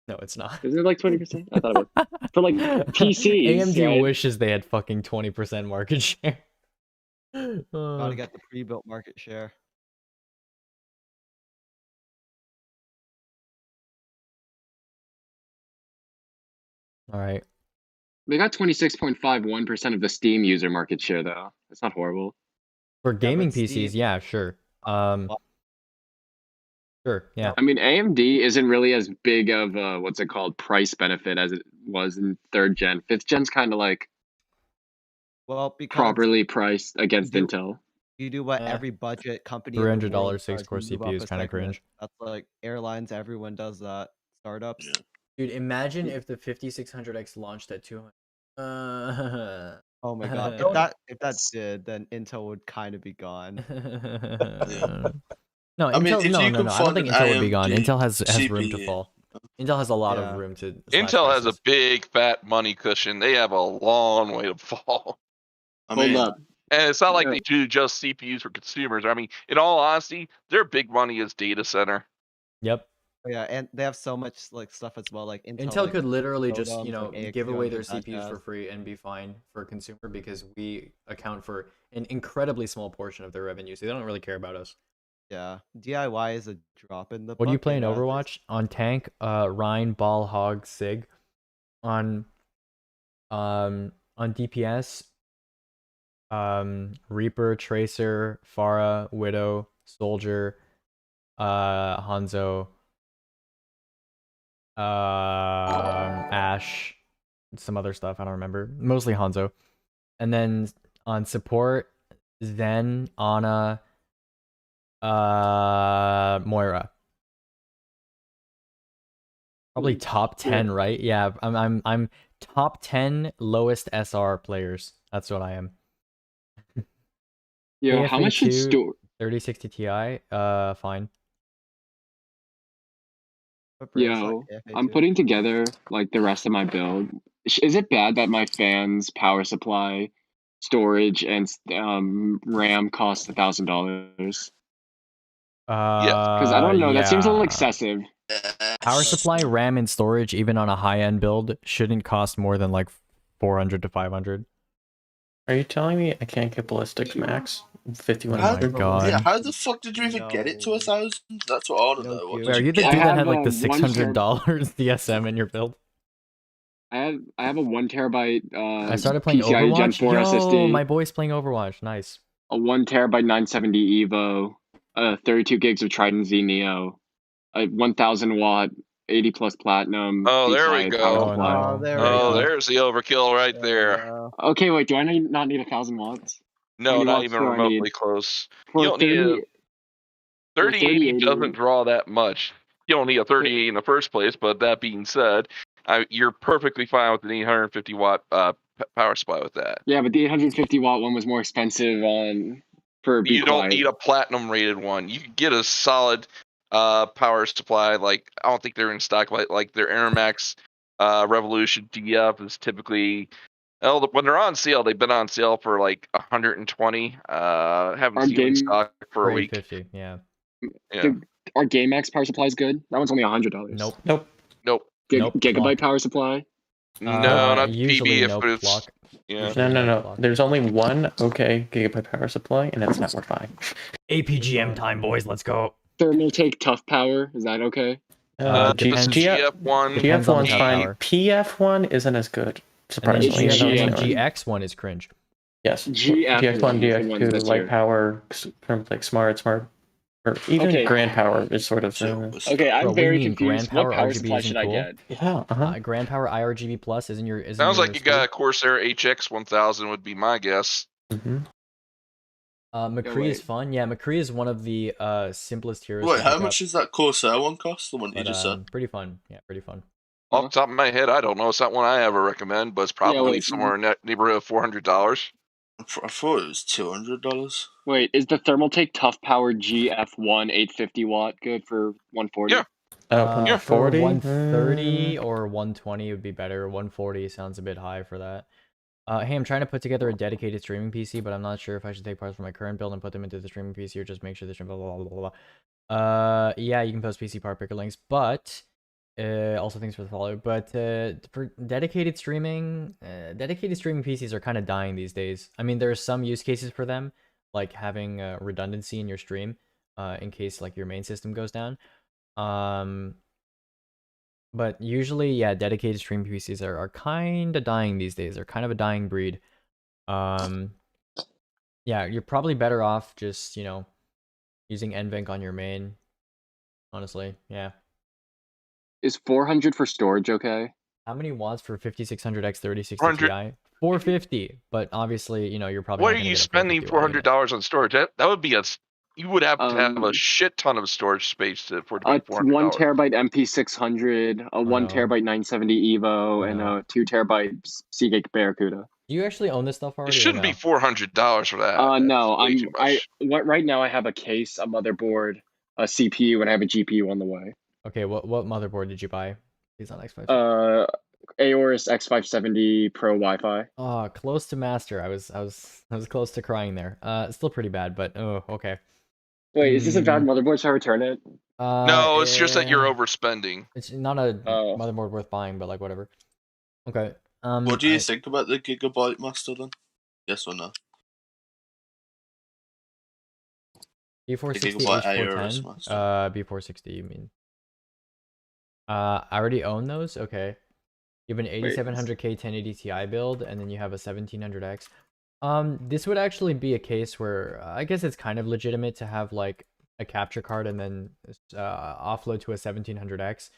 No, it's not. Isn't it like 20%? I thought it was. For like PCs. AMD right? wishes they had fucking 20% market share. Gotta get the pre-built market share. All right. They got 26.51% of the Steam user market share though. That's not horrible. For gaming Steam- PCs, yeah, sure. Sure, yeah. I mean, AMD isn't really as big of a what's it called price benefit as it was in 3rd gen. 5th gen's kind of like Well, because properly priced against You- Intel. you do what Yeah. every budget company. in the $300 world does, 6-core you move CPU up is a kinda segment. cringe. That's like airlines. Everyone does that. Startups. Dude, imagine if the 5600X launched at 200. Oh my god! If that did, then Intel would kind of be gone. No, I mean, Intel. if No, you no, can no. I don't find think an Intel would be gone. AMD Intel has room to CPU. fall. Intel has a lot Yeah. of room to. slash Intel has a prices. big fat money cushion. They have a long way to fall. I Hold mean, up. And it's not like Yeah. they do just CPUs for consumers. I mean, in all honesty, their big money is data center. Yep. Yeah, and they have so much like stuff as well. Like Intel like, could literally just, modems, like give away their AX200, that CPUs for jazz. free and be fine for consumer because we account for an incredibly small portion of their revenue. So they don't really care about us. Yeah, DIY is a drop in the. What do you play in bucket, Overwatch? On tank, Rhine, Ball, Hog, Sig. On DPS, Reaper, Tracer, Pharah, Widow, Soldier, Hanzo, Ash, some other stuff, I don't remember. Mostly Hanzo. And then on support, Zen, Ana, Moira. Probably top 10, right? Yeah, I'm top 10 lowest SR players. That's what I am. Yo, how much should 2 store? 3060 Ti? Fine. Yo, I'm putting together like the rest of my build. Is it bad that my fans, power supply, storage, and RAM cost $1,000? Because I don't know. That seems a little excessive. Power supply, RAM, and storage, even on a high-end build, shouldn't cost more than like 400 to 500. Are you telling me I can't get ballistics max? Oh my 5100? god. Yeah, how the fuck did you even get it to 1,000? That's what I want to know. What Wait, did are you you the get? dude that had like have, the one $600 DSM in your build? I have a 1 terabyte I started playing PCIe Gen Overwatch. 4 Yo, SSD, my boy's playing Overwatch. Nice. a 1 terabyte 970 Evo, 32 gigs of Trident Z Neo, a 1000 watt 80 plus platinum. Oh, there we PCIe go. power Oh, supply. no. Oh, there's the overkill right there. Okay, wait, do I not need 1000 watts? How No, many not watts even do I remotely need? close. For You don't need a 3080 3080. doesn't draw that much. You don't need a 3080 in the first place, but that being said, you're perfectly fine with an 850 watt power supply with that. Yeah, but the 850 watt one was more expensive for Be You don't Quiet. need a platinum rated one. You can get a solid power supply. Like, I don't think they're in stock. Like their AirMax Revolution DF is typically, well, when they're on sale, they've been on sale for like 120. Haven't seen them in stock for a week. 850, yeah. Yeah. Our GameMax power supply is good. That one's only $100. Nope. Nope. Nope. Gigabyte power supply. No, not usually PB. no If it's clock. yeah. No. There's only one okay gigabyte power supply, and that's not worth buying. APGM time, boys. Let's go. Thermaltake Tough Power. Is that okay? GF1. GF1's fine. PF1 isn't as good, surprisingly. GX1 is cringe. Yes. GF1 GX1, is the one GX2, that's light here. power, like smart, or even Okay. grand power is sort of. Okay, I'm Bro, very we mean confused. Grand What Power power RGB supply isn't should I cool? get? Yeah. Grand Power IRGB Plus isn't your. Sounds like you got a Corsair HX 1000 would be my guess. McCree is fun. Yeah, McCree is one of the simplest heroes. Wait, to how pick much up, does that Corsair one cost? The one you but, just said? pretty fun. Yeah, pretty fun. Off the top of my head, I don't know. It's not one I ever recommend, but it's probably wait, somewhere in that neighborhood of $400. I thought it was $200. Wait, is the Thermaltake Tough Power GF1 850 watt good for 140? Yeah. For 140? 130 or 120 would be better. 140 sounds a bit high for that. Hey, I'm trying to put together a dedicated streaming PC, but I'm not sure if I should take parts from my current build and put them into the streaming PC or just make sure the stream blah blah blah blah blah. Yeah, you can post PC part picker links, but also thanks for the follow. But for dedicated streaming PCs are kind of dying these days. I mean, there are some use cases for them, like having redundancy in your stream, in case like your main system goes down. But usually, yeah, dedicated stream PCs are kind of dying these days. They're kind of a dying breed. Yeah, you're probably better off just, using NVENC on your main. Honestly, yeah. Is 400 for storage okay? How many watts for 5600X 3060 400. Ti? 450. But obviously, you're probably What not are gonna you get a spending 450 $400 on storage? That would be you would have to have a shit ton of storage space for it to be $400. 1 terabyte MP600, a 1 terabyte 970 Evo, and a 2 terabyte Seagate Barracuda. Do you actually own this stuff It already? or shouldn't no? be $400 for that. No, Way too much. right now I have a case, a motherboard, a CPU, and I have a GPU on the way. Okay, what motherboard did you buy? He's on X5. Aorus X570 Pro Wi-Fi. Oh, close to master. I was close to crying there. Still pretty bad, but oh, okay. Wait, is this a bad motherboard? Should I return it? No, it's just that you're overspending. It's not a motherboard worth buying, but like whatever. Okay. What do you think about the Gigabyte Master then? Yes or no? B460 Gigabyte Aorus H410. Master. B460. You mean? I already own those. Okay. You have an 8700K 1080 Ti build, and then you have a 1700X. This would actually be a case where I guess it's kind of legitimate to have like a capture card and then offload to a 1700X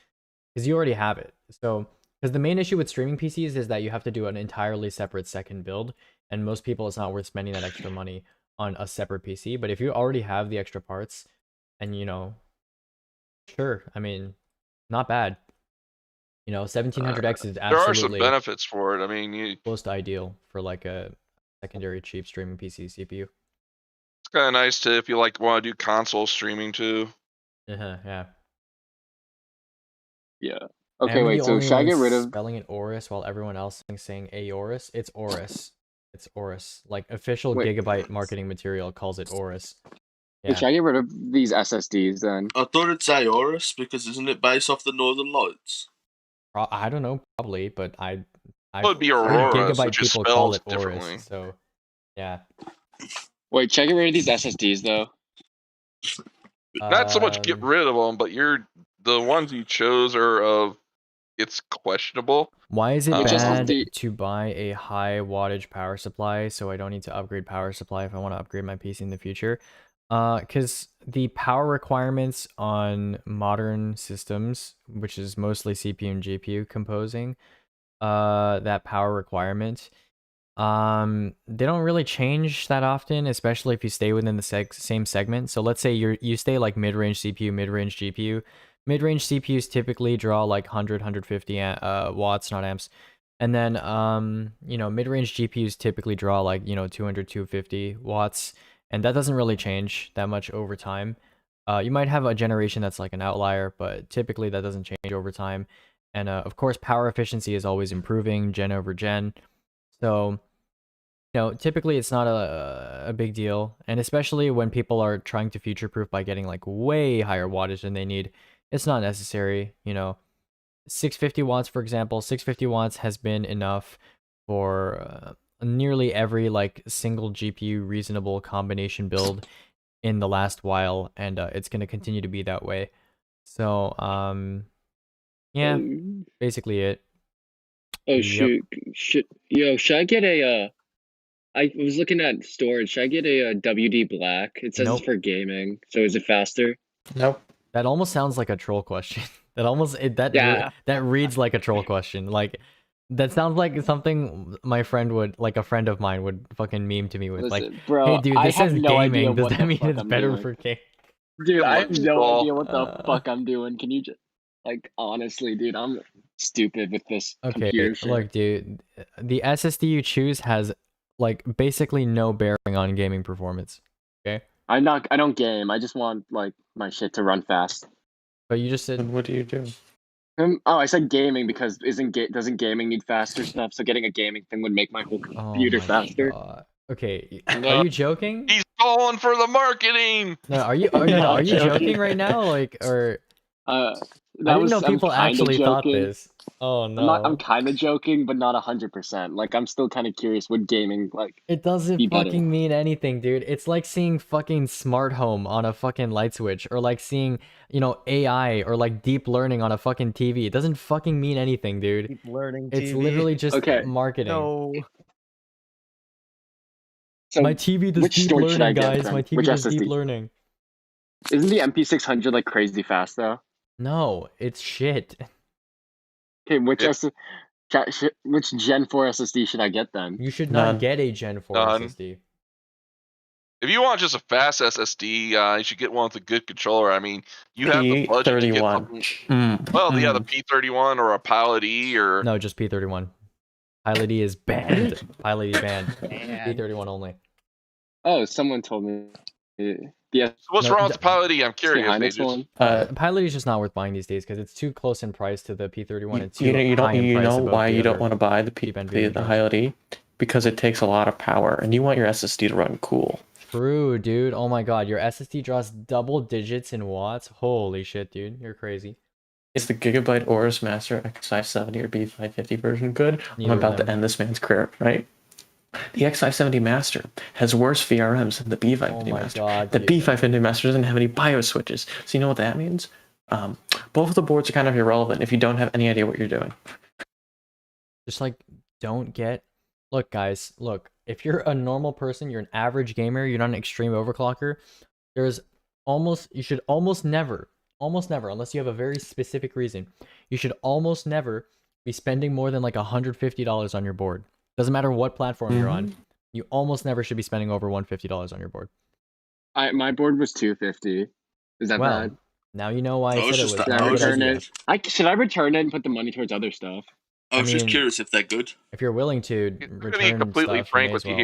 because you already have it. So, because the main issue with streaming PCs is that you have to do an entirely separate second build, and most people it's not worth spending that extra money on a separate PC. But if you already have the extra parts, and sure, I mean, not bad. 1700X is absolutely. There are some benefits for it. I mean, close to ideal for like a secondary cheap streaming PC CPU. It's kind of nice to if you want to do console streaming too. Yeah. Yeah. Okay, wait. So should I get rid of spelling it Aorus while everyone else is saying Aorus? It's Aorus. It's Aorus. Like official Gigabyte marketing material calls it Aorus. Hey, should I get rid of these SSDs then? I thought it's Aorus because isn't it based off the Northern Lights? I don't know, probably, but It would be Aurora's, which is people call spelled it differently. Aorus, so yeah. Wait, should I get rid of these SSDs though? Not so much get rid of them, but the ones you chose are of it's questionable. Why is it Which bad SSD? to buy a high wattage power supply so I don't need to upgrade power supply if I want to upgrade my PC in the future? Because the power requirements on modern systems, which is mostly CPU and GPU composing, that power requirement, they don't really change that often, especially if you stay within the same segment. So let's say you stay like mid-range CPU, mid-range GPU. Mid-range CPUs typically draw like 100, 150 watts, not amps. And then, you know, mid-range GPUs typically draw like, you know, 200, 250 watts. And that doesn't really change that much over time. You might have a generation that's like an outlier, but typically that doesn't change over time. And of course, power efficiency is always improving gen over gen. So, you know, typically it's not a big deal. And especially when people are trying to future-proof by getting like way higher wattage than they need, it's not necessary, you know. 650 watts, for example, 650 watts has been enough for nearly every like single GPU reasonable combination build in the last while, and it's going to continue to be that way. So, yeah, basically it. Oh Yep. shoot! Should I get a? I was looking at storage. Should I get a WD Black? It says Nope. it's for gaming. So is it faster? Nope. That almost sounds like a troll question. That almost Yeah. that reads like a troll question. Like that sounds like something my friend would, like a friend of mine would fucking meme to me with. Listen, like, bro, hey dude, I this have says no idea gaming. Does what that the mean fuck it's I'm better doing. for game? Dude, I have no Well, idea what the fuck I'm doing. Can you just like honestly, dude? I'm stupid with this Okay, computer shit. look, dude, the SSD you choose has like basically no bearing on gaming performance. Okay, I don't game. I just want like my shit to run fast. but you just said. And what do you do? Oh, I said gaming because doesn't gaming need faster stuff? So getting a gaming thing would make my whole Oh computer my faster. god. Okay, No. are you joking? He's falling for the marketing. No, are you joking right now? Like, or I didn't know people actually thought this. Oh no. I'm kind of joking, but not 100%. Like I'm still kind of curious. Would gaming like? It doesn't be better? fucking mean anything, dude. It's like seeing fucking smart home on a fucking light switch, or like seeing, you know, AI or like deep learning on a fucking TV. It doesn't fucking mean anything, dude. Deep learning It's TV. literally just Okay. marketing. No. So My TV does which deep storage should I learning, get guys. then? My TV Which does deep SSD? learning. Isn't the MP600 like crazy fast though? No, it's shit. Okay, which which Gen 4 SSD should I get then? You should not None. get a Gen 4 None. SSD. If you want just a fast SSD, you should get one with a good controller. I mean, you have the budget to get P31. something. Well, yeah, the P31 or a Pilot E or No, just P31. Pilot E is banned. Pilot E banned. P31 only. Oh, someone told me. Yeah. So what's No, wrong with the Pilot E? I'm It's the curious. Highness Aegis. one. Pilot is just not worth buying these days because it's too close in price to the P31 and too You high in price know above why the you don't other want to buy the cheap NVIDIA the games. Pilot E? Because it takes a lot of power, and you want your SSD to run cool. True, dude. Oh my god, your SSD draws double digits in watts. Holy shit, dude. You're crazy. Is the Gigabyte Aorus Master X570 or B550 version good? Neither I'm of about to them. end this man's career, right? The X570 Master has worse VRMs than the B550 Oh my Master. god, The dude. B550 Master doesn't have any BIOS switches. So you know what that means? Both of the boards are kind of irrelevant if you don't have any idea what you're doing. Just like, don't get. Look, guys, look. If you're a normal person, you're an average gamer, you're not an extreme overclocker, you should almost never, unless you have a very specific reason, you should almost never be spending more than like $150 on your board. Doesn't matter what platform you're on. You almost never should be spending over $150 on your board. My board was 250. Is that Well, bad? now you know why I said it was Should not I a good return idea. it? Should I return it and put the money towards other stuff? I was just mean, curious if they're good. If you're willing to To be return completely stuff, frank may with as you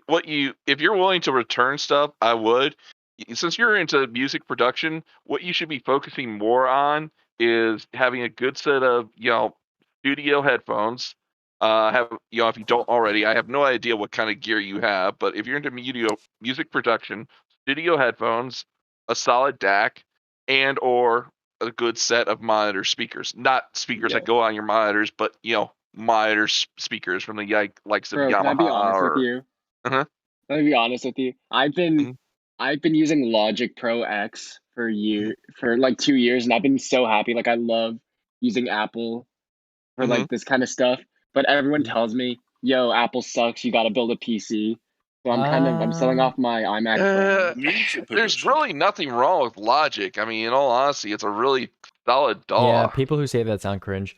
well. here, if you're willing to return stuff, I would. Since you're into music production, what you should be focusing more on is having a good set of, studio headphones. If you don't already, I have no idea what kind of gear you have, but if you're into music production, video headphones, a solid DAC, and or a good set of monitor speakers. Not speakers that go on your monitors, but monitor speakers from the likes of Bro, Yamaha can I be honest with or. you? Uh-huh. Let me be honest with you. I've been using Logic Pro X for like 2 years, and I've been so happy. Like I love using Apple for like this kind of stuff. But everyone tells me, "Yo, Apple sucks. You got to build a PC." So I'm selling off my iMac. There's really nothing wrong with Logic. I mean, in all honesty, it's a really solid DAW. Yeah, people who say that sound cringe.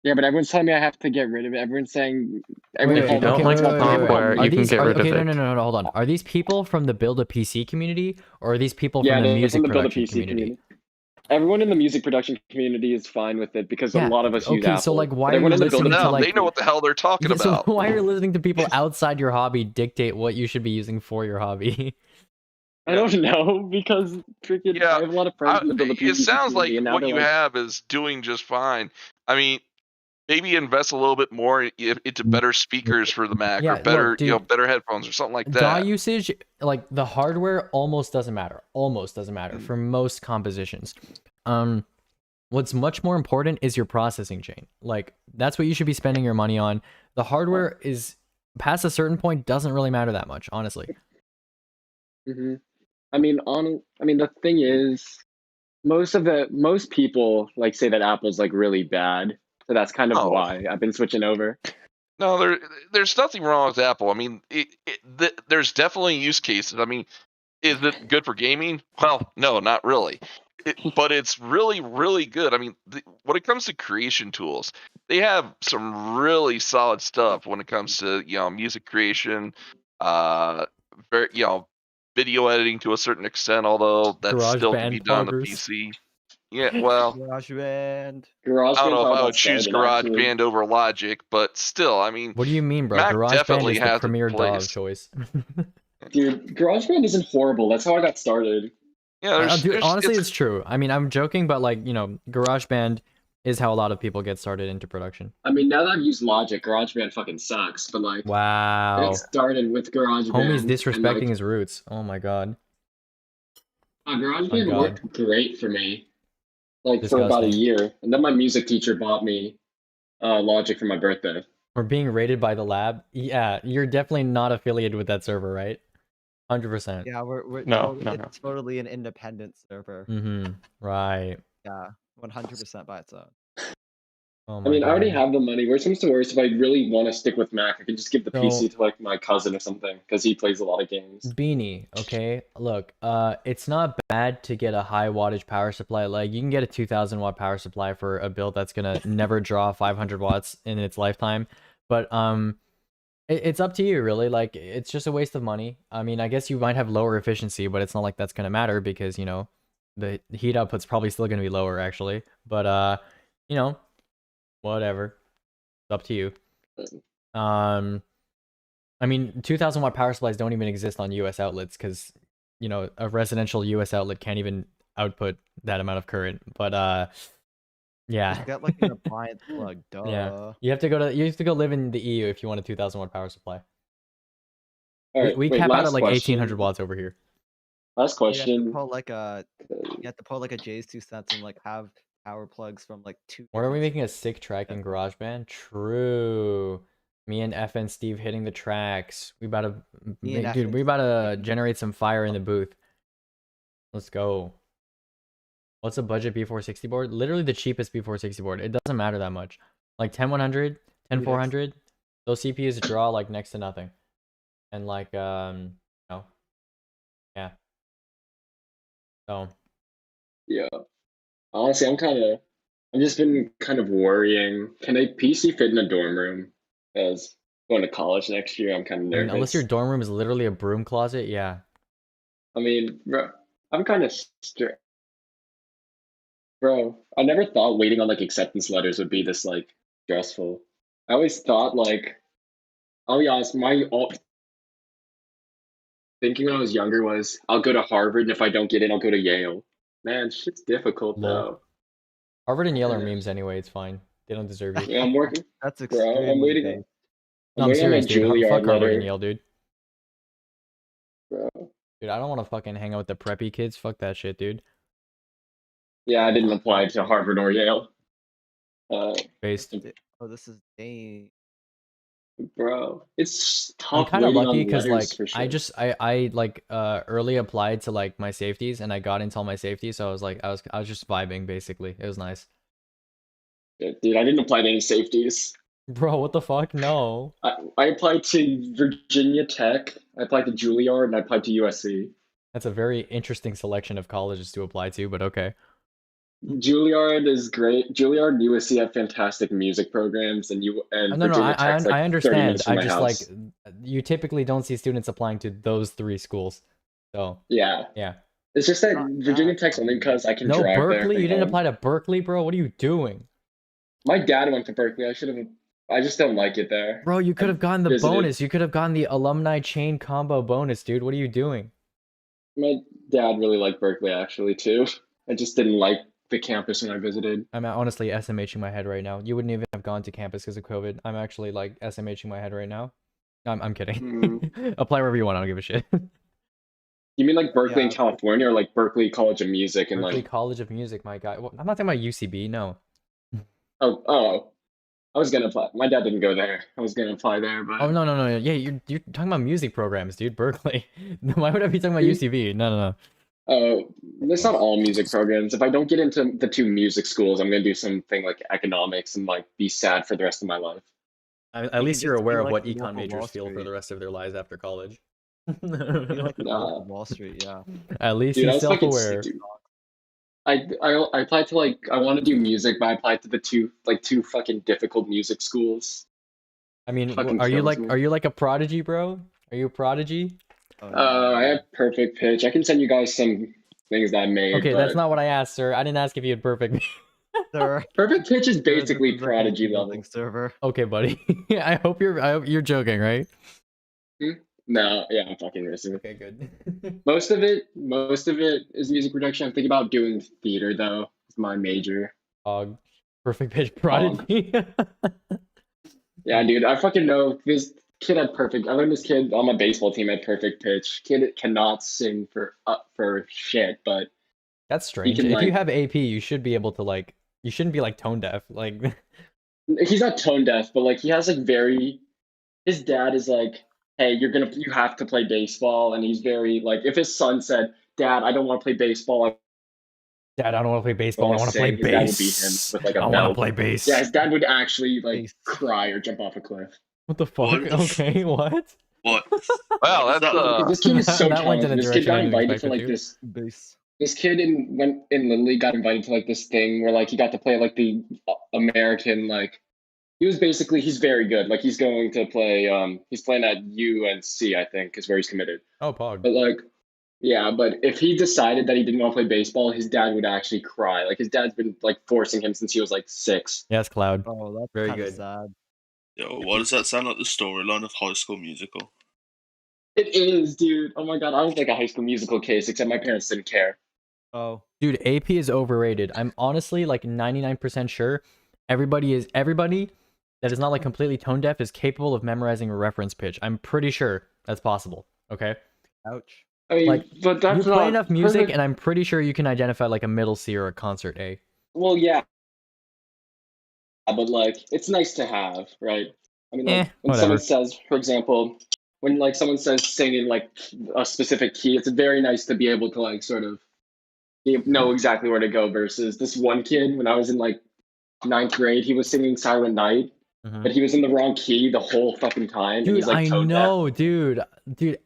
Yeah, but everyone's telling me I have to get rid of it. Everyone's saying Wait, everyone okay, complains about the software, you can get rid of okay, it. No, hold on. Are these people from the Build a PC community, or are these people Yeah, from the they're music from the Build a production PC community? Everyone in the music production community is fine with it because Yeah, a lot of us use okay, Apple. so like, why But are you everyone in the listening Build a to like? They know what the hell they're talking Yeah, so about. why are you listening to people outside your hobby dictate what you should be using for your hobby? I don't know because freaking I have a lot of friends in the Build a PC It sounds like community, and now what they're you like, have is doing just fine. I mean, maybe invest a little bit more into better speakers for the Mac Yeah, or better, look, dude, better headphones or something like DAW that. usage, like the hardware, almost doesn't matter. Almost doesn't matter for most compositions. What's much more important is your processing chain. Like that's what you should be spending your money on. The hardware is past a certain point doesn't really matter that much, honestly. I mean, the thing is, most people like say that Apple's like really bad, so that's kind of why I've been switching over. No, there's nothing wrong with Apple. I mean, there's definitely use cases. I mean, is it good for gaming? Well, no, not really. But it's really, really good. I mean, when it comes to creation tools, they have some really solid stuff when it comes to music creation, very video editing to a certain extent. Although that's still to be done on the PC. Yeah, well, GarageBand. I don't know if I would choose GarageBand over Logic, but still, I mean, What do you mean, bro? Mac GarageBand definitely is the has premier its DAW place. of choice. Dude, GarageBand isn't horrible. That's how I got started. Yeah, Dude, honestly, it's true. I mean, I'm joking, but like, GarageBand is how a lot of people get started into production. I mean, now that I've used Logic, GarageBand fucking sucks. But like, Wow. it started with GarageBand. Homie's and, disrespecting like, his roots. Oh my god. GarageBand God. worked great for me, like for about a Disgusting. year, and then my music teacher bought me Logic for my birthday. We're being rated by the lab. Yeah, you're definitely not affiliated with that server, right? 100%. Yeah, we're No, it's totally an independent server. Mm-hmm. Right. Yeah, 100% by its own. Oh I my mean, I already god. have the money. Worst comes to worst, if I really want to stick with Mac, I can just give the So- PC to like my cousin or something because he plays a lot of games. Beanie, okay? Look, it's not bad to get a high wattage power supply. Like, you can get a 2000 watt power supply for a build that's gonna never draw 500 watts in its lifetime. But, it's up to you, really. Like, it's just a waste of money. I mean, I guess you might have lower efficiency, but it's not like that's gonna matter because, the heat output's probably still gonna be lower, actually. But, whatever. It's up to you. I mean, 2000 watt power supplies don't even exist on US outlets because, a residential US outlet can't even output that amount of current. But, yeah. You got like an appliance plug, duh. Yeah. You have to go live in the EU if you want a 2000 watt power supply. All right, we wait, cap out last at like question. 1800 watts over here. Last You have to question. pull like a J's 2 cents and like have power plugs from like two. When are we making a sick track in GarageBand? True. Me and F and Steve hitting the tracks. We about to, Me and F dude. and We about to generate some fire in the booth. Let's go. What's a budget B460 board? Literally the cheapest B460 board. It doesn't matter that much. Like 10100, 10400. Those CPUs draw like next to nothing. And like yeah. So. Yeah. Honestly, I've just been kind of worrying. Can a PC fit in a dorm room? As going to college next year, I'm kind of I nervous. mean, unless your dorm room is literally a broom closet, yeah. I mean, bro, I'm kind of strict. Bro, I never thought waiting on like acceptance letters would be this like stressful. I always thought like, I'll be honest, thinking when I was younger was I'll go to Harvard, and if I don't get in, I'll go to Yale. Man, shit's difficult though. Harvard and Yale are memes anyway. It's fine. They don't deserve you. Yeah, I'm working. That's Bro, I'm extremely waiting. big. No, I'm serious, dude. Juilliard Fuck Harvard letter. and Yale, dude. Bro. Dude, I don't want to fucking hang out with the preppy kids. Fuck that shit, dude. Yeah, I didn't apply to Harvard or Yale. Based. Oh, this is dang. Bro, it's I'm tough kind of waiting lucky on because letters like for sure. I like early applied to like my safeties and I got into all my safeties, so I was like I was just vibing basically. It was nice. Yeah, dude, I didn't apply to any safeties. Bro, what the fuck? No. I applied to Virginia Tech, I applied to Juilliard, and I applied to USC. That's a very interesting selection of colleges to apply to, but okay. Juilliard is great. Juilliard and USC have fantastic music programs, and No, Virginia I Tech's like 30 understand. minutes from I my just house. like you typically don't see students applying to those 3 schools. So Yeah. yeah. It's just that Virginia Tech's only because I can No, drive there. Berkeley? from You didn't home. apply to Berkeley, bro? What are you doing? My dad went to Berkeley. I just don't like it there. Bro, you could have gotten the visited. bonus. You could have gotten the alumni chain combo bonus, dude. What are you doing? My dad really liked Berkeley actually too. I just didn't like the campus when I visited. I'm honestly SMHing my head right now. You wouldn't even have gone to campus because of COVID. I'm actually like SMHing my head right now. I'm kidding. Apply wherever you want. I don't give a shit. You mean like Berkeley in California, or like Berkeley College of Music and Berkeley like? College of Music, my guy. Well, I'm not talking about UCB. No. Oh, I was gonna apply. My dad didn't go there. I was gonna apply there, but Oh no. Yeah, you're talking about music programs, dude. Berkeley. Why would I be talking about UCB? No. oh, it's not all music programs. If I don't get into the 2 music schools, I'm gonna do something like economics and like be sad for the rest of my life. At least you're just be aware of like what the Wolf econ of majors Wall feel for Street. the rest of their lives after college. Be like the Wolf of Wall Street, yeah. At least Dude, I he's was fucking self-aware. sick, dude. I applied to like I want to do music, but I applied to the 2 fucking difficult music schools. I mean, Fucking are you kills like me. a prodigy, bro? Are you a prodigy? I have perfect pitch. I can send you guys some things that I made. Okay, but that's not what I asked, sir. I didn't ask if you had perfect. perfect pitch is basically prodigy level. Server. Okay, buddy. I hope you're joking, right? No, yeah, I'm fucking racing. Okay, good. Most of it is music production. I'm thinking about doing theater though. It's my major. Perfect pitch prodigy. Yeah, dude, I fucking know this kid had perfect. I learned this kid on my baseball team had perfect pitch. Kid cannot sing for shit, but That's strange. can, If you like- have AP, you should be able to like. You shouldn't be like tone deaf. Like. he's not tone deaf, but like he has like very. His dad is like, hey, you have to play baseball, and he's very like, if his son said, Dad, I don't want to play baseball. Dad, I don't want to play baseball. I want to play His dad would beat bass. him with like a I want to belt. play bass. Yeah, his dad would actually like cry or jump off a cliff. What the fuck? What? Okay, what? What? Wow, that's This kid is so That went in a talented. This kid direction I got didn't invited expect to it like to. this. Base. This kid in Little League got invited to like this thing where like he got to play like the American like. He's very good. Like he's going to play. He's playing at UNC, I think, is where he's committed. Oh, pog. But like, yeah, but if he decided that he didn't want to play baseball, his dad would actually cry. Like his dad's been like forcing him since he was like 6. Yes, Cloud. Oh, that's Very kinda good. sad. Yo, why does that sound like the storyline of High School Musical? It is, dude. Oh my god, I was like a High School Musical case, except my parents didn't care. Oh. Dude, AP is overrated. I'm honestly like 99% sure everybody that is not like completely tone deaf is capable of memorizing a reference pitch. I'm pretty sure that's possible. Okay. Ouch. I mean, Like, but that's you play not enough music, perfect- and I'm pretty sure you can identify like a middle C or a concert A. Well, yeah, but like it's nice to have, right? I mean, like, when whatever. someone says, for example, when like someone says sing in like a specific key, it's very nice to be able to like sort of know exactly where to go. Versus this one kid when I was in like 9th grade, he was singing Silent Night, but he was in the wrong key the whole fucking time. and Dude, he's, like, I tone deaf. know, dude.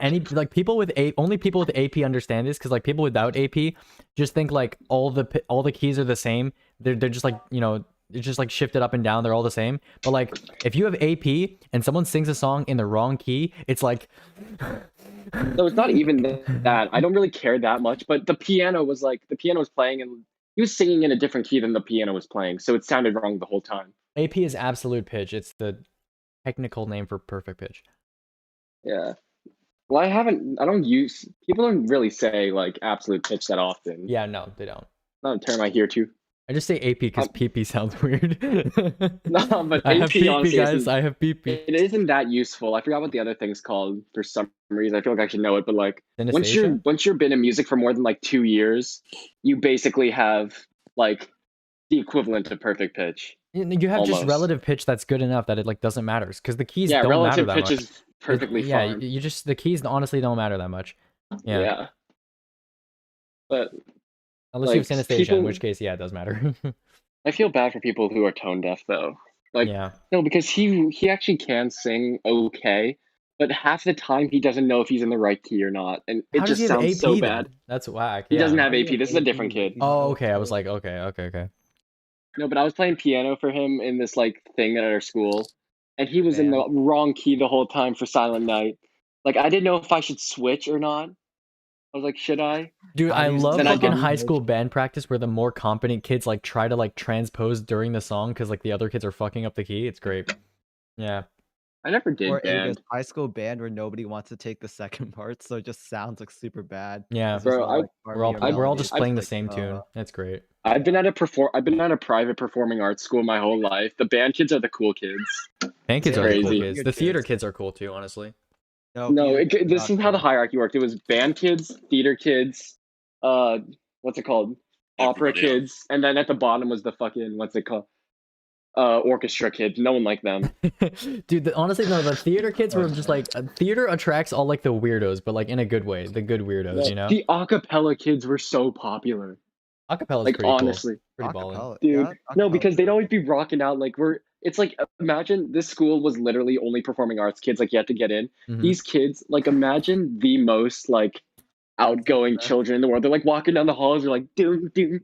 Any like people with only people with AP understand this because like people without AP just think like all the keys are the same. They're just like it's just like shifted up and down. They're all the same. But like if you have AP and someone sings a song in the wrong key, it's like. No, it's not even that. I don't really care that much. But the piano was playing and he was singing in a different key than the piano was playing, so it sounded wrong the whole time. AP is absolute pitch. It's the technical name for perfect pitch. Yeah. Well, people don't really say like absolute pitch that often. Yeah, no, they don't. Not a term I hear too I just say AP because PP sounds weird. No, but I have AP PP, honestly guys. isn't, I have PP. it isn't that useful. I forgot what the other thing's called for some reason. I feel like I should know it, but like Synesthesia? once you've been in music for more than like 2 years, you basically have like the equivalent of perfect pitch. You have just Almost. relative pitch that's good enough that it like doesn't matter because the keys Yeah, don't matter relative that pitch much. is perfectly Yeah, fine. you just the keys honestly don't matter that much. Yeah. But Unless you like, have synesthesia, in people- which case, yeah, it does matter. I feel bad for people who are tone deaf though. Like Yeah. no, because he actually can sing okay, but half the time he doesn't know if he's in the right key or not, and it How does just he have sounds AP so then? bad. That's whack. He yeah. doesn't have AP. This is a different kid. Oh, okay. I was like, okay. No, but I was playing piano for him in this like thing at our school, and he was in the wrong key the whole time for Silent Night. Like I didn't know if I should switch or not. I was like, should I? Dude, I love Then I fucking didn't. high school band practice where the more competent kids like try to like transpose during the song because like the other kids are fucking up the key. It's great. Yeah. I never did Or band. Aegis, high school band where nobody wants to take the second part, so it just sounds like super bad. Yeah. 'cause there's Bro, no, like, We're all harmony or we're all melody. just playing the Like, same tune. That's great. I've been at a private performing arts school my whole life. The band kids are the cool kids. Band kids are the cool Crazy. kids. The theater kids are cool too, honestly. No, this is how the hierarchy worked. It was band kids, theater kids, what's it called? Opera Everybody kids, and then at the bottom was the fucking what's it called? Orchestra kids. No one liked them. Dude, honestly, no, the theater kids were just like theater attracts all like the weirdos, but like in a good way, the good weirdos, you know. The acapella kids were so popular. Acapella's Like pretty honestly, cool. Pretty ballin'. dude. No, because they'd always be rocking out like we're. It's like imagine this school was literally only performing arts kids. Like you had to get in. Mhm. These kids, like imagine the most like outgoing children in the world. They're like walking down the halls. They're like doom doom.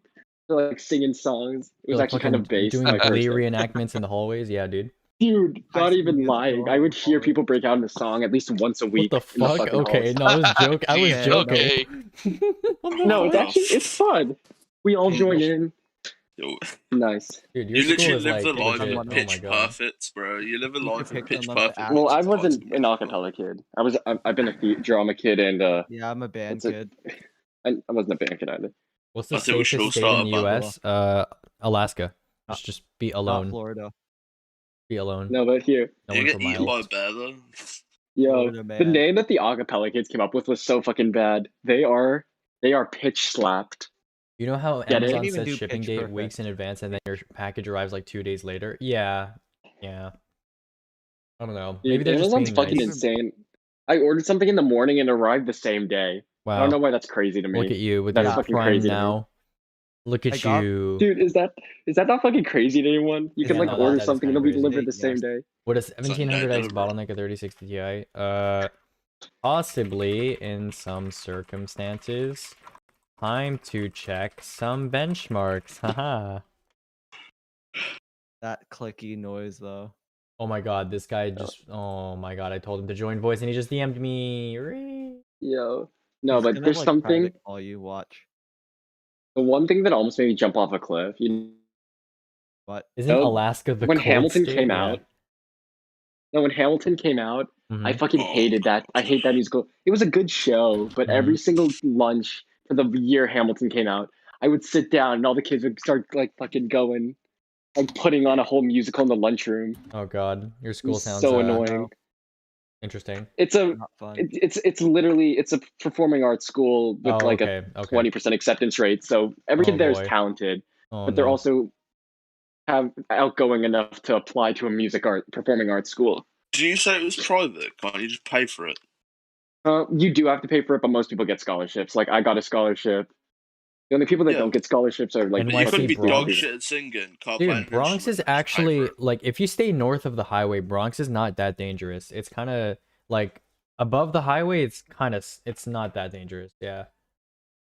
They're like singing songs. It was Like, actually kind of fucking based. doing on like person. Glee reenactments in the hallways. Yeah, dude. Dude, not even lying. I would hear people break out in a song at least once a week. What the in the fuck? fucking Okay, halls. no, I was joking. I was joking. No, it's actually it's fun. We all join in. Yo, Nice. Dude, you literally live the life legit- of oh my pitch God. perfect, bro. You live a life of pitch them up to perfect. Well, I wasn't an acapella kid. I've been a drama kid and Yeah, I'm a band what's it- kid. I wasn't a band kid either. What's the I think we should safest all state in start the a U.S.? Alaska. Just be Not alone. Florida. Be alone. No, but here, No You one get for eaten by a miles. bear though. yo, Florida, the man. name that the acapella kids came up with was so fucking bad. They are pitch slapped. You know how Get it? Amazon Didn't even says do shipping Pitch date Perfect. weeks in advance and then your package arrives like 2 days later? Yeah. I don't know. Maybe Dude, they're just Amazon's being fucking nice. insane. I ordered something in the morning and it arrived the same day. I Wow. don't know why that's crazy to me. Look at you with That's your fucking Prime crazy to me. now. Look at you. Dude, is that not fucking crazy to anyone? You can Yeah, like no, order that is something and kinda it'll be crazy. delivered the same day. What is Sunday 1700X delivery. bottleneck a 3060 Ti? Possibly in some circumstances. Time to check some benchmarks. Haha. That clicky noise though. Oh my god, this guy just. Oh my god, I told him to join voice and he just DM'd me. Yo. No, He's but gonna, there's like, something. private call you watch. The one thing that almost made me jump off a cliff. What? Isn't know, Alaska the when cold Hamilton state? came Yeah. out? No, when Hamilton came out, I Mhm. fucking hated that. I hate that musical. It was a good show, but every single lunch for the year Hamilton came out, I would sit down and all the kids would start like fucking going, like putting on a whole musical in the lunchroom. Oh god, your It school was sounds so annoying. interesting. It's a Not fun. it's literally it's a performing arts school with Oh, like okay, a okay. 20% acceptance rate. So every Oh, kid there is boy. talented, Oh, but they're no. also have outgoing enough to apply to a performing arts school. Did you say it was private? Can't you just pay for it? You do have to pay for it, but most people get scholarships. Like I got a scholarship. The only people that Yeah. don't get scholarships are like But you couldn't be Bronx. dog shit at singing. Can't play Dude, an Bronx instrument, is actually like if you stay north of the highway, Bronx is not that dangerous. It's kind of like above the highway. It's not that dangerous. Yeah.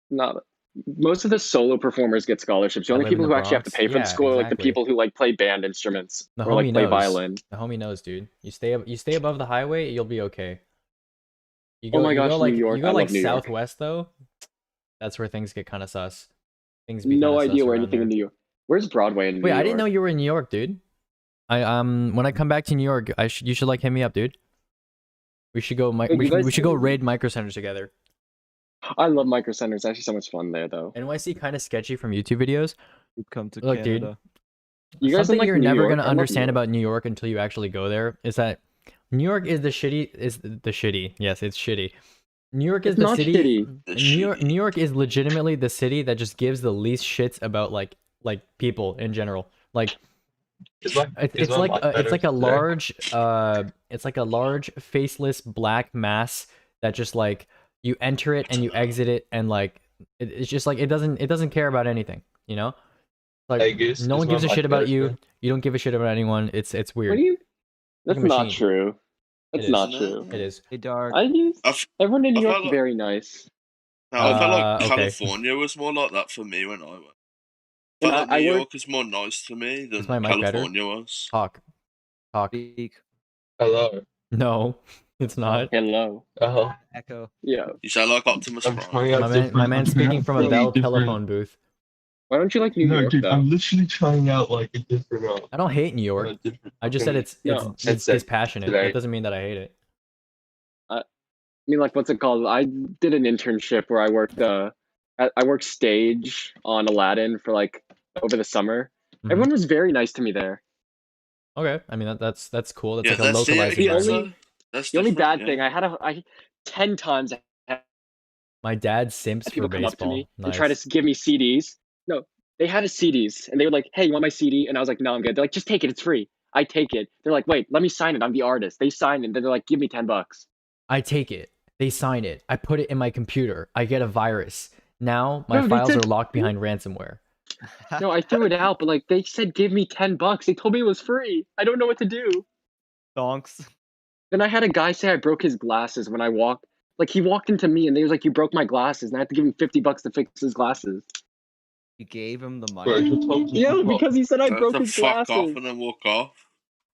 not most of the solo performers get scholarships. The I only live in people the who actually have to Bronx. pay for Yeah, the school are like the exactly. people who like play band instruments The or like homie play knows. violin. The homie knows, dude. You stay above the highway, you'll be okay. You Oh go, my you gosh, go like New York. you go I like love New York. southwest though. That's where things get kind of sus. Things be No kinda sus idea where around anything there. in New York. Where's Broadway in New Wait, York? I didn't know you were in New York, dude. When I come back to New York, you should like hit me up, dude. We should go Wait, you guys we should go can- raid Micro Center together. I love Micro Center. It's actually so much fun there, though. NYC kind of sketchy from YouTube videos, Come to Look, dude. Canada. You guys Something don't like you're New never York? gonna I love understand New York. about New York until you actually go there is that New York is the shitty. Yes, it's shitty. New York is It's the not city. shitty. New York is legitimately the city that just gives the least shits about like people in general. Like it's like a large faceless black mass that just like you enter it and you exit it, and like it's just like it doesn't care about anything, you know? Like no one gives a shit about you. You don't give a shit about anyone. It's weird. What do you? Like a That's not machine. true. That's It not is. true. It is. Hey, Dark. Everyone in New I York felt like- very nice. No, I felt like okay. California was more like that for me when I went. I And felt like I New work- York is more nice to me than Is my mic better? California was. Talk. Hello. No, it's not. Hello. Oh. Echo. Yeah. You sound like Optimus Prime. My man speaking from a Bell telephone booth. Why don't you like New York though? I'm literally trying out like a different. I don't hate New York. I just said it's No. dispassionate. today. That doesn't mean that I hate it. I mean, like, what's it called? I did an internship where I worked. I worked stage on Aladdin for like over the summer. Mhm. Everyone was very nice to me there. Okay, I mean that's cool. That's Yeah, like a that's localized the environment. That's The only different, bad thing I had 10 times I had My dad simps for people come up to baseball. me and Nice. try to give me CDs. No, they had a CDs and they were like, "Hey, you want my CD?" And I was like, "No, I'm good." They're like, "Just take it. It's free." I take it. They're like, "Wait, let me sign it. I'm the artist." They sign it. And they're like, "Give me $10." I take it. They sign it. I put it in my computer. I get a virus. Now my No, they files said- are locked behind ransomware. No, I threw it out, but like they said, "Give me $10." They told me it was free. I don't know what to do. Donks. Then I had a guy say I broke his glasses when I walked. Like he walked into me and they was like, "You broke my glasses," and I had to give him $50 to fix his glasses. You gave him the money. Yeah, because he said I So broke to his fuck glasses. off and then walk off.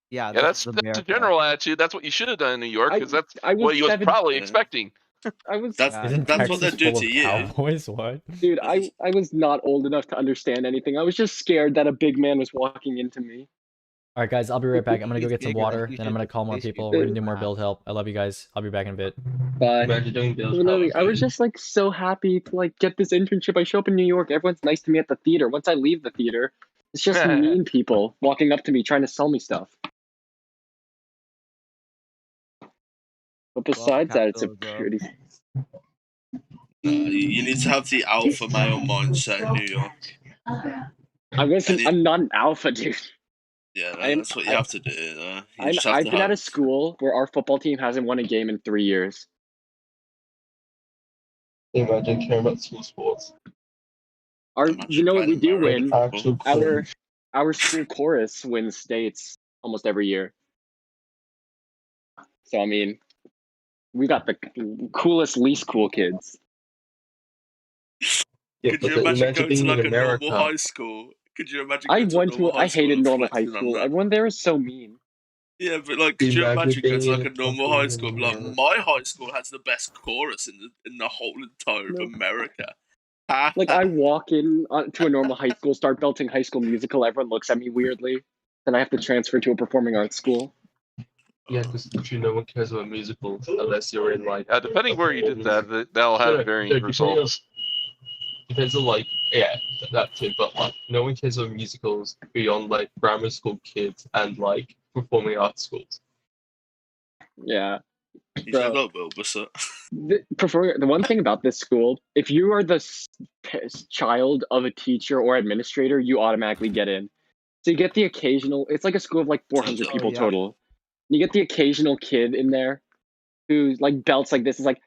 Yeah, Yeah, that's that's America. a general attitude. That's what you should have done in New York, because that's I was what he was 17. probably expecting. I was. Isn't That's what Texas they do full to of you. cowboys? What? Dude, I was not old enough to understand anything. I was just scared that a big man was walking into me. All right, guys, I'll be right back. I'm gonna go He's get some bigger, water, he then I'm should- gonna call more they should people. be We're gonna do more fast. build help. I love you guys. I'll be back in a bit. But Imagine doing build literally, help. I was just like so happy to like get this internship. I show up in New York, everyone's nice to me at the theater. Once I leave the theater, it's just mean people walking up to me trying to sell me stuff. But besides that, it's a pretty. You need to have the alpha male mindset in New York. I'm not an alpha, dude. Yeah, I'm- that's what you have to do. You just have I've to been have... at a school where our football team hasn't won a game in 3 years. Imagine caring about school sports. You know what we do win? Actual Our school chorus wins states almost every year. So I mean, we got the coolest, least cool kids. Yeah, Could but you then imagine imagine going to being like in a America. normal high school? Could you imagine I going to a went to. normal high I school hated and normal high flexing on school. that? Everyone there is so mean. Yeah, but like, could you Imagine imagine going to being like a in normal fucking high school? and be Like, my high school has the best chorus in the whole entire of America. Like I walk in to a normal high school, start belting High School Musical. Everyone looks at me weirdly. Then I have to transfer to a performing arts school. Yeah, because literally no one cares about musicals unless you're in like. Depending where you did that, that'll have varying results. Depends on like that too, but like no one cares about musicals beyond like grammar school kids and like performing arts schools. Yeah. You said that, Wilbur. The one thing about this school, if you are the child of a teacher or administrator, you automatically get in. So you get the occasional. It's like a school of like 400 people total. You get the occasional kid in there who like belts like this. Is like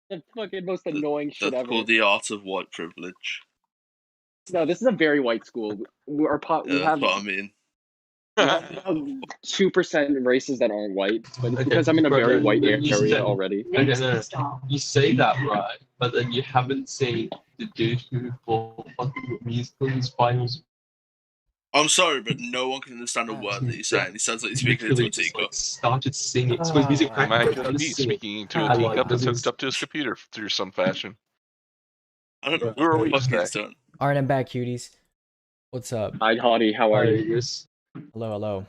the fucking most annoying shit That's ever. called the art of white privilege. No, this is a very white school. We That's have what I mean. 2% races that aren't white, but it's because I'm in a very white area already. Okay, no. You say that right, but then you haven't seen the dude who fought fucking musicals finals. I'm sorry, but no one can understand a word that he's saying. He sounds like he's speaking into a teacup. Started singing. So his music Man could be speaking into a teacup that's hooked up to his computer through some fashion. I don't know. Who are we what to he's say? done. All right, I'm back, cuties. What's up? Hi, Hottie. How are you? Hello, hello.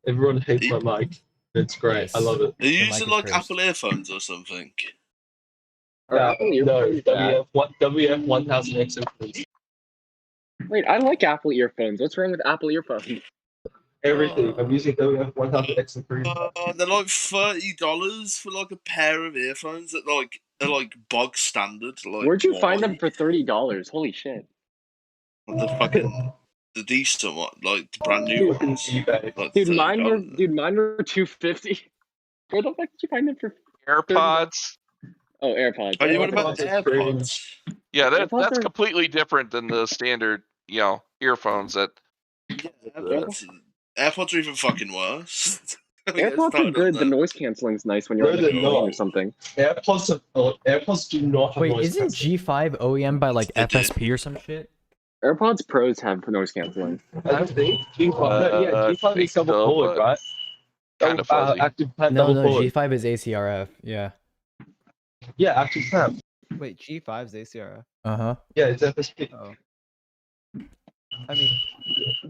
Everyone hates my mic. It's great. I love it. Are you using like Apple earphones or something? Are Yeah, Apple no, earphones bad? WF 1000X improved. Wait, I like Apple earphones. What's wrong with Apple earphones? Everything. I'm using WF 1000X improved. They're like $30 for like a pair of earphones that like are like bog standard. Like, Where'd you why? find them for $30? Holy shit! The fucking the decent one, like the brand new ones. Like Dude, mine were $250. Where the fuck did you find them for? AirPods. Oh, AirPods. Are you what about AirPods are AirPods? Yeah, AirPods that's are- completely different than the standard, earphones that. AirPods are even fucking worse. AirPods are good. The noise canceling's nice when you're on the they're phone not. or something. AirPods do not have Wait, noise isn't cancelling. G5 OEM by like FSP or some shit? AirPods Pros have noise canceling. I think G5. G5 is double forward, right? Kind of fuzzy. Active plan No, double forward. G5 is ACRF. Yeah. Yeah, active plan. Wait, G5's ACRF. Uh-huh. Yeah, it's FSP. Oh. I mean,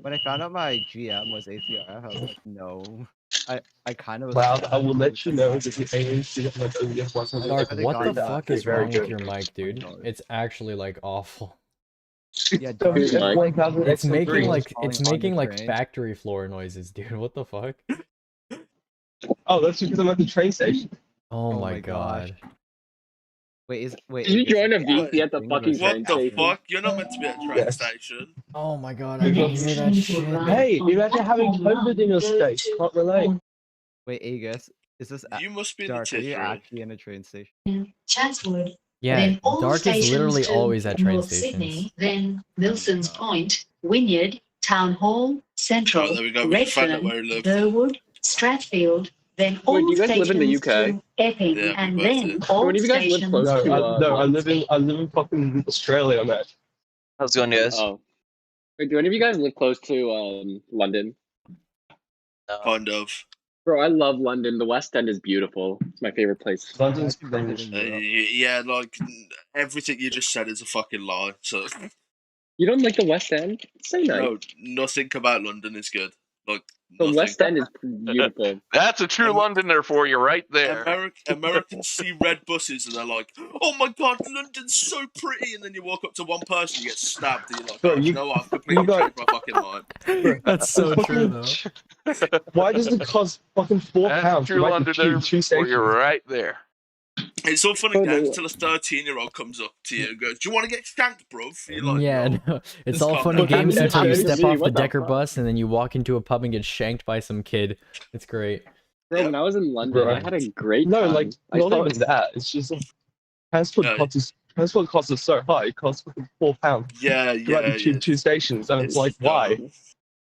when I found out my GM was ACRF, I was like, no. I kind of was. Well, I will let you know that the ANC like OEF 1000. Dark, I think what I the got fuck that. is Very wrong with good. your mic, dude? It's actually like awful. Yeah, WF 1000 It's making like falling it's on the making like train. factory floor noises, dude. What the fuck? Oh, that's because I'm at the train station. Oh, Oh my my gosh. god. Wait, Did you join a VC at the fucking train What the station? fuck? You're not meant to be at a train Yes. station. Oh my god, I can hear that shit. Hey, imagine having COVID in your state. Can't relate. Wait, Aegis, is this You must be in the Dark? Are you tittery. actually in a train station? Chatswood. Yeah, then all Dark is stations literally to always at train North stations. Sydney, then Milson's Point, Wynyard, Town Hall, Central, Oh, there we go. We can find out where Redfern, he lives. Burwood, Stratfield, then all Wait, do you guys live in the stations UK? to Epping, Yeah, we and both then do. all Wait, do you guys live stations close No, to? I live in fucking Australia, man. How's it going, guys? Oh. Wait, do any of you guys live close to London? Kind of. Bro, I love London. The West End is beautiful. It's my favorite place. London's Yeah, like everything you just said is a fucking lie. So You don't like the West End? It's so nice. no, nothing about London is good. Like The nothing. West End is beautiful. That's a true Londoner for you right there. Americans see red buses and they're like, "Oh my god, London's so pretty!" And then you walk up to one person, you get stabbed, and you're like, Bro, "Oh, you know what? I've completely changed my fucking mind." That's so true though. Why does it cost fucking £4 That's to true ride the Londoner two for stations? you right there. It's all fun and games until a 13-year-old comes up to you and goes, "Do you want to get skanked, bruv?" You're like, Yeah, "No." no, it's Just all calm fun down. and games until you Fucking step me, off the what the Decker fuck? bus and then you walk into a pub and get shanked by some kid. It's great. Bro, when I was in London, Bro. I had a great No, time. like I not thought even that. It's just like, transport Yeah. costs is so high. It costs fucking £4 Yeah, to ride the two stations, and it's like why?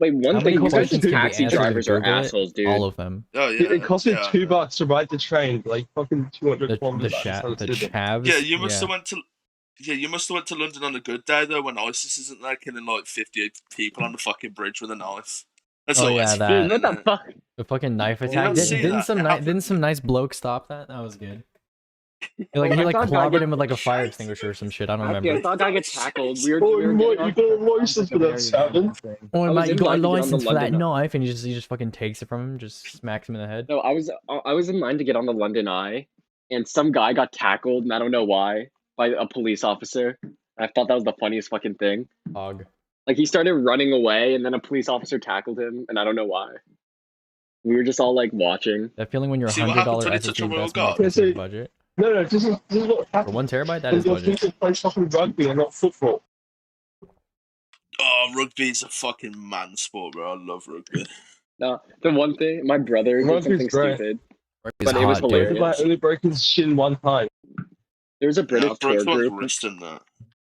Wait, one How thing, many you guys questions can be taxi answered in drivers are Google it? assholes, dude. All of them. Oh yeah. It cost me yeah. $2 to ride the train, like fucking 200 The kilometers. the chavs. Yeah, you must have went to. Yeah, you must have went to London on a good day though, when ISIS isn't there killing like 58 people on the fucking bridge with a knife. That's Oh always yeah, fun, that. Dude, what isn't the it? fuck? The fucking knife You attack. don't see that. Didn't some nice bloke stop that? That was good. He like I clobbered thought guy him with like a fire extinguisher or some shit. I don't I remember. thought I get tackled. We were You getting got a license for that, Savin? Oh, I was mate, you in got a line to get on the license for that London Eye. knife, and he just fucking takes it from him, just smacks him in the head. No, I was in line to get on the London Eye, and some guy got tackled, and I don't know why, by a police officer. I thought that was the funniest fucking thing. Hog. Like he started running away, and then a police officer tackled him, and I don't know why. We were just all like watching. That feeling when your See what $100 happens when you touch SSD a real investment god? is considered budget. No, this is what For happens. 1 TB, that is Your budget. people play fucking rugby and not football. Oh, rugby's a fucking man sport, bro. I love rugby. No, the one thing, my brother did Rugby's something great. stupid, Rugby's but it was hot, dude. hilarious. I only broke his shin one time. There was a Yeah, British I broke tour my group. wrist in that.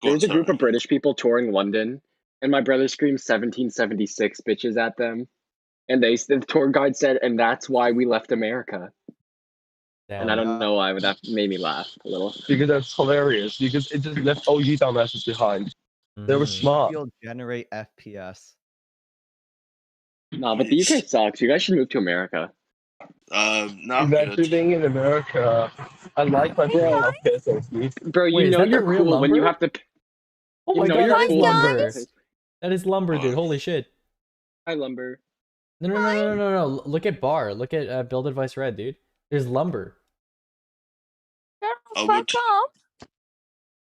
There was a group of British people touring London, and my brother screamed 1776 bitches at them. And the tour guide said, and that's why we left America. And I don't know why, but that made me laugh a little. Because that's hilarious. Because it just left all you dumbasses behind. They were smart. You'll generate FPS. No, but the UK sucks. You guys should move to America. No, I'm Imagine good. being in America. I like my healthcare. Bro, you Wait, is know that your you're real cool when you number? have to. Oh you my know god, you're that is cool when you have lumber. to- That is lumber, dude. Holy shit. Hi, Lumber. No. Look at bar. Look at Build Advice Red, dude. There's lumber. I would.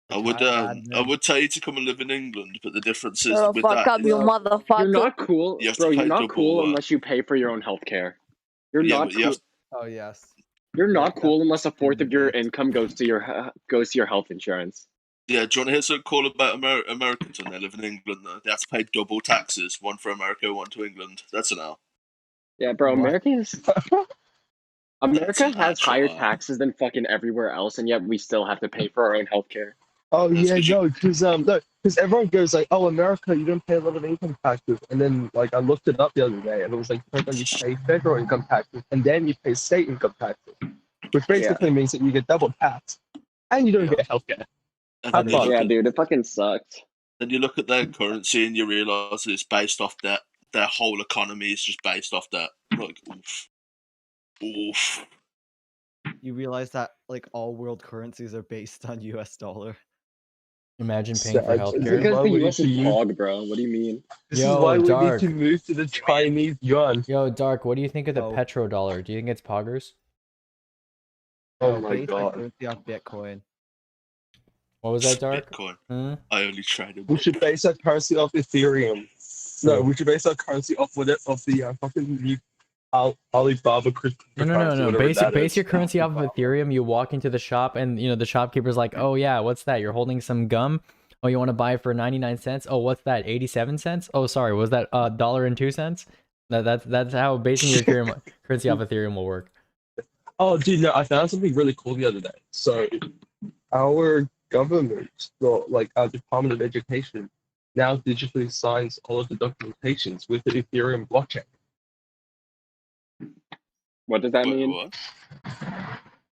I would tell you to come and live in England, but the difference is Shut the with fuck that up, you is motherfucker. You're not cool, you have bro. to You're pay not double. cool unless you pay for your own healthcare. You're Yeah, not but you cool. have Oh yes. You're Yeah, not cool unless a fourth of your based. income goes to your health insurance. Yeah, do you want to hear something cool about Americans when they live in England? Though they have to pay double taxes, one for America, one to England. That's an L. Yeah, bro. America has actual higher L. taxes than fucking everywhere else, and yet we still have to pay for our own healthcare. Oh yeah, no, because everyone goes like, oh, America, you don't pay a lot of income taxes, and then like I looked it up the other day, and it was like you pay federal income taxes, and then you pay state income taxes, which basically means that you get double taxed, and you don't get healthcare. Yeah, dude, it fucking sucks. Then you look at their currency and you realise it's based off debt. Their whole economy is just based off debt. Like, oof. You realize that like all world currencies are based on US dollar. Imagine paying for healthcare. Because the US is pog, bro. What do you mean? This is why we need to move to the Chinese yuan. Yo, Dark, what do you think of the petrodollar? Do you think it's poggers? Oh my Base god. currency off Bitcoin. What was that, Dark? Bitcoin. Hmm? I only traded. We should base our currency off Ethereum. No, we should base our currency off the fucking new Alibaba cryptocurrency. No. whatever Base that your is. currency off of Ethereum. You walk into the shop, and the shopkeeper's like, "Oh yeah, what's that? You're holding some gum. Oh, you want to buy it for 99 cents? Oh, what's that? 87 cents? Oh, sorry, was that $1.02? That's how basing your Ethereum currency off Ethereum will work." Oh, dude, no, I found something really cool the other day. So, our government, like our Department of Education, now digitally signs all of the documentations with the Ethereum blockchain. What does that mean?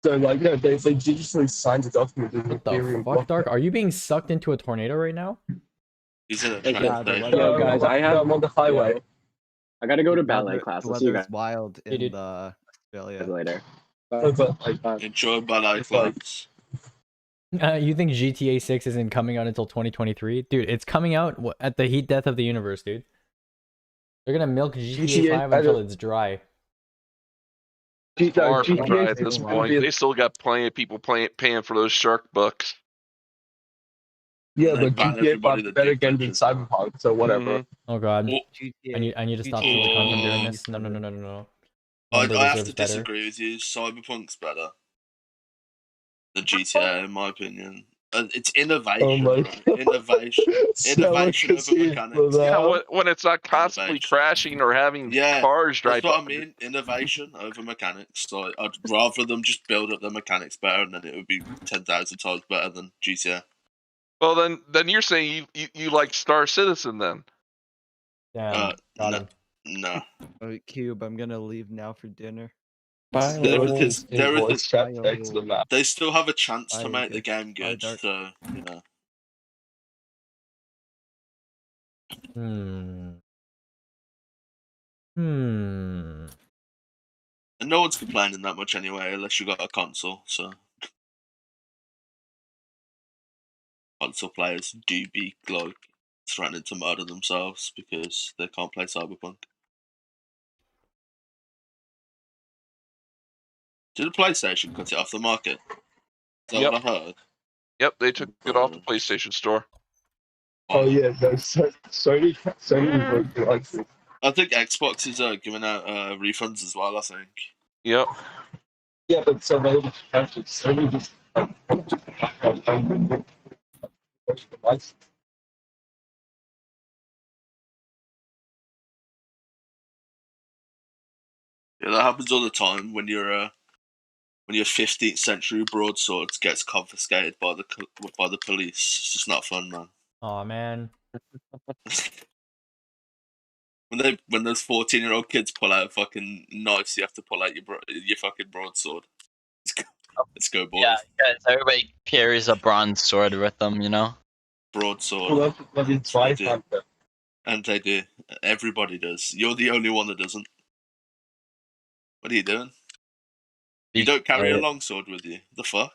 So, like, no, they digitally sign the document with the Ethereum Fuck, blockchain. Dark, are you being sucked into a tornado right now? He's in a Yo, guys, I'm on the highway. I gotta go to The ballet weather- class. the I'll see you weather's guys wild in the Australia. later. Enjoy ballet class. You think GTA 6 isn't coming out until 2023? Dude, it's coming out at the heat death of the universe, dude. They're gonna milk GTA 5 until it's dry. Far from dry at this point. They still got plenty of people paying for those shark bucks. Yeah, They but ban GTA everybody 5 that better did again than Cyberpunk, so whatever. Oh god. GTA I need to stop Silicon from doing this. No. I Number have deserves to better. disagree with you. Cyberpunk's better than GTA, in my opinion. It's innovation. Oh my bro. Innovation over mechanics. Yeah, when it's not constantly crashing or having cars drive. That's what I mean. Innovation over mechanics. So I'd rather them just build up their mechanics better, and then it would be 10,000 times better than GTA. Well, then you're saying you like Star Citizen then? Yeah. No. Oh, Cube, I'm gonna leave now for dinner. They They still have a chance to Bye, make the bitch. game Bye, good, Dark. so you know. And no one's complaining that much anyway, unless you got a console. So console players do be like threatening to murder themselves because they can't play Cyberpunk. Did the PlayStation cut it off the market? Is that what I heard? Yep, they took it off the PlayStation Store. Oh yeah, no, Sony broke the license. I think Xbox is giving out refunds as well. I think. Yep. Yeah, but it's available to purchase. Sony just Yeah, that happens all the time when your 15th century broadsword gets confiscated by the police. It's just not fun, man. Oh man. When those 14-year-old kids pull out fucking knives, you have to pull out your fucking broadsword. Let's go, boys. Yeah, because everybody carries a bronze sword with them, you know? Broadsword. And they do. Everybody does. You're the only one that doesn't. What are you doing? You don't carry a longsword with you. The fuck?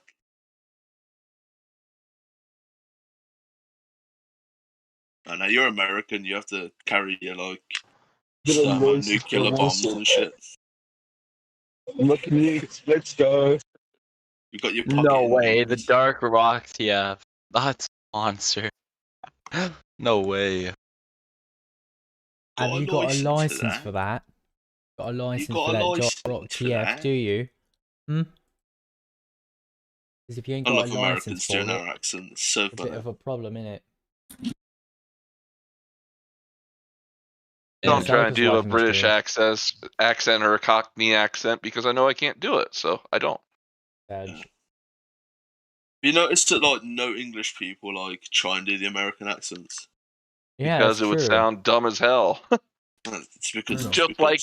I know you're American. You have to carry your nuclear bombs and shit. Look at me. Let's go. You got your No way, the Dark Rocks, yeah. That's a monster. No way. Have you got a license for that? Got a license got for a that license Rock for TF, that? do you? Hmm? Because if you ain't I got love a license Americans for doing it, their accent. It's so it's a bit funny. of a problem, innit? So I'm Selic trying to was do a watching the British stream. accent or a Cockney accent because I know I can't do it, so I don't. You noticed that like no English people like try and do the American accents. Yeah, Because that's it would true. sound dumb as hell. It's because It's just like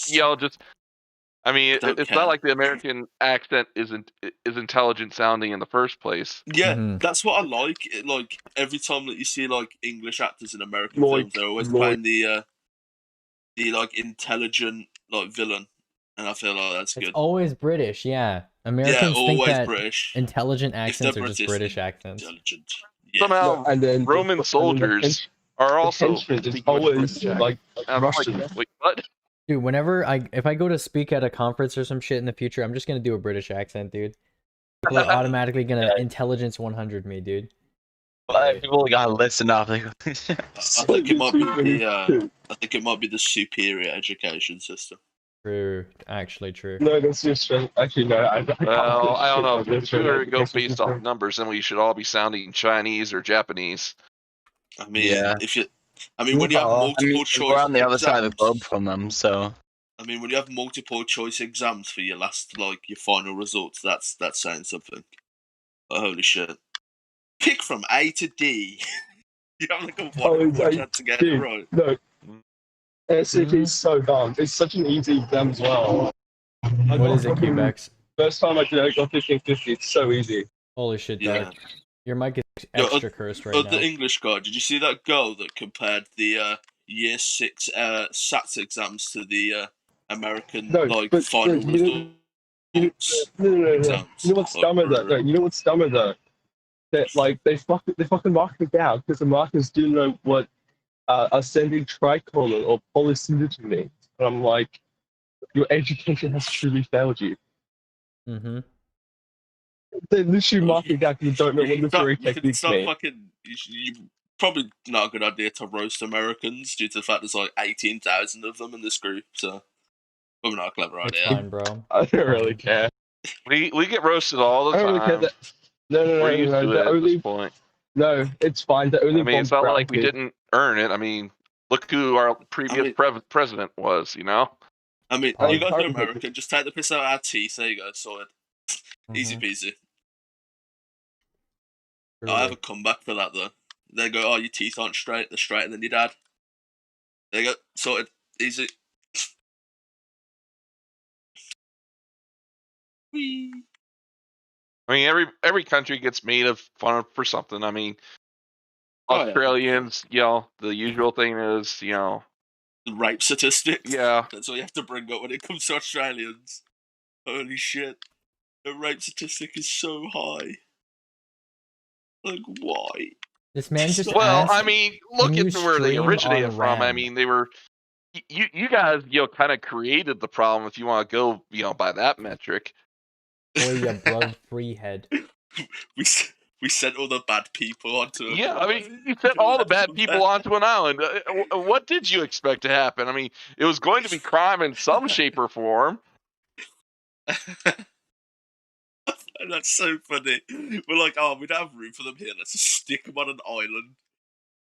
I mean, don't it's care. not like the American accent is intelligent sounding in the first place. Yeah, that's what I like. Like every time that you see like English actors in American Like- films, they're always like- playing the like intelligent like villain, and I feel like that's It's good. always British, yeah. Americans think always that British. intelligent If they're accents are just British accents. Intelligent. Somehow, No, and then the- Roman and then the soldiers hench- are the also henchman is speaking with always British like accents. I'm Russian. like, wait, what? Dude, whenever if I go to speak at a conference or some shit in the future, I'm just gonna do a British accent, dude. People are automatically gonna intelligence 100 me, dude. But people gotta listen up. Like, I think it might be the I think it might be the superior education system. True, actually true. No, that's just actually no. I can't Well, I don't know. shit If we were to go education based off system. numbers, then we should all be sounding Chinese or Japanese. I mean, if you, I mean, when you have I multiple mean, choice we're on the other side of the exams- globe from them, so I mean, when you have multiple choice exams for your last, like your final results, that's saying something. But holy shit! Pick from A to D. You have like a one in four chance to get it dude, right. No, SAT is so dumb. It's such an easy exam as well. What is it, Quebex? First time I did it, I got 1550. It's so easy. Holy shit, Yeah. Dark. Your mic is Yo, extra cursed right the now. English guy, did you see that girl that compared the year 6 SATs exams to the American No, like but final you know- results? No. Exams. You know what's dumber though? No, you know what's dumber though? That like they fucking mark it down because the markers do know what ascending tricolon or polysyndeton means. And I'm like, your education has truly failed you. Mm-hmm. They literally mark it down because you don't know what literary You can techniques start mean. fucking. You probably not a good idea to roast Americans due to the fact there's like 18,000 of them in this group. So probably not a clever It's idea. fine, bro. I don't really care. We get roasted all the I don't really care time. that. No. We're used to The it at only this point. no, it's fine. The only I mean, it's Bob not Brown like we kid- didn't earn it. I mean, look who our previous president was. You know. I mean, Oh, you guys are sorry. American. Just take the piss out of our teeth. There you go, sorted. Easy Mm-hmm. peasy. I have a comeback for that though. They go, "Oh, your teeth aren't straight. They're straighter than your dad." There you go, sorted. Easy. Whee. I mean, every country gets made of fun of for something. I mean, Oh, yeah. Australians, you know, the usual thing is, you know, The rape statistics. yeah. That's all you have to bring up when it comes to Australians. Holy shit. The rape statistic is so high. Like, why? This man just Well, asked, I mean, look "Can at you where they stream originated on from. I RAM?" mean, they were you guys, you know, kind of created the problem if you want to go, you know, by that metric. Boy, you blood free head. We sent all the bad people onto it. Yeah, I mean, you sent all the bad people onto an island. What did you expect to happen? I mean, it was going to be crime in some shape or form. That's so funny. We're like, oh, we don't have room for them here. Let's just stick them on an island.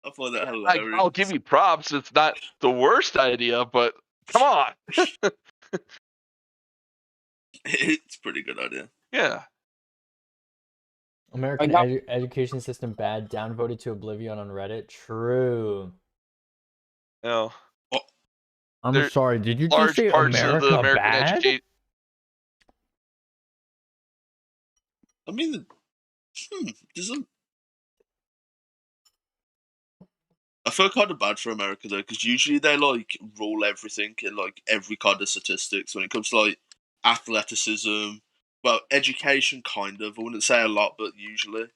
I find that Like, hilarious. I'll give you props. It's not the worst idea, but come on. It's a pretty good idea. Yeah. American education system bad, downvoted to oblivion on Reddit. True. No. I'm sorry, did you just Large say parts America of the American bad? education. I mean, there's a... I feel kind of bad for America though, because usually they like rule everything in like every kind of statistics when it comes to like athleticism, well, education kind of. I wouldn't say a lot, but usually,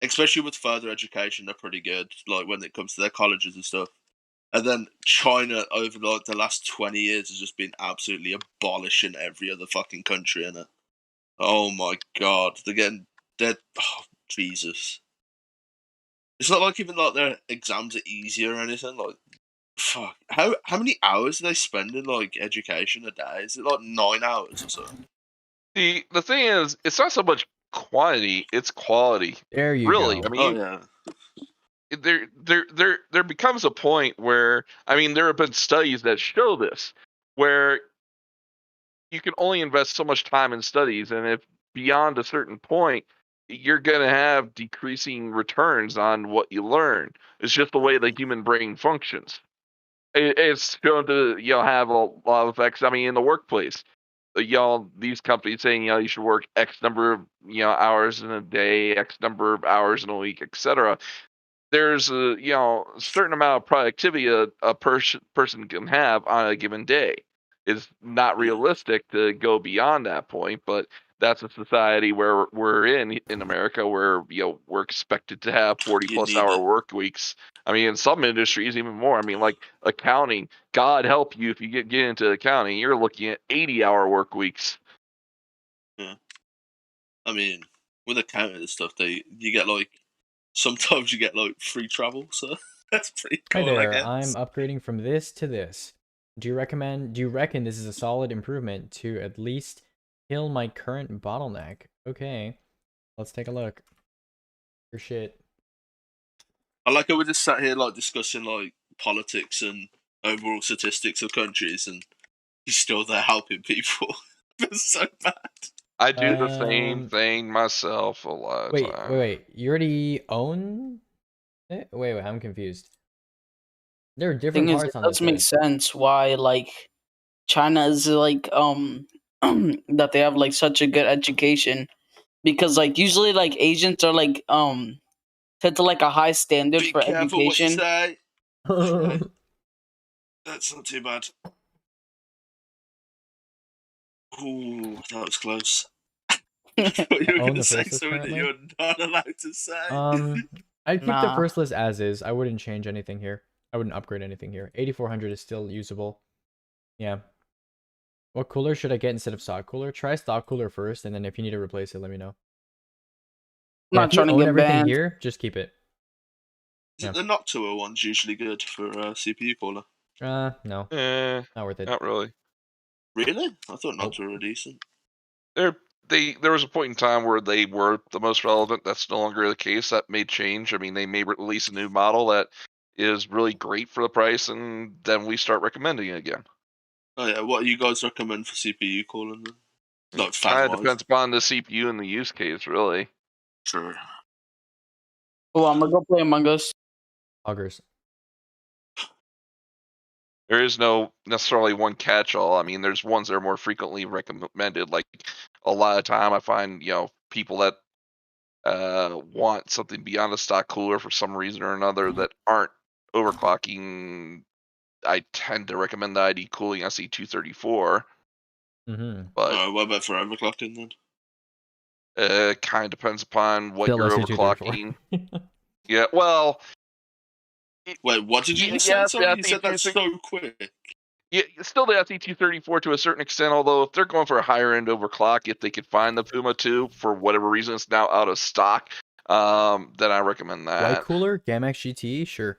especially with further education, they're pretty good. Like when it comes to their colleges and stuff. And then China over like the last 20 years has just been absolutely abolishing every other fucking country in it. Oh my god, they're oh, Jesus. It's not like even like their exams are easier or anything. Like, fuck, how many hours do they spend in like education a day? Is it like 9 hours or so? The thing is, it's not so much quantity; it's quality. There you Really, go. I mean, Oh yeah. there becomes a point where, I mean, there have been studies that show this, where you can only invest so much time in studies, and if beyond a certain point, you're going to have decreasing returns on what you learn. It's just the way the human brain functions. It's going to have a lot of effects. I mean, in the workplace, these companies saying you should work X number of hours in a day, X number of hours in a week, etc. There's a certain amount of productivity a person can have on a given day. It's not realistic to go beyond that point, but that's a society where we're in America, where we're expected to have 40+ hour work weeks. I mean, in some industries even more. I mean, like accounting. God help you if you get into accounting, you're looking at 80-hour work weeks. Yeah. I mean, with accounting and stuff, you get like sometimes you get like free travel, so that's pretty Hi cool. I there, guess. I'm upgrading from this to this. Do you reckon this is a solid improvement to at least kill my current bottleneck? Okay, let's take a look. Your shit. I like how we just sat here like discussing like politics and overall statistics of countries, and he's still there helping people. It's so bad. I do the same thing myself a lot of Wait, times. wait. You already own it? Wait, I'm confused. There are different Thing is, parts it on does this make list. sense why like China is like that they have like such a good education, because like usually like Asians are like set to like a high standard Be for careful what you education. say. Okay. That's not too bad. Ooh, that was close. I thought you were Own going to the say first list something that currently? you're not allowed to say. I'd keep the Nah. first list as is. I wouldn't change anything here. I wouldn't upgrade anything here. 8400 is still usable. Yeah. What cooler should I get instead of stock cooler? Try stock cooler first, and then if you need to replace it, let me know. I'm Yeah, not if you trying to own get everything banned. here, just keep it. Is it the Noctua one's usually good for CPU cooler? No. Not worth it. Not really. Really? I thought Noctua were decent. There was a point in time where they were the most relevant. That's no longer the case. That may change. I mean, they may release a new model that is really great for the price, and then we start recommending it again. Oh yeah, what do you guys recommend for CPU cooling then? Like Kind of fan-wise? depends upon the CPU and the use case, really. Sure. Oh, I'm gonna go play Among Us. Augers. There is no necessarily one catch-all. I mean, there's ones that are more frequently recommended. Like a lot of time, I find people that want something beyond a stock cooler for some reason or another that aren't overclocking. I tend to recommend the ID Cooling SE234. But what about for overclocking then? It kind of depends upon what Still you're SE234. overclocking. Yeah, well. Wait, what did you say? Sorry, you said that so quick. Yeah, still the SE234 to a certain extent, although if they're going for a higher end overclock, if they could find the Puma 2 for whatever reason it's now out of stock, then I recommend that. White cooler, GAMX GT, sure.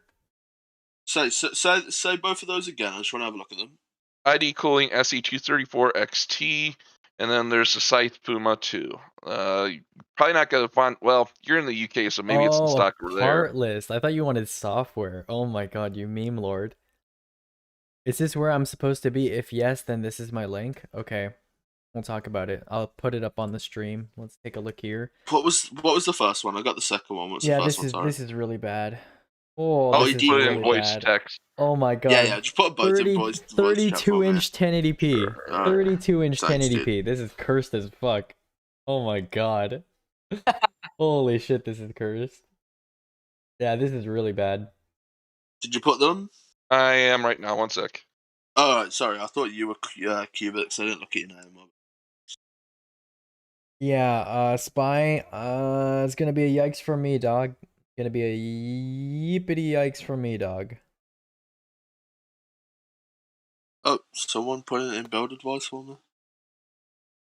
Say both of those again. I just want to have a look at them. ID Cooling SE234 XT, and then there's the Scythe Puma 2. You're probably not going to find, well, you're in the UK, so maybe it's in stock over there. Part list. I thought you wanted software. Oh my god, you meme lord. Is this where I'm supposed to be? If yes, then this is my link. Okay. We'll talk about it. I'll put it up on the stream. Let's take a look here. What was the first one? I got the second one. What's Yeah, the first this one? is this is really bad. Oh, Oh, this you is put it in really voice bad. text. Oh my god. Yeah, just put both in voice. 32-inch 1080p. 32-inch Thanks, 1080p. This is cursed as fuck. Oh my god. Holy shit, this is cursed. Yeah, this is really bad. Did you put them? I am right now. 1 sec. Oh, sorry. I thought you were Cubic, so I didn't look at your name. Yeah, Spy, it's gonna be a yikes for me, dog. Gonna be a yippity yikes for me, dog. Oh, someone put it in build advice for me.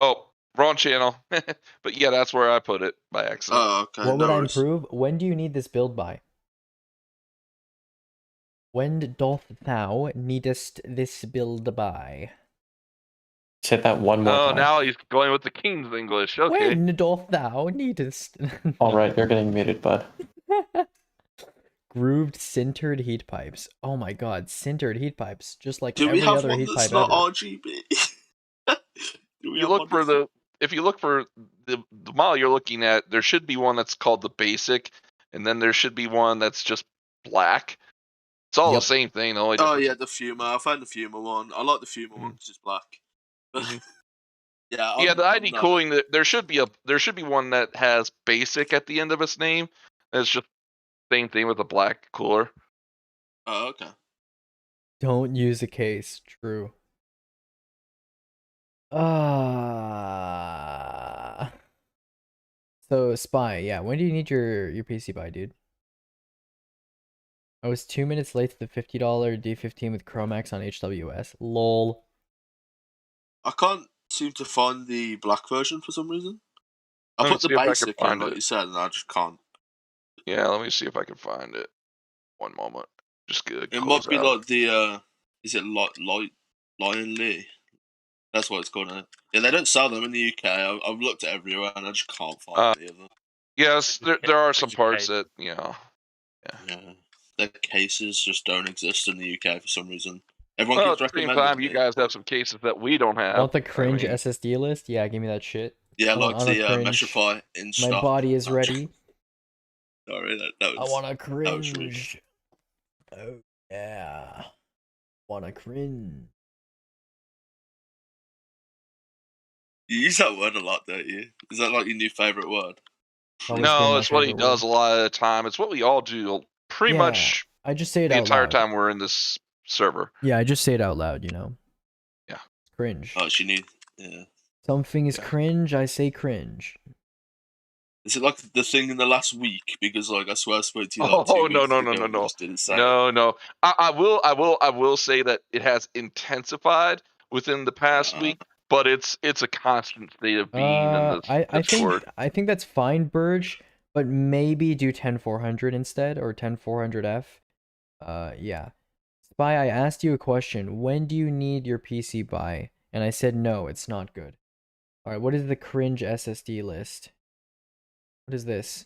Oh, wrong channel. But yeah, that's where I put it by accident. Oh, okay. What would I improve? When do you need this build by? When doth thou needest this build by? Say that one more Oh, time. now he's going with the King's English. Okay. When doth thou needest? All right, you're getting muted, bud. Grooved sintered heat pipes. Oh my god, sintered heat pipes. Just like Do every we have other one heat that's pipe not ever. RGB? You look for the if you look for the model you're looking at, there should be one that's called the basic, and then there should be one that's just black. It's all the same thing. The only Oh difference yeah, the Fuma. I found the Fuma one. I like the Fuma one because it's black. Yeah. yeah, the I'm ID not- cooling. There should be one that has basic at the end of its name. And it's just same thing with a black cooler. Oh, okay. Don't use a case. True. So Spy, yeah. When do you need your PC by, dude? I was 2 minutes late to the $50 D15 with Chromax on HWS. Lol. I can't seem to find the black version for some reason. I Let me put the see if I can basic in, find like it. you said, and I just can't. Yeah, let me see if I can find it. One moment. Just get It might be like the is it Lion Lee? That's what it's called. Isn't it? Yeah, they don't sell them in the UK. I've looked at everywhere and I just can't find any of them. Yes, there are some parts that Yeah, their cases just don't exist in the UK for some reason. Everyone Well, at keeps the same recommending time, you it. guys have some cases that we don't have. Want the cringe I mean, SSD list? Yeah, give me that shit. Yeah, I want like the cringe. Meshify in My stock. body is ready. Sorry, that I was. want to that was rude. cringe. Oh yeah. Wanna cringe. You use that word a lot, don't you? Is that like your new favorite word? no, it's what he does a lot of the time. It's what we all do pretty Yeah, much I just say it the out entire loud. time we're in this server. Yeah, I just say it out loud, you know. Yeah. Cringe. Oh, she need. Yeah. Something is cringe, I say cringe. Is it like the thing in the last week? Because like I swear I spoke to you like Oh 2 no weeks no ago no no and you no just didn't say it. no! I will say that it has intensified within the past week, but it's a constant state of being in this I Discord. think that's fine, Burge, but maybe do 10400 instead or 10400F. Yeah. Spy, I asked you a question. When do you need your PC by? And I said no, it's not good. All right, what is the cringe SSD list? What is this?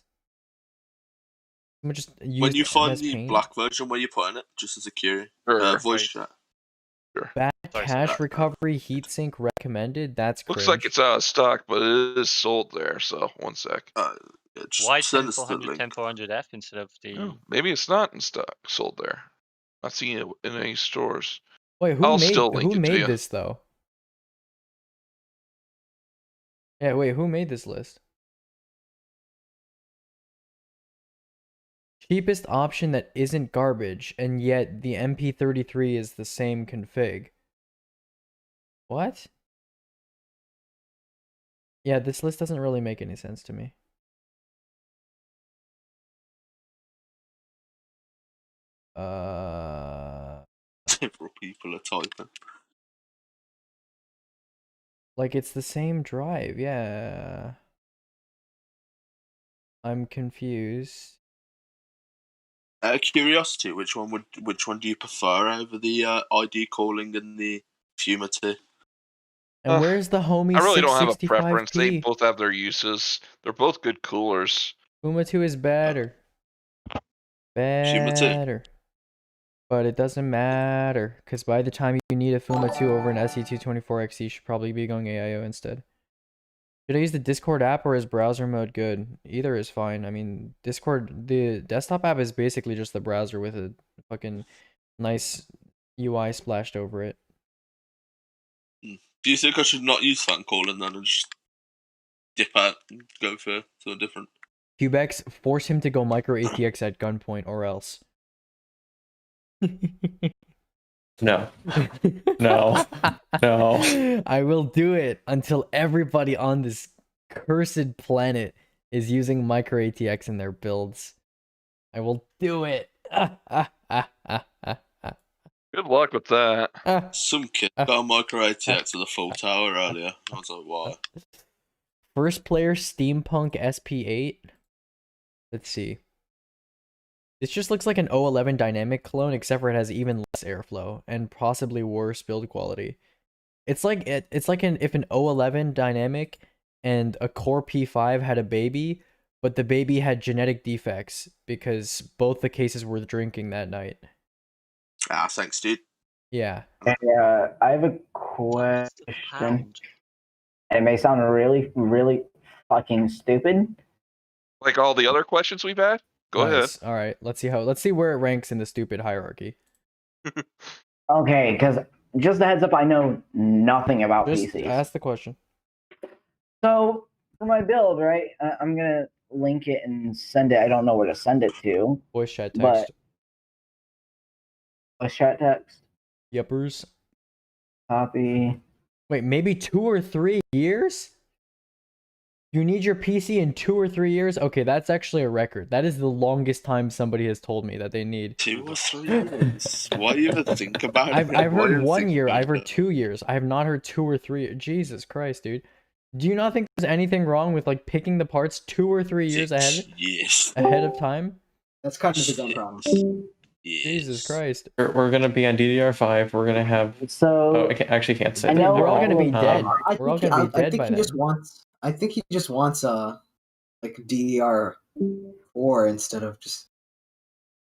I'm just When you find MS the Paint. black version, where you putting it? Just as a query. Sure. Voice chat. Bad Sorry, cache sorry. recovery heatsink recommended. That's cringe. Looks like it's out of stock, but it is sold there. So one sec. Why send us the 10400 10400F instead of the? Oh, maybe it's not in stock. Sold there. Not seeing it in any stores. Wait, I'll still link who it to made you. this though? Yeah, wait, who made this list? Cheapest option that isn't garbage, and yet the MP33 is the same config. What? Yeah, this list doesn't really make any sense to me. Several people are typing. Like it's the same drive, yeah. I'm confused. Out of curiosity, which one do you prefer over the ID calling and the Fuma 2? And where's the homie I really don't have a 665p? preference. They both have their uses. They're both good coolers. Fuma 2 is better. Fuma 2. Better. But it doesn't matter, because by the time you need a Fuma 2 over an SE224XE, you should probably be going AIO instead. Should I use the Discord app or is browser mode good? Either is fine. I mean, Discord, the desktop app is basically just the browser with a fucking nice UI splashed over it. Do you think I should not use fan calling then and just dip out and go for something different? Cubex, force him to go micro ATX at gunpoint or else. No. No. No. I will do it until everybody on this cursed planet is using micro ATX in their builds. I will do it. Good luck with that. Some kid got a micro ATX to the full tower earlier. I was like, why? First player Steampunk SP8. Let's see. This just looks like an O11 dynamic clone, except for it has even less airflow and possibly worse build quality. It's like if an O11 dynamic and a Core P5 had a baby, but the baby had genetic defects because both the cases were drinking that night. Ah, thanks, dude. Yeah. Hey, I have a question. It may sound really, really fucking stupid. Like all the other questions we've had. Go ahead. All right, let's see where it ranks in the stupid hierarchy. Okay, because just a heads up, I know nothing about Just PCs. ask the question. So for my build, right, I'm gonna link it and send it. I don't know where to send it to. Voice chat but text. voice chat text. Yuppers. Copy. Wait, maybe 2 or 3 years? You need your PC in 2 or 3 years? Okay, that's actually a record. That is the longest time somebody has told me that they need. 2 or 3 years. Why even think about it? I've Why heard even 1 think year. about I've heard it? 2 years. I have not heard 2 or 3. Jesus Christ, dude. Do you not think there's anything wrong with like picking the parts 2 or 3 years ahead of time? That's kind of his own problem. Jesus Christ. We're gonna be on DDR5. We're gonna have. So I actually can't say. I know that. We're all gonna be dead. I We're all think, gonna be I dead think by he then. just wants. I think he just wants like DDR4 instead of just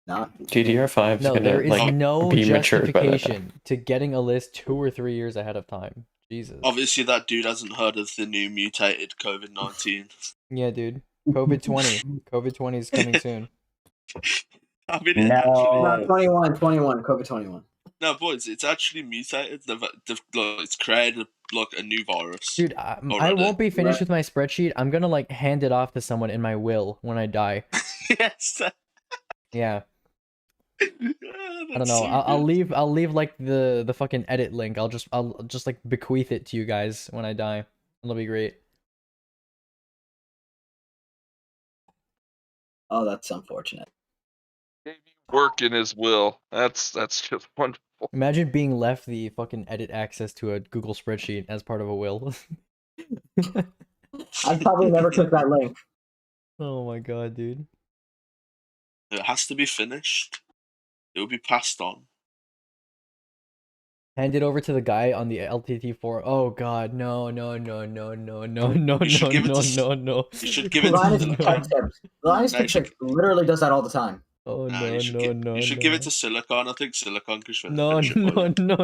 not. DDR5 is No, gonna there is like no be matured by that time. justification to getting a list 2 or 3 years ahead of time. Jesus. Obviously, that dude hasn't heard of the new mutated COVID-19. Yeah, dude. COVID-20. COVID-20 is coming soon. I mean, it actually, 21, COVID 21. no, boys, it's actually mutated. They've it's created like a new virus. Dude, I already. won't be finished with my spreadsheet. I'm gonna like hand it off to someone in my will when I die. Yes. Yeah. I don't know. I'll leave like the fucking edit link. I'll just like bequeath it to you guys when I die. It'll be great. Oh, that's unfortunate. Work in his will. That's just wonderful. Imagine being left the fucking edit access to a Google spreadsheet as part of a will. I probably never took that link. Oh my god, dude. It has to be finished. It will be passed on. Hand it over to the guy on the LTT4. Oh god, no. You should give it to No. You should give it Linus to Tech Tips. Linus Tech Tips literally does that all the time. Oh Nah, no. you should give it to Silicon. I think Silicon could finish No. it. for you. No.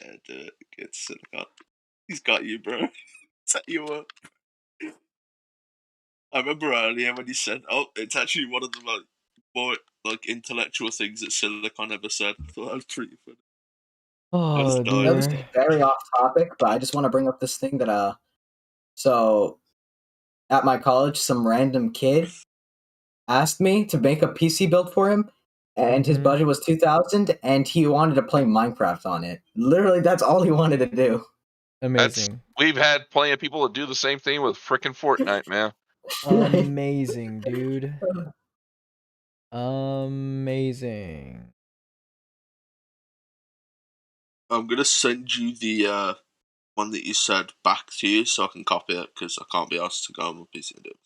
Yeah, do it. Get Silicon. He's got you, bro. Set you up. I remember earlier when he said, "Oh, it's actually one of the more intellectual things that Silicon ever said." I thought that was pretty funny. Oh, That was very off topic, but I just want to bring up this thing that so at my college, some random kid asked me to make a PC build for him, and his budget was 2,000, and he wanted to play Minecraft on it. Literally, that's all he wanted to do. Amazing. We've had plenty of people that do the same thing with frickin' Fortnite, man. Amazing, dude. Amazing. I'm gonna send you the one that you said back to you so I can copy it because I can't be asked to go on my PC and do it.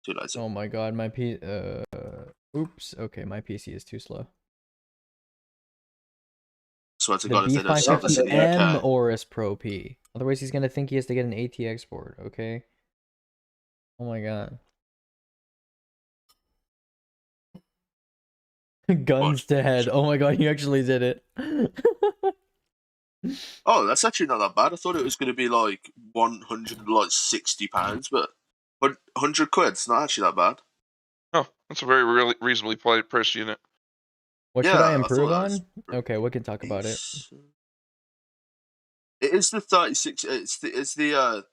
Too lazy. Oh my god, my oops. Okay, my PC is too slow. Swear to The God, if they don't sell this in the B550M UK. Aorus Pro P. Otherwise, he's gonna think he has to get an ATX board. Okay. Oh my god. Guns to head. Oh my god, he actually did it. Oh, that's actually not that bad. I thought it was gonna be like £160, but £100. It's not actually that bad. Oh, that's a very reasonably priced unit. What Yeah, should I I improve thought on? that Okay, we can talk about it. It is the 36. It's the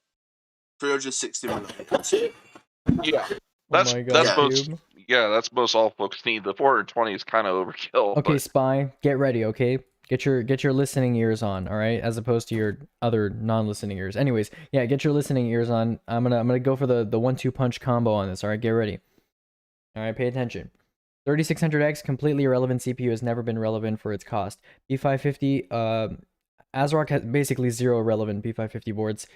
360mm. Yeah, Oh my god, that's most. Cube. Yeah, that's most all folks need. The 420 is kind of overkill. Okay, but Spy, get ready, okay? Get your listening ears on, all right? As opposed to your other non-listening ears. Anyways, yeah, get your listening ears on. I'm gonna go for the 1-2 punch combo on this, all right? Get ready. All right, pay attention. 3600X, completely irrelevant CPU, has never been relevant for its cost. B550, ASRock has basically zero relevant B550 boards.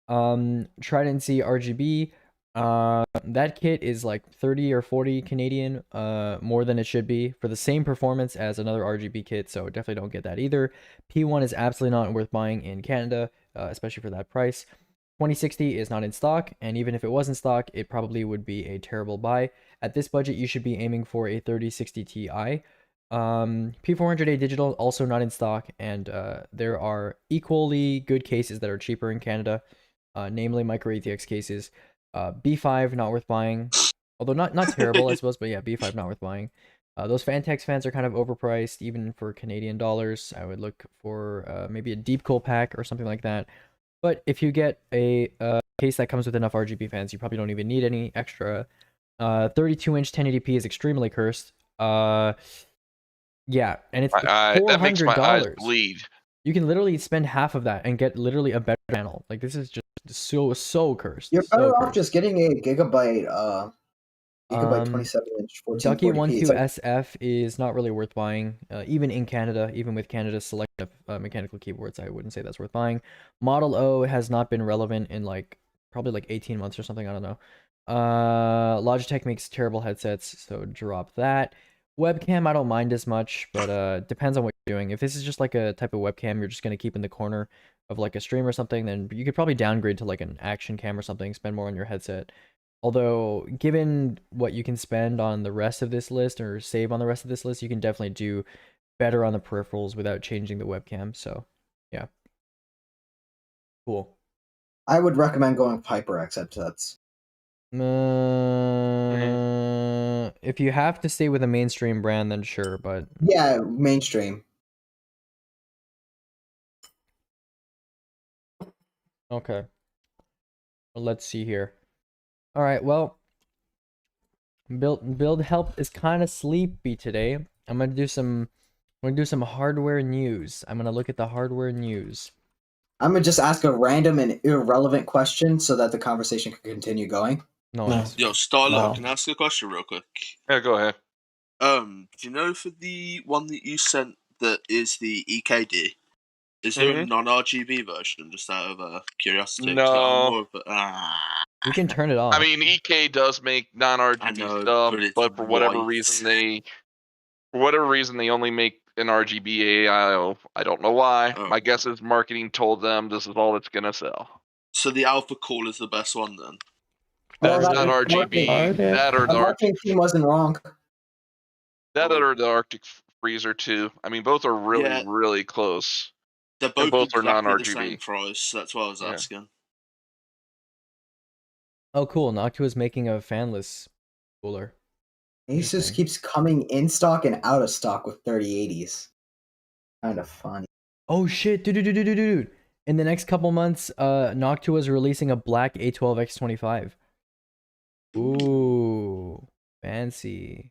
Trident Z RGB. That kit is like 30 or 40 Canadian, more than it should be for the same performance as another RGB kit, so definitely don't get that either. P1 is absolutely not worth buying in Canada, especially for that price. 2060 is not in stock, and even if it was in stock, it probably would be a terrible buy. At this budget, you should be aiming for a 3060 Ti. P400A digital also not in stock, and there are equally good cases that are cheaper in Canada, namely micro ATX cases. B5 not worth buying, although not terrible I suppose, but yeah, B5 not worth buying. Those Fantex fans are kind of overpriced even for Canadian dollars. I would look for maybe a deep cool pack or something like that. But if you get a case that comes with enough RGB fans, you probably don't even need any extra. 32-inch 1080p is extremely cursed. Yeah, and it's that makes my eyes $400. bleed. You can literally spend half of that and get literally a better channel. Like, this is just so cursed. You're so better off cursed. just getting a gigabyte 27-inch 1440p. Ducky It's 12 like- SF is not really worth buying, even in Canada, even with Canada's selective mechanical keyboards. I wouldn't say that's worth buying. Model O has not been relevant in probably 18 months or something. I don't know. Logitech makes terrible headsets, so drop that. Webcam I don't mind as much, but depends on what you're doing. If this is just like a type of webcam you're just gonna keep in the corner of like a stream or something, then you could probably downgrade to like an action cam or something, spend more on your headset. Although, given what you can spend on the rest of this list or save on the rest of this list, you can definitely do better on the peripherals without changing the webcam. So, yeah. Cool. I would recommend going HyperX headsets. If you have to stay with a mainstream brand, then sure, but Yeah, mainstream. okay. Well, let's see here. All right, well, build help is kind of sleepy today. I'm gonna do some hardware news. I'm gonna look at the hardware news. I'm gonna just ask a random and irrelevant question so that the conversation can continue going. No. Yo, Starlo, No. can I ask a question real quick? Yeah, go ahead. Do you know for the one that you sent that is the EKD, is there a non-RGB version? Just out of curiosity. 'Cause I'm No. more of a- You can turn it off. I mean, EK does make non-RGB stuff, but for whatever reason they only make an RGB AIO. I don't know why. My guess is marketing told them this is all it's gonna sell. So the Alpha Cool is the best one then. Well, That's that not is RGB. marketing. That or The the marketing team wasn't wrong. Arctic Freezer 2. I mean, both are really, really close. They're And both are exactly the non-RGB. same price. That's why I was asking. Oh, cool. Noctua is making a fanless cooler. Asus keeps coming in stock and out of stock with 3080s. Kind of funny. Oh shit, dude. In the next couple months, Noctua is releasing a black A12X25. Ooh, fancy.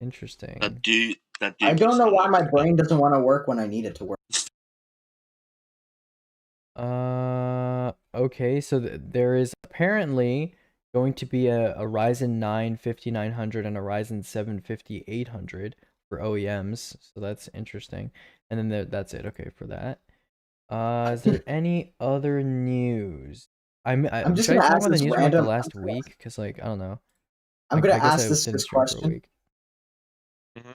Interesting. I don't know why my brain doesn't want to work when I need it to work. Okay, so there is apparently going to be a Ryzen 9 5900 and a Ryzen 7 5800 for OEMs, so that's interesting. And then that's it. Okay, for that. Is there any other news? I'm just should I gonna talk ask about the this news from like the random- last week? Because I don't know. I'm gonna I guess ask I this didn't stream for a question. week.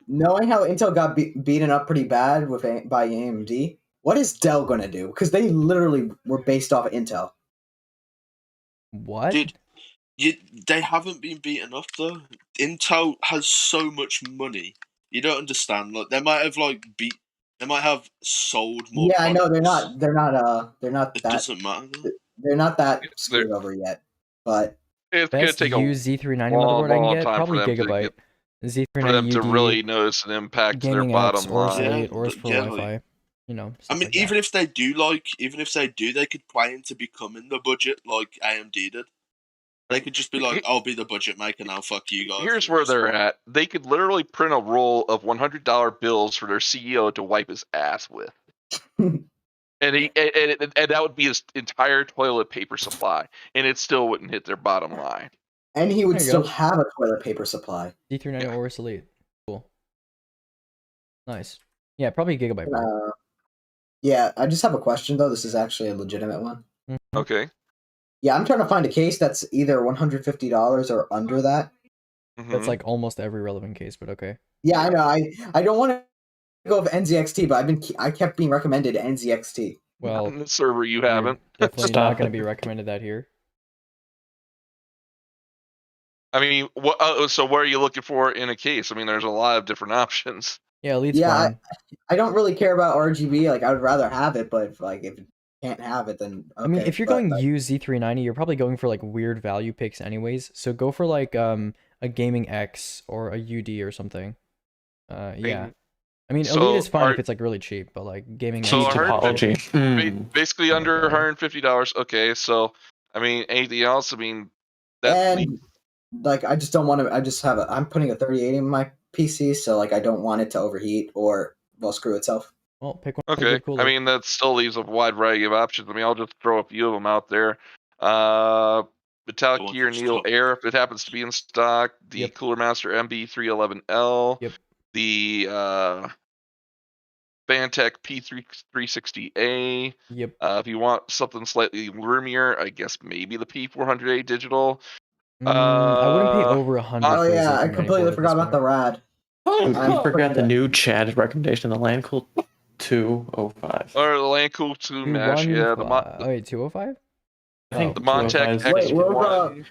Knowing how Intel got beaten up pretty bad by AMD, what is Dell gonna do? Because they literally were based off of Intel. What? Dude, they haven't been beaten up though. Intel has so much money. You don't understand. Like they might have sold more. Yeah, I know they're products. not that. It doesn't matter. They're not that screwed over yet. But It's gonna Best take a used Z390 long, motherboard I can long get time probably for them to Gigabyte. for Z390 them to UD, really notice an impact to their Gaming bottom X, Aorus line. Elite, Aorus Pro yeah, Wi-Fi. You know. I Stuff mean, like even that. if they do, they could play into becoming the budget like AMD did. They could just be like, "I'll be the budget maker now. Fuck you guys." Here's where they're at. They could literally print a roll of $100 bills for their CEO to wipe his ass with. And that would be his entire toilet paper supply, and it still wouldn't hit their bottom line. and he would There you still go. have a toilet paper supply. Z390 Aorus Elite. Cool. Nice. Yeah, probably Gigabyte. Yeah, I just have a question though. This is actually a legitimate one. Okay. Yeah, I'm trying to find a case that's either $150 or under that. That's like almost every relevant case, but okay. Yeah, I know. I don't want to go with NZXT, but I kept being recommended NZXT. Well, on the server you you're haven't. definitely not going to be recommended that here. I mean, what? So what are you looking for in a case? I mean, there's a lot of different options. Yeah, Elite's Yeah, fine. I don't really care about RGB. Like, I would rather have it, but if you can't have it, then okay. I mean, if you're but, going like, UZ390, you're probably going for like weird value picks anyways. So go for like a Gaming X or a UD or something. Yeah. I mean, so Elite is fine are- if it's like really cheap, but like Gaming So X. basically under $150. Okay, so I mean, anything else? I mean, that and like I just don't want to. I just have I'm putting a 3080 in my PC, so like I don't want it to overheat or screw itself. Well, pick one. okay. I mean, that still leaves a wide variety of options. I mean, I'll just throw a few of them out there. Metallic Gear Neil Air, if it happens to be in stock. The Cooler Master MB311L. Yep. The Fantech P360A. Yep. If you want something slightly roomier, I guess maybe the P400A digital. I wouldn't pay over 100. Oh yeah, I completely forgot about the rad. I forgot the new Chad recommendation, the Landcool 205. Or the Landcool 2 Mesh, yeah. Oh wait, 205? I think the Montech Wait, X1.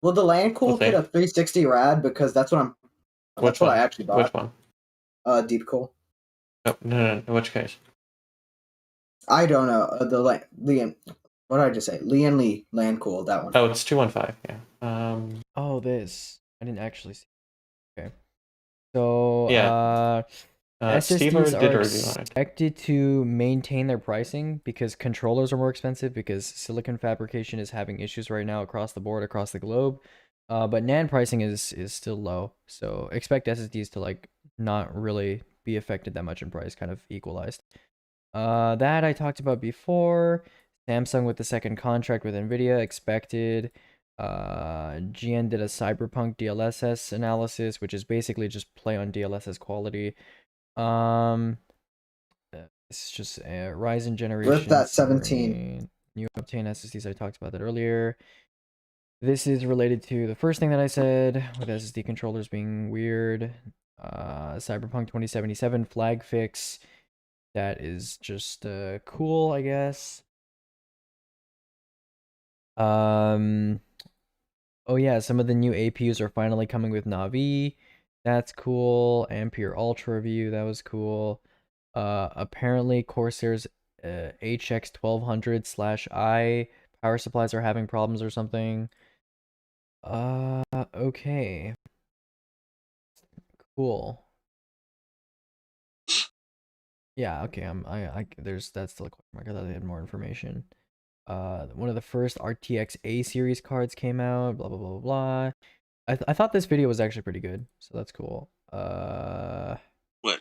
will the Landcool Okay. fit a 360 rad? Because that's what I'm. That's what I actually bought. Which one? Deep Cool. No. In which case? I don't know. Lian. What did I just say? Lian Lee Landcool. That one. Oh, it's 215. Yeah. Oh, this. I didn't actually see. Okay. So, Yeah. Steve SSDs did a are review on it. expected to maintain their pricing because controllers are more expensive because silicon fabrication is having issues right now across the board, across the globe. But NAND pricing is still low. So expect SSDs to like not really be affected that much in price, kind of equalized. That I talked about before. Samsung with the second contract with Nvidia expected. GN did a Cyberpunk DLSS analysis, which is basically just play on DLSS quality. This is just Ryzen generation. With that 17. New Optane SSDs, I talked about that earlier. This is related to the first thing that I said, with SSD controllers being weird. Cyberpunk 2077 flag fix. That is just cool, I guess. Oh yeah, some of the new APUs are finally coming with Navi. That's cool. Ampere Ultra review, that was cool. Apparently Corsair's HX 1200/I power supplies are having problems or something. Okay. Cool. Yeah, okay, that's still a question mark. I thought they had more information. One of the first RTX A series cards came out, blah blah blah blah blah. I thought this video was actually pretty good, so that's cool. What?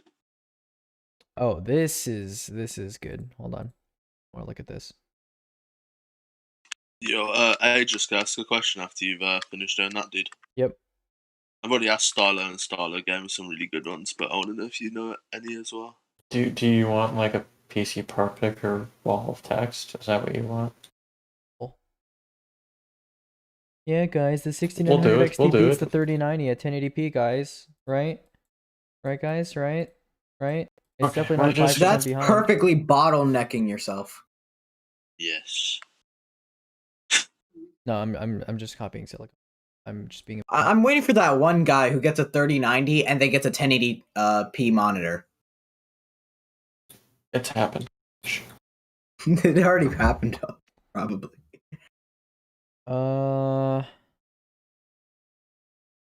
Oh, this is good. Hold on. I want to look at this. Yo, I just ask a question after you've finished doing that, dude. Yep. I've already asked Starlo, and Starlo gave me some really good ones, but I want to know if you know any as well. Do you want like a PC part pick or wall of text? Is that what you want? Yeah, guys, the 6900 We'll XT do beats it. the 3090 at 1080p, guys. Right? Right, guys? Right? It's Okay, definitely not 5% That's behind. perfectly bottlenecking yourself. Yes. No, I'm just copying Silicon. I'm just being. I'm waiting for that one guy who gets a 3090 and they get a 1080p monitor. It's happened. It already happened, though, probably. All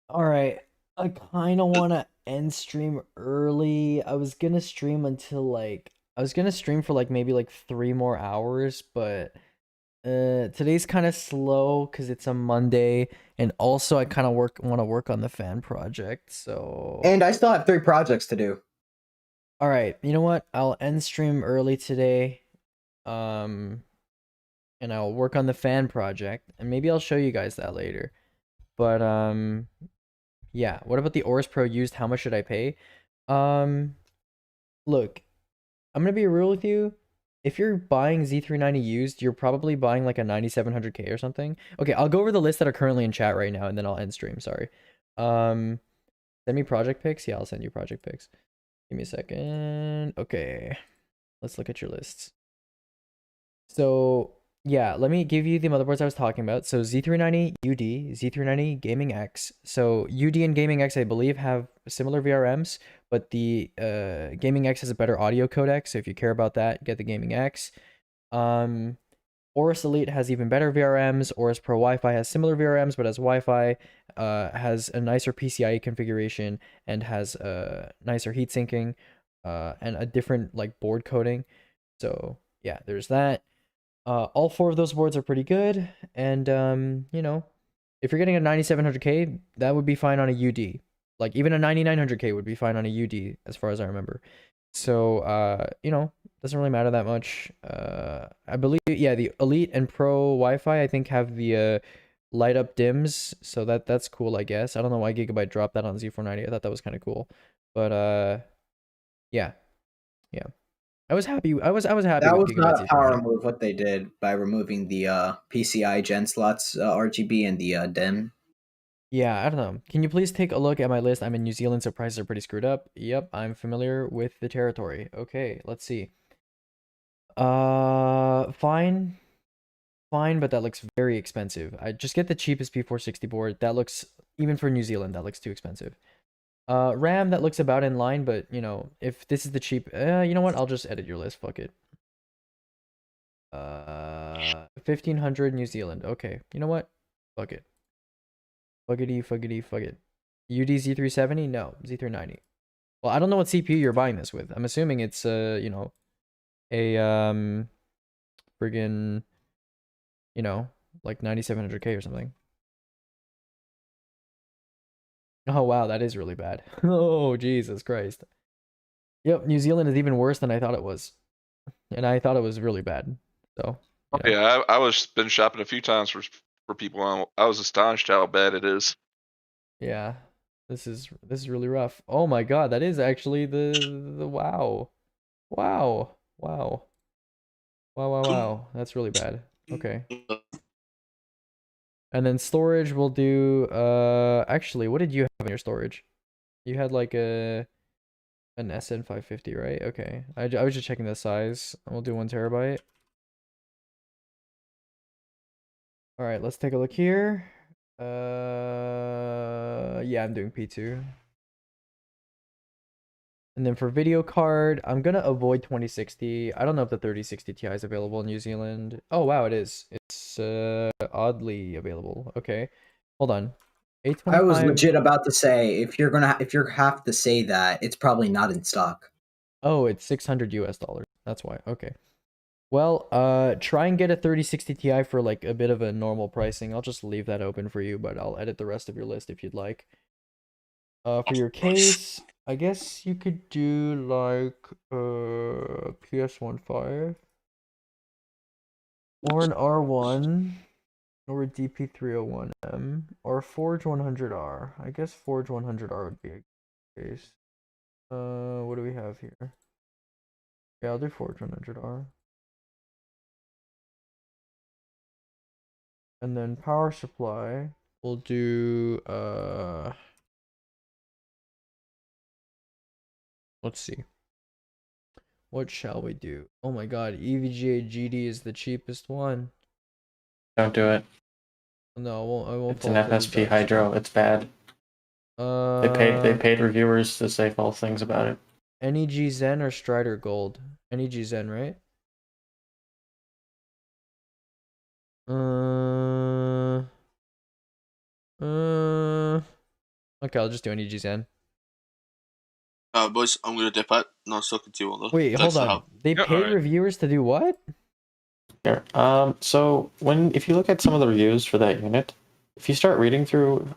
right. I kind of want to end stream early. I was gonna stream for like maybe like 3 more hours, but today's kind of slow because it's a Monday, and also I kind of want to work on the fan project. So. And I still have 3 projects to do. All right, you know what? I'll end stream early today. And I'll work on the fan project, and maybe I'll show you guys that later. But yeah, what about the Aorus Pro used? How much should I pay? Look, I'm gonna be real with you. if you're buying Z390 used, you're probably buying like a 9700K or something. Okay, I'll go over the lists that are currently in chat right now, and then I'll end stream. Sorry. Send me project pics. Yeah, I'll send you project pics. Give me a second. Okay, let's look at your lists. So yeah, let me give you the motherboards I was talking about. So Z390 UD, Z390 Gaming X. So UD and Gaming X, I believe, have similar VRMs, but the Gaming X has a better audio codec. So if you care about that, get the Gaming X. Aorus Elite has even better VRMs. Aorus Pro Wi-Fi has similar VRMs, but has Wi-Fi, has a nicer PCIe configuration, and has nicer heat sinking, and a different like board coding. So yeah, there's that. All 4 of those boards are pretty good, and you know, if you're getting a 9700K, that would be fine on a UD. Like even a 9900K would be fine on a UD, as far as I remember. So you know, doesn't really matter that much. I believe, yeah, the Elite and Pro Wi-Fi I think have the light up dims, so that's cool, I guess. I don't know why Gigabyte dropped that on Z490. I thought that was kind of cool, but yeah. I was happy. I was happy. That with was not Gigabyte a power Z490. move what they did by removing the PCI gen slots RGB and the DIMM. Yeah, I don't know. Can you please take a look at my list? I'm in New Zealand, so prices are pretty screwed up. Yep, I'm familiar with the territory. Okay, let's see. Fine, but that looks very expensive. I just get the cheapest P460 board. That looks, even for New Zealand, that looks too expensive. RAM, that looks about in line, but you know, if this is the cheap, you know what? I'll just edit your list. Fuck it. 1500 New Zealand. Okay, you know what? Fuck it. Fuckity, fuck it. UD Z370? No, Z390. Well, I don't know what CPU you're buying this with. I'm assuming it's you know, a friggin', you know, like 9700K or something. Oh wow, that is really bad. Oh Jesus Christ. Yep, New Zealand is even worse than I thought it was, and I thought it was really bad. So you know. Yeah, I was been shopping a few times for people. I was astonished how bad it is. Yeah, this is really rough. Oh my God, that is actually the wow. That's really bad. Okay. And then storage, we'll do actually, what did you have in your storage? You had like an SN550, right? Okay. I was just checking the size. We'll do 1 terabyte. All right, let's take a look here. Yeah, I'm doing P2. And then for video card, I'm gonna avoid 2060. I don't know if the 3060 Ti is available in New Zealand. Oh wow, it is. It's oddly available. Okay, hold on. I was legit about to say if you have to say that, it's probably not in stock. Oh, it's $600 US. That's why. Okay. Well, try and get a 3060 Ti for like a bit of a normal pricing. I'll just leave that open for you, but I'll edit the rest of your list if you'd like. For your case, I guess you could do like PS15 or an R1 or a DP301M or a Forge 100R. I guess Forge 100R would be a case. What do we have here? Yeah, I'll do Forge 100R. And then power supply, we'll do let's see. What shall we do? Oh my God, EVGA GD is the cheapest one. Don't do it. No, I won't. It's an FSP Hydro. It's bad. They paid reviewers to say false things about it. NEG Zen or Strider Gold? NEG Zen, right? Okay, I'll just do NEG Zen. Boys, I'm gonna dip out. Nice talking to you all. Though. Wait, hold on. They paid reviewers to do what? Sure. So if you look at some of the reviews for that unit, if you start reading through,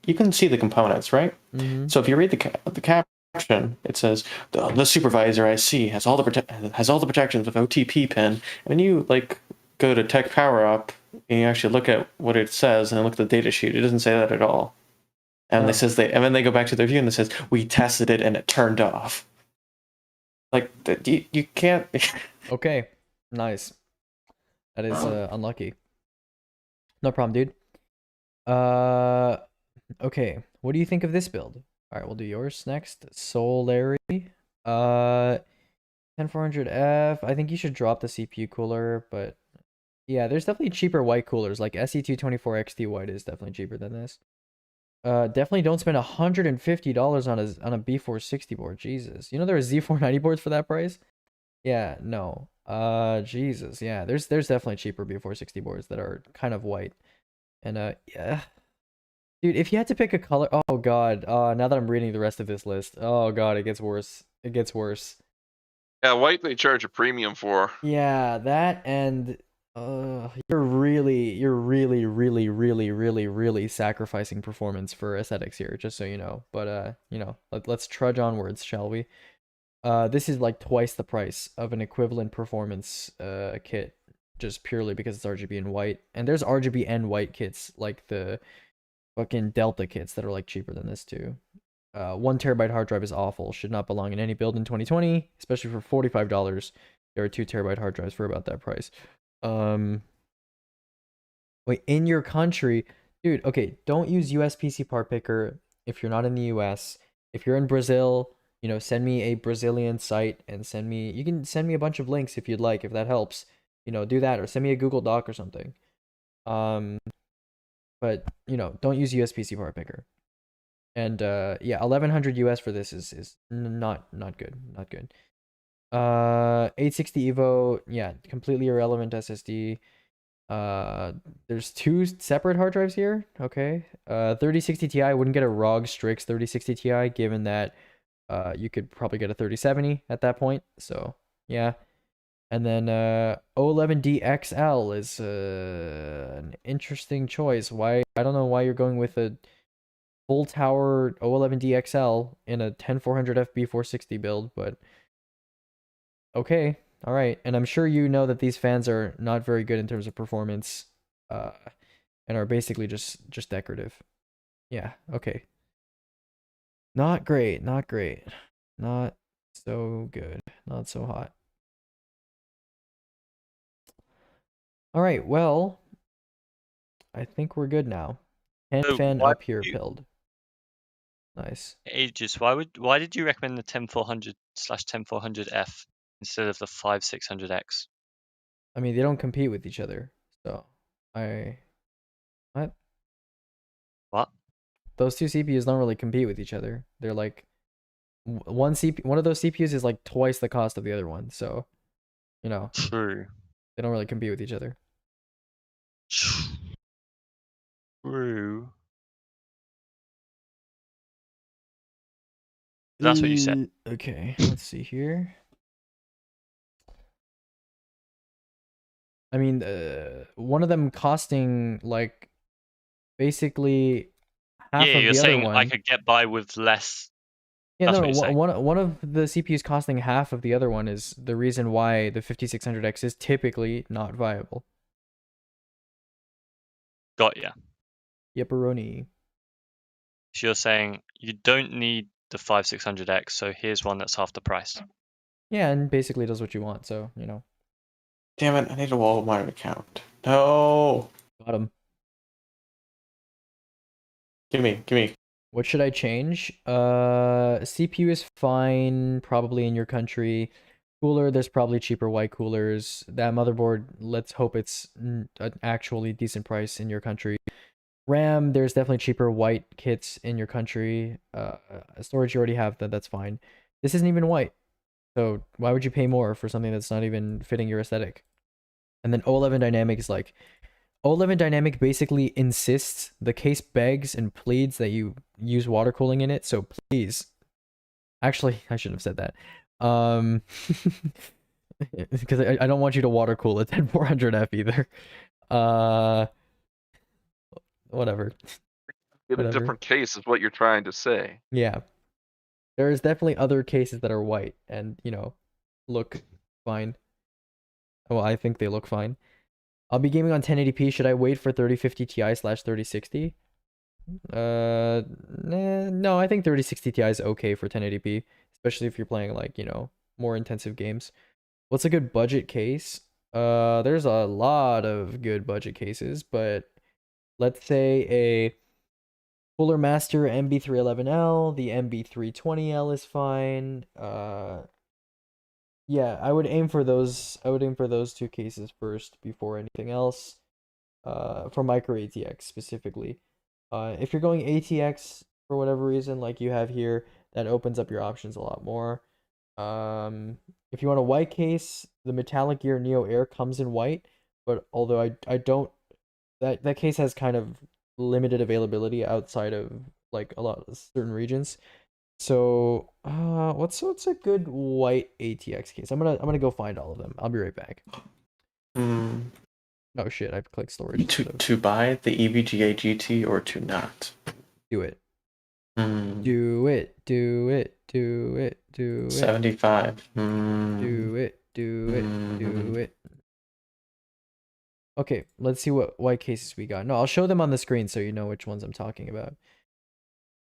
you can see the components, right? Mm-hmm. So if you read the caption, it says the supervisor IC has all the protections of OTP pin. And when you like go to Tech Power Up and you actually look at what it says and look at the data sheet, it doesn't say that at all. And and then they go back to their review and it says we tested it and it turned off. Like you can't. Okay. Nice. That is unlucky. No problem, dude. Okay. What do you think of this build? All right, we'll do yours next. Solary. 10400F. I think you should drop the CPU cooler, but yeah, there's definitely cheaper white coolers. Like SE224XT white is definitely cheaper than this. Definitely don't spend $150 on a B460 board. Jesus. You know there are Z490 boards for that price? Yeah, no. Jesus. Yeah, there's definitely cheaper B460 boards that are kind of white. And yeah. Dude, if you had to pick a color, oh god. Now that I'm reading the rest of this list, oh god, it gets worse. It gets worse. Yeah, white they charge a premium for. Yeah, that and you're really sacrificing performance for aesthetics here, just so you know. But you know, let's trudge onwards, shall we? This is like twice the price of an equivalent performance kit, just purely because it's RGB and white. And there's RGB and white kits like the fucking Delta kits that are like cheaper than this too. 1 terabyte hard drive is awful. Should not belong in any build in 2020, especially for $45. There are 2 terabyte hard drives for about that price. Wait, in your country, dude, okay, don't use USPC part picker if you're not in the US. If you're in Brazil, you know, send me a Brazilian site and you can send me a bunch of links if you'd like, if that helps. You know, do that or send me a Google Doc or something. But, you know, don't use USPC part picker. And yeah, 1100 US for this is not good. Not good. 860 Evo, yeah, completely irrelevant SSD. There's 2 separate hard drives here. Okay. 3060 Ti wouldn't get a ROG Strix 3060 Ti given that you could probably get a 3070 at that point. So, yeah. And then O11D XL is an interesting choice. Why? I don't know why you're going with a full tower O11D XL in a 10400F B460 build, but okay, all right. And I'm sure you know that these fans are not very good in terms of performance, and are basically just decorative. Yeah, okay. Not great, not great. Not so good, not so hot. All right, well, I think we're good now. 10 So fan why up here would you- pilled. Nice. Aegis, why did you recommend the 10400/10400F instead of the 5600X? I mean, they don't compete with each other, so what? What? Those 2 CPUs don't really compete with each other. They're like one of those CPUs is like twice the cost of the other one, so you know. True. They don't really compete with each other. True. That's what you said. Okay, let's see here. I mean, one of them costing like basically half Yeah, of you're the other saying one. I could get by with less. Yeah, That's no, what you're saying. one of the CPUs costing half of the other one is the reason why the 5600X is typically not viable. Got ya. Yepperoni. So you're saying you don't need the 5600X, so here's one that's half the price. Yeah, and basically does what you want, so, you know. Damn it, I need a Walmart account. No. Got him. Gimme. What should I change? CPU is fine, probably in your country. Cooler, there's probably cheaper white coolers. That motherboard, let's hope it's an actually decent price in your country. RAM, there's definitely cheaper white kits in your country. Storage, you already have that, that's fine. This isn't even white. So why would you pay more for something that's not even fitting your aesthetic? And then O11 Dynamic is like, O11 Dynamic basically insists, the case begs and pleads that you use water cooling in it, so please. Actually, I shouldn't have said that. Because I don't want you to water cool a 10400F either. Whatever. Get a different case is what you're trying to say. Yeah. There's definitely other cases that are white and, you know, look fine. Well, I think they look fine. I'll be gaming on 1080p. Should I wait for 3050 Ti/3060? No, I think 3060 Ti is okay for 1080p, especially if you're playing like, you know, more intensive games. What's a good budget case? There's a lot of good budget cases, but let's say a Cooler Master MB311L, the MB320L is fine. Yeah, I would aim for those. I would aim for those two cases first before anything else. For micro ATX specifically. If you're going ATX for whatever reason, like you have here, that opens up your options a lot more. If you want a white case, the Metallic Gear Neo Air comes in white, but although I don't, that case has kind of limited availability outside of like a lot of certain regions. So what's a good white ATX case? I'm gonna go find all of them. I'll be right back. Oh shit, I've clicked storage. To buy the EVGA GT or to not? Do it. Do it. Do it. Do it. Do it. 75. Do it. Do it. Do it. Okay, let's see what white cases we got. No, I'll show them on the screen so you know which ones I'm talking about.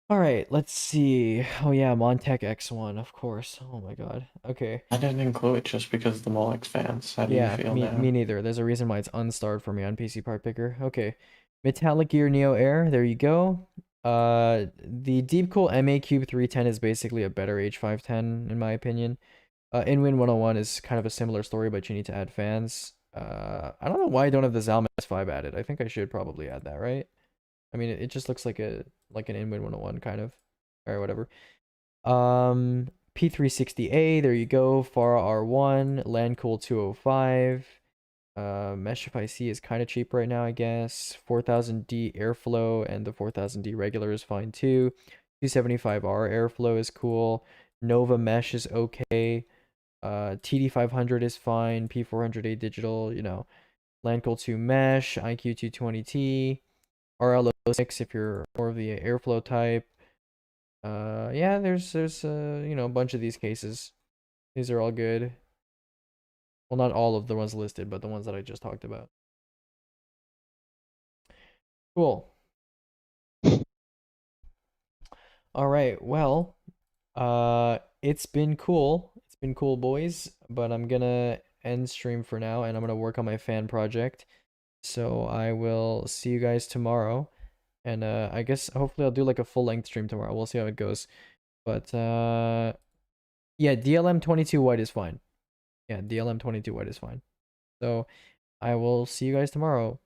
All right, let's see. Oh yeah, Montec X1, of course. Oh my god. Okay. I didn't include it just because of the Molex fans. How do you feel now? Me neither. There's a reason why it's unstarred for me on PC Part Picker. Okay. Metallic Gear Neo Air, there you go. The Deepcool MA Cube 310 is basically a better H510 in my opinion. InWin 101 is kind of a similar story, but you need to add fans. I don't know why I don't have the Zalm S5 added. I think I should probably add that, right? I mean, it just looks like an InWin 101 kind of, or whatever. P360A, there you go. Farah R1, Landcool 205. Meshify C is kind of cheap right now, I guess. 4000D Airflow and the 4000D regular is fine too. 275R Airflow is cool. Nova Mesh is okay. TD500 is fine. P400A Digital, you know. Landcool 2 Mesh, IQ220T. RL06 if you're more of the Airflow type. Yeah, there's you know, a bunch of these cases. These are all good. Well, not all of the ones listed, but the ones that I just talked about. Cool. All right, well, it's been cool. It's been cool, boys, but I'm gonna end stream for now, and I'm gonna work on my fan project. So I will see you guys tomorrow. And I guess hopefully I'll do like a full-length stream tomorrow. We'll see how it goes. But yeah, DLM22 white is fine. Yeah, DLM22 white is fine. So I will see you guys tomorrow.